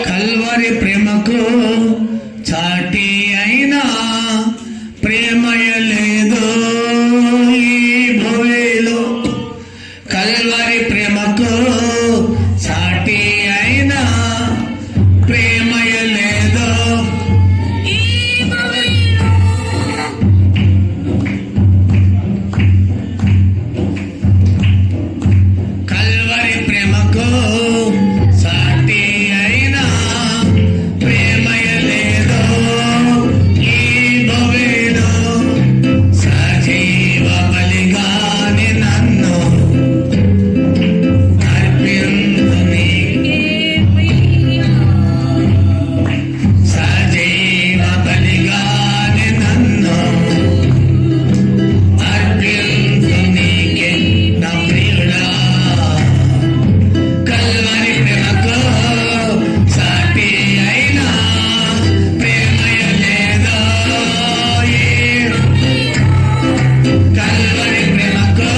కల్వరి ప్రేమకు చాటి అయినా ప్రేమయ లేదు ఈ భూమిలో. కల్వరి ప్రేమకు చాటి అయినా ప్రేమయ లేదు ఈ భూమిలో. కల్వరి ప్రేమకు సాటి అయినా ప్రేమయ లేదు ఈ భూమిలో. సజీవ బలిగాని నన్ను అర్పించు నీకే. సజీవ బలిగాని నన్ను అర్పించు నీకే నా ప్రియుడా. కల్వరి ప్రేమకు సాటి అయినా ప్రేమయ లేదు ఈ. కల్వరి ప్రేమకు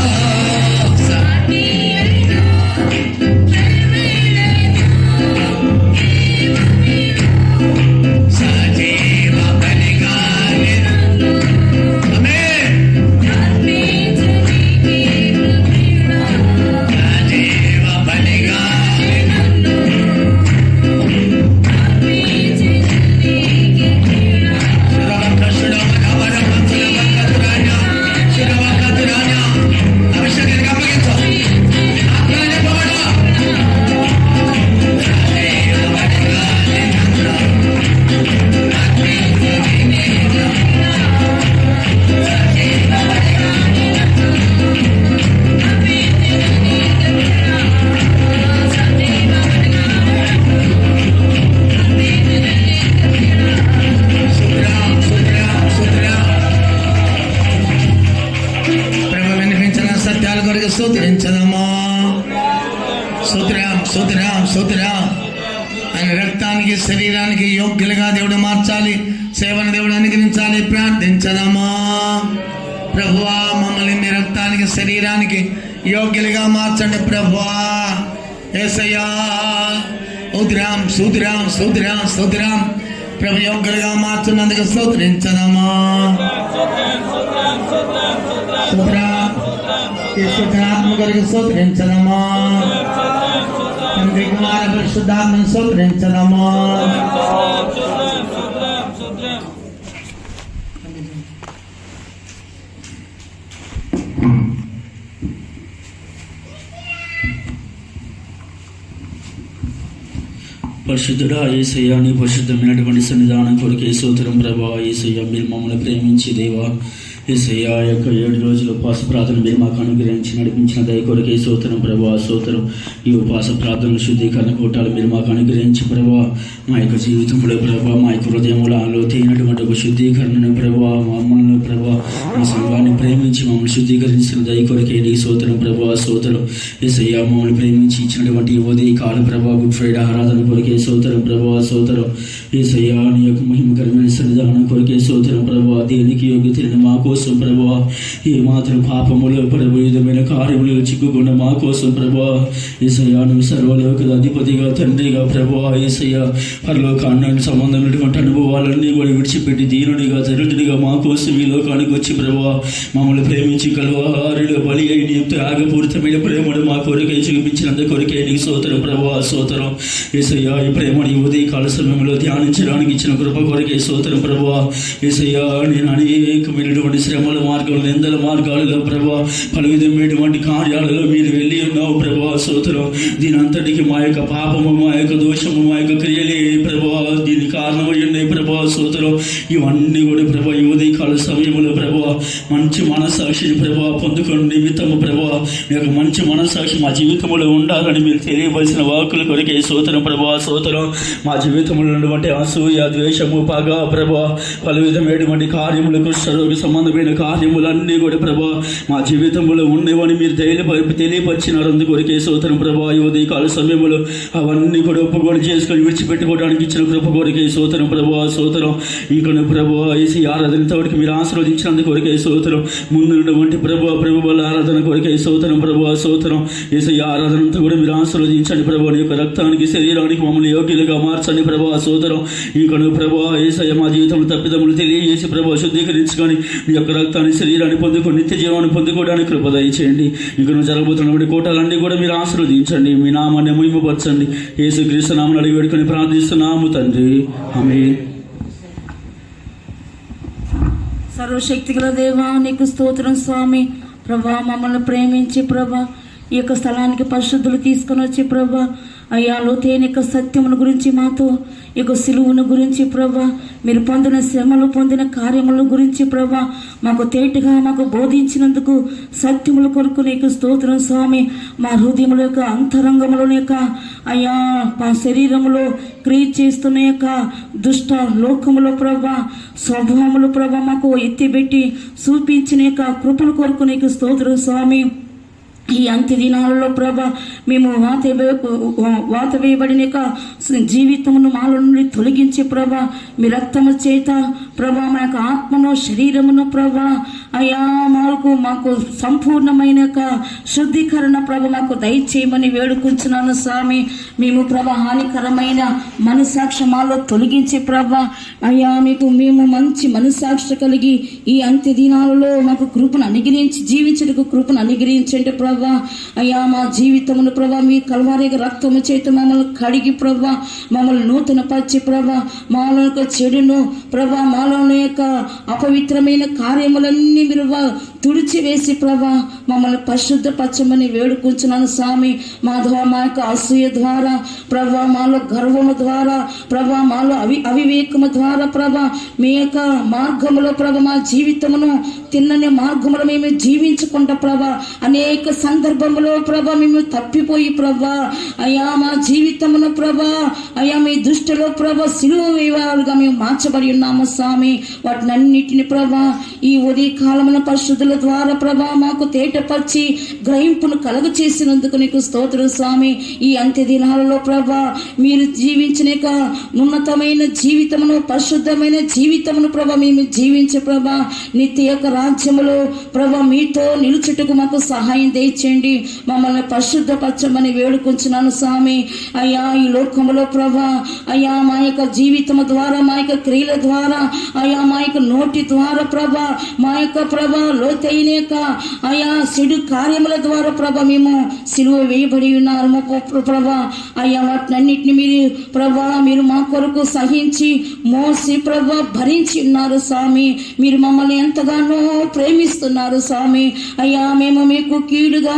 సాటి అయినా సజీవ బలిగాని ఆమేన్. సజీవ బలిగాని అభిషేకానికి అప్పగించు. ఆత్మలో నింపబడు. సజీవ బలిగాని నన్ను ప్రభు వినిపించిన సత్యాల కొరకు స్తోత్రించదమా. స్తోత్రం. ఆయన రక్తానికి శరీరానికి యోగ్యులుగా దేవుడు మార్చాలి, సేవను దేవుడు అనుగ్రహించాలి. ప్రార్థించదమా. ప్రభువా మమ్మల్ని మీ రక్తానికి శరీరానికి యోగ్యులుగా మార్చండి ప్రభువా. యేసయ్యా స్తోత్రం. ప్రభు యోగ్యులుగా మార్చున్నందుకు స్తోత్రించదమా. స్తోత్రాత్మ కొరకు స్తోత్రించదమా. తండ్రి కుమార పరిశుద్ధాత్మను స్తోత్రించదమా. పరిశుద్ధుడా యేసయ్య, నీ పరిశుద్ధమైనటువంటి సన్నిధానం కొరకు స్తోత్రం ప్రభా. యేసయ్య, మీరు మమ్మల్ని ప్రేమించి దేవా యేసయ్యా యొక్క 7 రోజుల ఉపవాస ప్రార్థన మీరు మాకు అనుగ్రహించి నడిపించిన దయ కొరకే స్తోత్రం ప్రభువా, స్తోత్రం. ఈ ఉపవాస ప్రార్థనలు శుద్ధీకరణ కూటాలు మీరు మాకు అనుగ్రహించి ప్రభువా, మా యొక్క జీవితంలో ప్రభువా, మా యొక్క హృదయంలో తేనటువంటి ఒక శుద్ధీకరణను ప్రభువా, మమ్మల్ని ప్రభువా, మా సంఘాన్ని ప్రేమించి మమ్మల్ని శుద్ధీకరించిన దయ కొరకే నీ స్తోత్రం ప్రభువా, స్తోత్రం. యేసయ్యా మమ్మల్ని ప్రేమించి ఇచ్చినటువంటి ఉదయ కాల ప్రభా గుడ్ ఫ్రైడే ఆరాధన కొరకే స్తోత్రం ప్రభువా, స్తోత్రం. యేసయ్యా నీ యొక్క మహిమకరమైన సన్నిధానం కొరకే స్తోత్రం ప్రభువా. దేనికి యోగ్యతని మా కోసం ప్రభువా, ఏ మాత్రం పాపములో ప్రభు విధమైన కార్యములు చిక్కుకున్న మా కోసం ప్రభువా, యేసయ్యా నువ్వు సర్వలోక అధిపతిగా తండ్రిగా ప్రభువా, యేసయ్యా పరలోక అన్నాన్ని సంబంధమైనటువంటి అనుభవాలన్నీ కూడా విడిచిపెట్టి దీనుడిగా దరిద్రుడిగా మా కోసం ఈ లోకానికి వచ్చి ప్రభువా, మమ్మల్ని ప్రేమించి కలువారిలో బలి అయి నీ త్యాగపూరితమైన ప్రేమను మా కొరకై చూపించినంత కొరకే నీకు స్తోత్రం ప్రభువా, స్తోత్రం. యేసయ్యా ఈ ప్రేమని ఉదయ కాల సమయంలో ధ్యానించడానికి ఇచ్చిన కృప కొరకే స్తోత్రం ప్రభువా. యేసయ్యా నేను అనేకమైనటువంటి శ్రమల మార్గాలు నిందల మార్గాలలో ప్రభువా, పలు విధమైనటువంటి కార్యాలలో మీరు వెళ్ళి ఉన్నావు ప్రభువా, స్తోత్రం. దీని అంతటికి మా యొక్క పాపము, మా యొక్క దోషము, మా యొక్క క్రియలే ప్రభువా దీని కారణమై ఉన్నాయి ప్రభువా, స్తోత్రం. ఇవన్నీ కూడా ప్రభువా ఈ ఉదయ కాల సమయంలో ప్రభువా మంచి మనస్సాక్షిని ప్రభువా పొందుకుని నిమిత్తము ప్రభువా మీ యొక్క మంచి మనస్సాక్షి మా జీవితంలో ఉండాలని మీరు తెలియవలసిన వాక్కుల కొరకే స్తోత్రం ప్రభువా, స్తోత్రం. మా జీవితంలో ఉన్నటువంటి అసూయ, ద్వేషము, పగ ప్రభువా, పలు విధమైనటువంటి కార్యములు, కృష్ణరోగి సంబంధమైన కార్యములన్నీ కూడా ప్రభువా మా జీవితంలో ఉండేవని మీరు తెలియపరిచినారు. అందుకొరకే స్తోత్రం ప్రభువా. ఈ ఉదయ కాల సమయంలో అవన్నీ కూడా ఒప్పుకొని చేసుకొని విడిచిపెట్టుకోవడానికి ఇచ్చిన కృప కొరకే స్తోత్రం ప్రభువా, స్తోత్రం. ఇంకా ప్రభువా ఏసీ ఆరాధనతో మీరు ఆశీర్వదించినందుకు కొరకే స్తోత్రం. ముందు ఉన్నటువంటి ప్రభువుల ఆరాధన కొరకే స్తోత్రం ప్రభువా, స్తోత్రం. ఏసీ ఆరాధనంతా కూడా మీరు ఆశీర్వదించండి ప్రభువా. నీ యొక్క రక్తానికి శరీరానికి మమ్మల్ని యోగ్యులుగా మార్చండి ప్రభువా, స్తోత్రం. ఇంకా ప్రభువా ఏసయ్య మా జీవితంలో తప్పిదములు తెలియజేసి ప్రభువా శుద్ధీకరించుకొని మీ యొక్క రక్తాన్ని శరీరాన్ని పొందుకొని నిత్య జీవాన్ని పొందుకోవడానికి కృప దయచేయండి. ఇంకా జరగబోతున్నటువంటి కోటాలన్నీ కూడా మీరు ఆశీర్వదించండి, మీ నామాన్ని మహిమపరచండి. యేసుక్రీస్తు నామమున అడిగి వేడుకొని ప్రార్థిస్తున్నాము తండ్రి, ఆమేన్. సర్వశక్తిగల దేవా నీకు స్తోత్రం స్వామి. ప్రభా మమ్మల్ని ప్రేమించి ప్రభా ఈ యొక్క స్థలానికి పరిశుద్ధులు తీసుకొని వచ్చి ప్రభా అయ్యా లోతైన యొక్క సత్యముల గురించి మాతో ఈ యొక్క సిలువును గురించి ప్రభా మీరు పొందిన శ్రమలు పొందిన కార్యముల గురించి ప్రభా మాకు తేటగా మాకు బోధించినందుకు సత్యముల కొరకు నీకు స్తోత్రం స్వామి. మా హృదయముల యొక్క అంతరంగముల యొక్క అయ్యా మా శరీరములో క్రియ చేస్తున్న యొక్క దుష్ట లోకములో ప్రభా స్వభావములు ప్రభా మాకు ఎత్తిపెట్టి చూపించిన యొక్క కృపల కొరకు నీకు స్తోత్రం స్వామి. ఈ అంత్య దినాలలో ప్రభా మేము వాత వేయబడిన జీవితమును మాలో నుండి తొలగించి ప్రభా మీ రక్తము చేత ప్రభా మా యొక్క ఆత్మను శరీరమును ప్రభా అయ్యా మాకు సంపూర్ణమైన శుద్ధీకరణ ప్రభ మాకు దయచేయమని వేడుకుంటున్నాను స్వామి. మేము ప్రభా హానికరమైన మనసాక్షి మాలో తొలగించి ప్రభా అయ్యా మేము మంచి మనసాక్షి కలిగి ఈ అంత్య దినాలలో మాకు కృపను అనుగ్రహించి జీవించడానికి కృపను అనుగ్రహించండి ప్రభా. అయ్యా మా జీవితమును ప్రభా మీ కల్వారి రక్తము చేత మమ్మల్ని కడిగి ప్రభా మమ్మల్ని నూతన పరిచి ప్రభా మాలో యొక్క చెడును ప్రభా మాలో యొక్క అపవిత్రమైన కార్యములన్నీ మీరు తుడిచివేసి ప్రభా మమ్మల్ని పరిశుద్ధపరచమని వేడుకుంటున్నాను స్వామి. మా యొక్క అసూయ ద్వారా ప్రభా మాలో గర్వము ద్వారా ప్రభా మాలో అవివేకము ద్వారా ప్రభా మీ యొక్క మార్గములో ప్రభా మా జీవితమును తిన్నని మార్గములో మేము జీవించుకుంటా ప్రభా అనేక సందర్భంలో ప్రభా మేము తప్పిపోయి ప్రభా అయ్యా మా జీవితమును ప్రభా అయ్యా మీ దృష్టిలో ప్రభా సిలువ వేయాలుగా మేము మార్చబడి ఉన్నాము స్వామి. వాటిని అన్నిటిని ప్రభా ఈ ఉదయ కాలమున పరిశుద్ధుల ద్వారా ప్రభా మాకు తేటపరిచి గ్రహింపును కలుగ చేసినందుకు నీకు స్తోత్రం స్వామి. ఈ అంత్య దినాలలో ప్రభా మీరు జీవించిన ఉన్నతమైన జీవితమును పరిశుద్ధమైన జీవితమును ప్రభా మేము జీవించే ప్రభా నిత్య యొక్క రాజ్యములో ప్రభా మీతో నిలుచుటకు మాకు సహాయం దయచేయండి. మమ్మల్ని పరిశుద్ధపరచమని వేడుకుంటున్నాను స్వామి. అయ్యా ఈ లోకములో ప్రభా అయ్యా మా యొక్క జీవితము ద్వారా మా యొక్క క్రియల ద్వారా అయ్యా మా యొక్క నోటి ద్వారా ప్రభా మా యొక్క ప్రభా లోతైన అయ్యా చెడు కార్యముల ద్వారా ప్రభా మేము సిలువ వేయబడి ఉన్నాము ప్రభా. అయ్యా వాటినన్నిటిని మీరు మా కొరకు సహించి మోసి ప్రభా భరించి ఉన్నారు స్వామి. మీరు మమ్మల్ని ఎంతగానో ఎంతగానో ప్రేమిస్తున్నారు స్వామి. అయ్యా మేము మీకు కీడుగా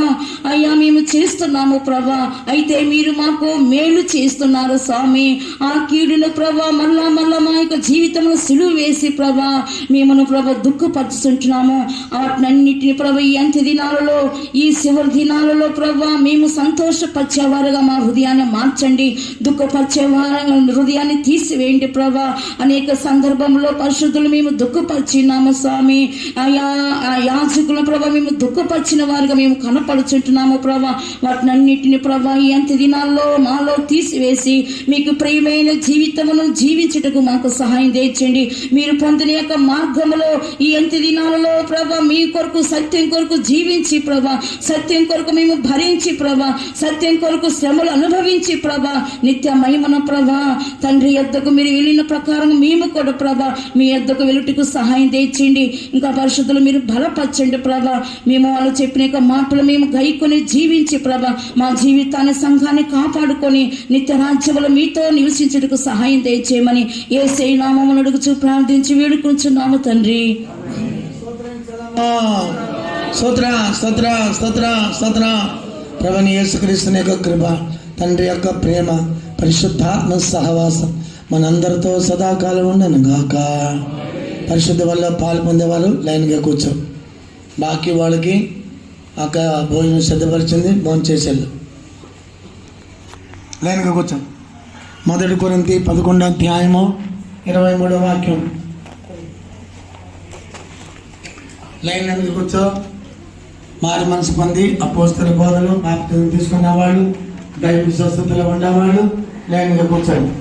అయ్యా మేము చేస్తున్నాము ప్రభా, అయితే మీరు మాకు మేలు చేస్తున్నారు స్వామి. ఆ కీడును ప్రభా మళ్ళా మా యొక్క జీవితంలో సిలువ వేసి ప్రభా మేమును ప్రభా దుఃఖపరుచుకుంటున్నాము. వాటినన్నిటిని ప్రభా ఈ అంత్య దినాలలో, ఈ చివరి దినాలలో ప్రభా మేము సంతోషపరిచేవారుగా మా హృదయాన్ని మార్చండి, దుఃఖపరిచేవారు హృదయాన్ని తీసివేయండి ప్రభా. అనేక సందర్భంలో పరిశుద్ధులు మేము దుఃఖపరిచినాము స్వామి. అయా ఆ యాజకుల ప్రభా మేము దుఃఖపరిచిన వారుగా మేము కనపడుచుంటున్నాము ప్రభా. వాటినన్నిటిని ప్రభా ఈ అంత్య దినాల్లో మాలో తీసివేసి మీకు ప్రియమైన జీవితమును జీవించుటకు మాకు సహాయం తెచ్చండి. మీరు పొందిన యొక్క మార్గములో ఈ అంత్య దినాలలో ప్రభా మీ కొరకు సత్యం కొరకు జీవించి ప్రభా, సత్యం కొరకు మేము భరించి ప్రభా, సత్యం కొరకు శ్రమలు అనుభవించి ప్రభా నిత్య మహిమన ప్రభా తండ్రి యొద్దకు మీరు వెళ్ళిన ప్రకారం మేము కూడా ప్రభా మీ యొద్దకు వెళ్ళుటకు సహాయం తెచ్చండి. ఇంకా పరిశుద్ధులు మీరు బలపరచండి ప్రభా. మేము వాళ్ళు చెప్పిన యొక్క మాటలు మేము గైకొని జీవించి ప్రభా మా జీవితాన్ని సంఘాన్ని కాపాడుకొని నిత్య రాజ్యములు మీతో నివసించుటకు సహాయం తెచ్చేయమని యేసే నామమున అడుగుచు ప్రార్థించి వేడుకుంటున్నాము తండ్రి. స్తోత్ర స్తోత్ర స్తోత్ర స్తోత్ర. ప్రభుని యేసుక్రీస్తుని యొక్క కృప, తండ్రి యొక్క ప్రేమ, పరిశుద్ధాత్మ సహవాసం మనందరితో సదాకాలం ఉండను గాక. పరిశుద్ధ వల్ల పాలు పొందేవాళ్ళు లైన్గా కూర్చో. బాకీ వాళ్ళకి అక్క భోజనం సిద్ధపరిచింది, భోజనం చేసేళ్ళు లైన్గా కూర్చో. 1 కొరింథీ 11వ అధ్యాయము 23వ వాక్యం. లైన్ ఎందుకు కూర్చో. మారి మనసు పొంది అపోస్తల బోధలు బాప్తిజం తీసుకున్నవాళ్ళు, దైవ స్వస్థతలో ఉన్నవాళ్ళు లైన్గా కూర్చోండి.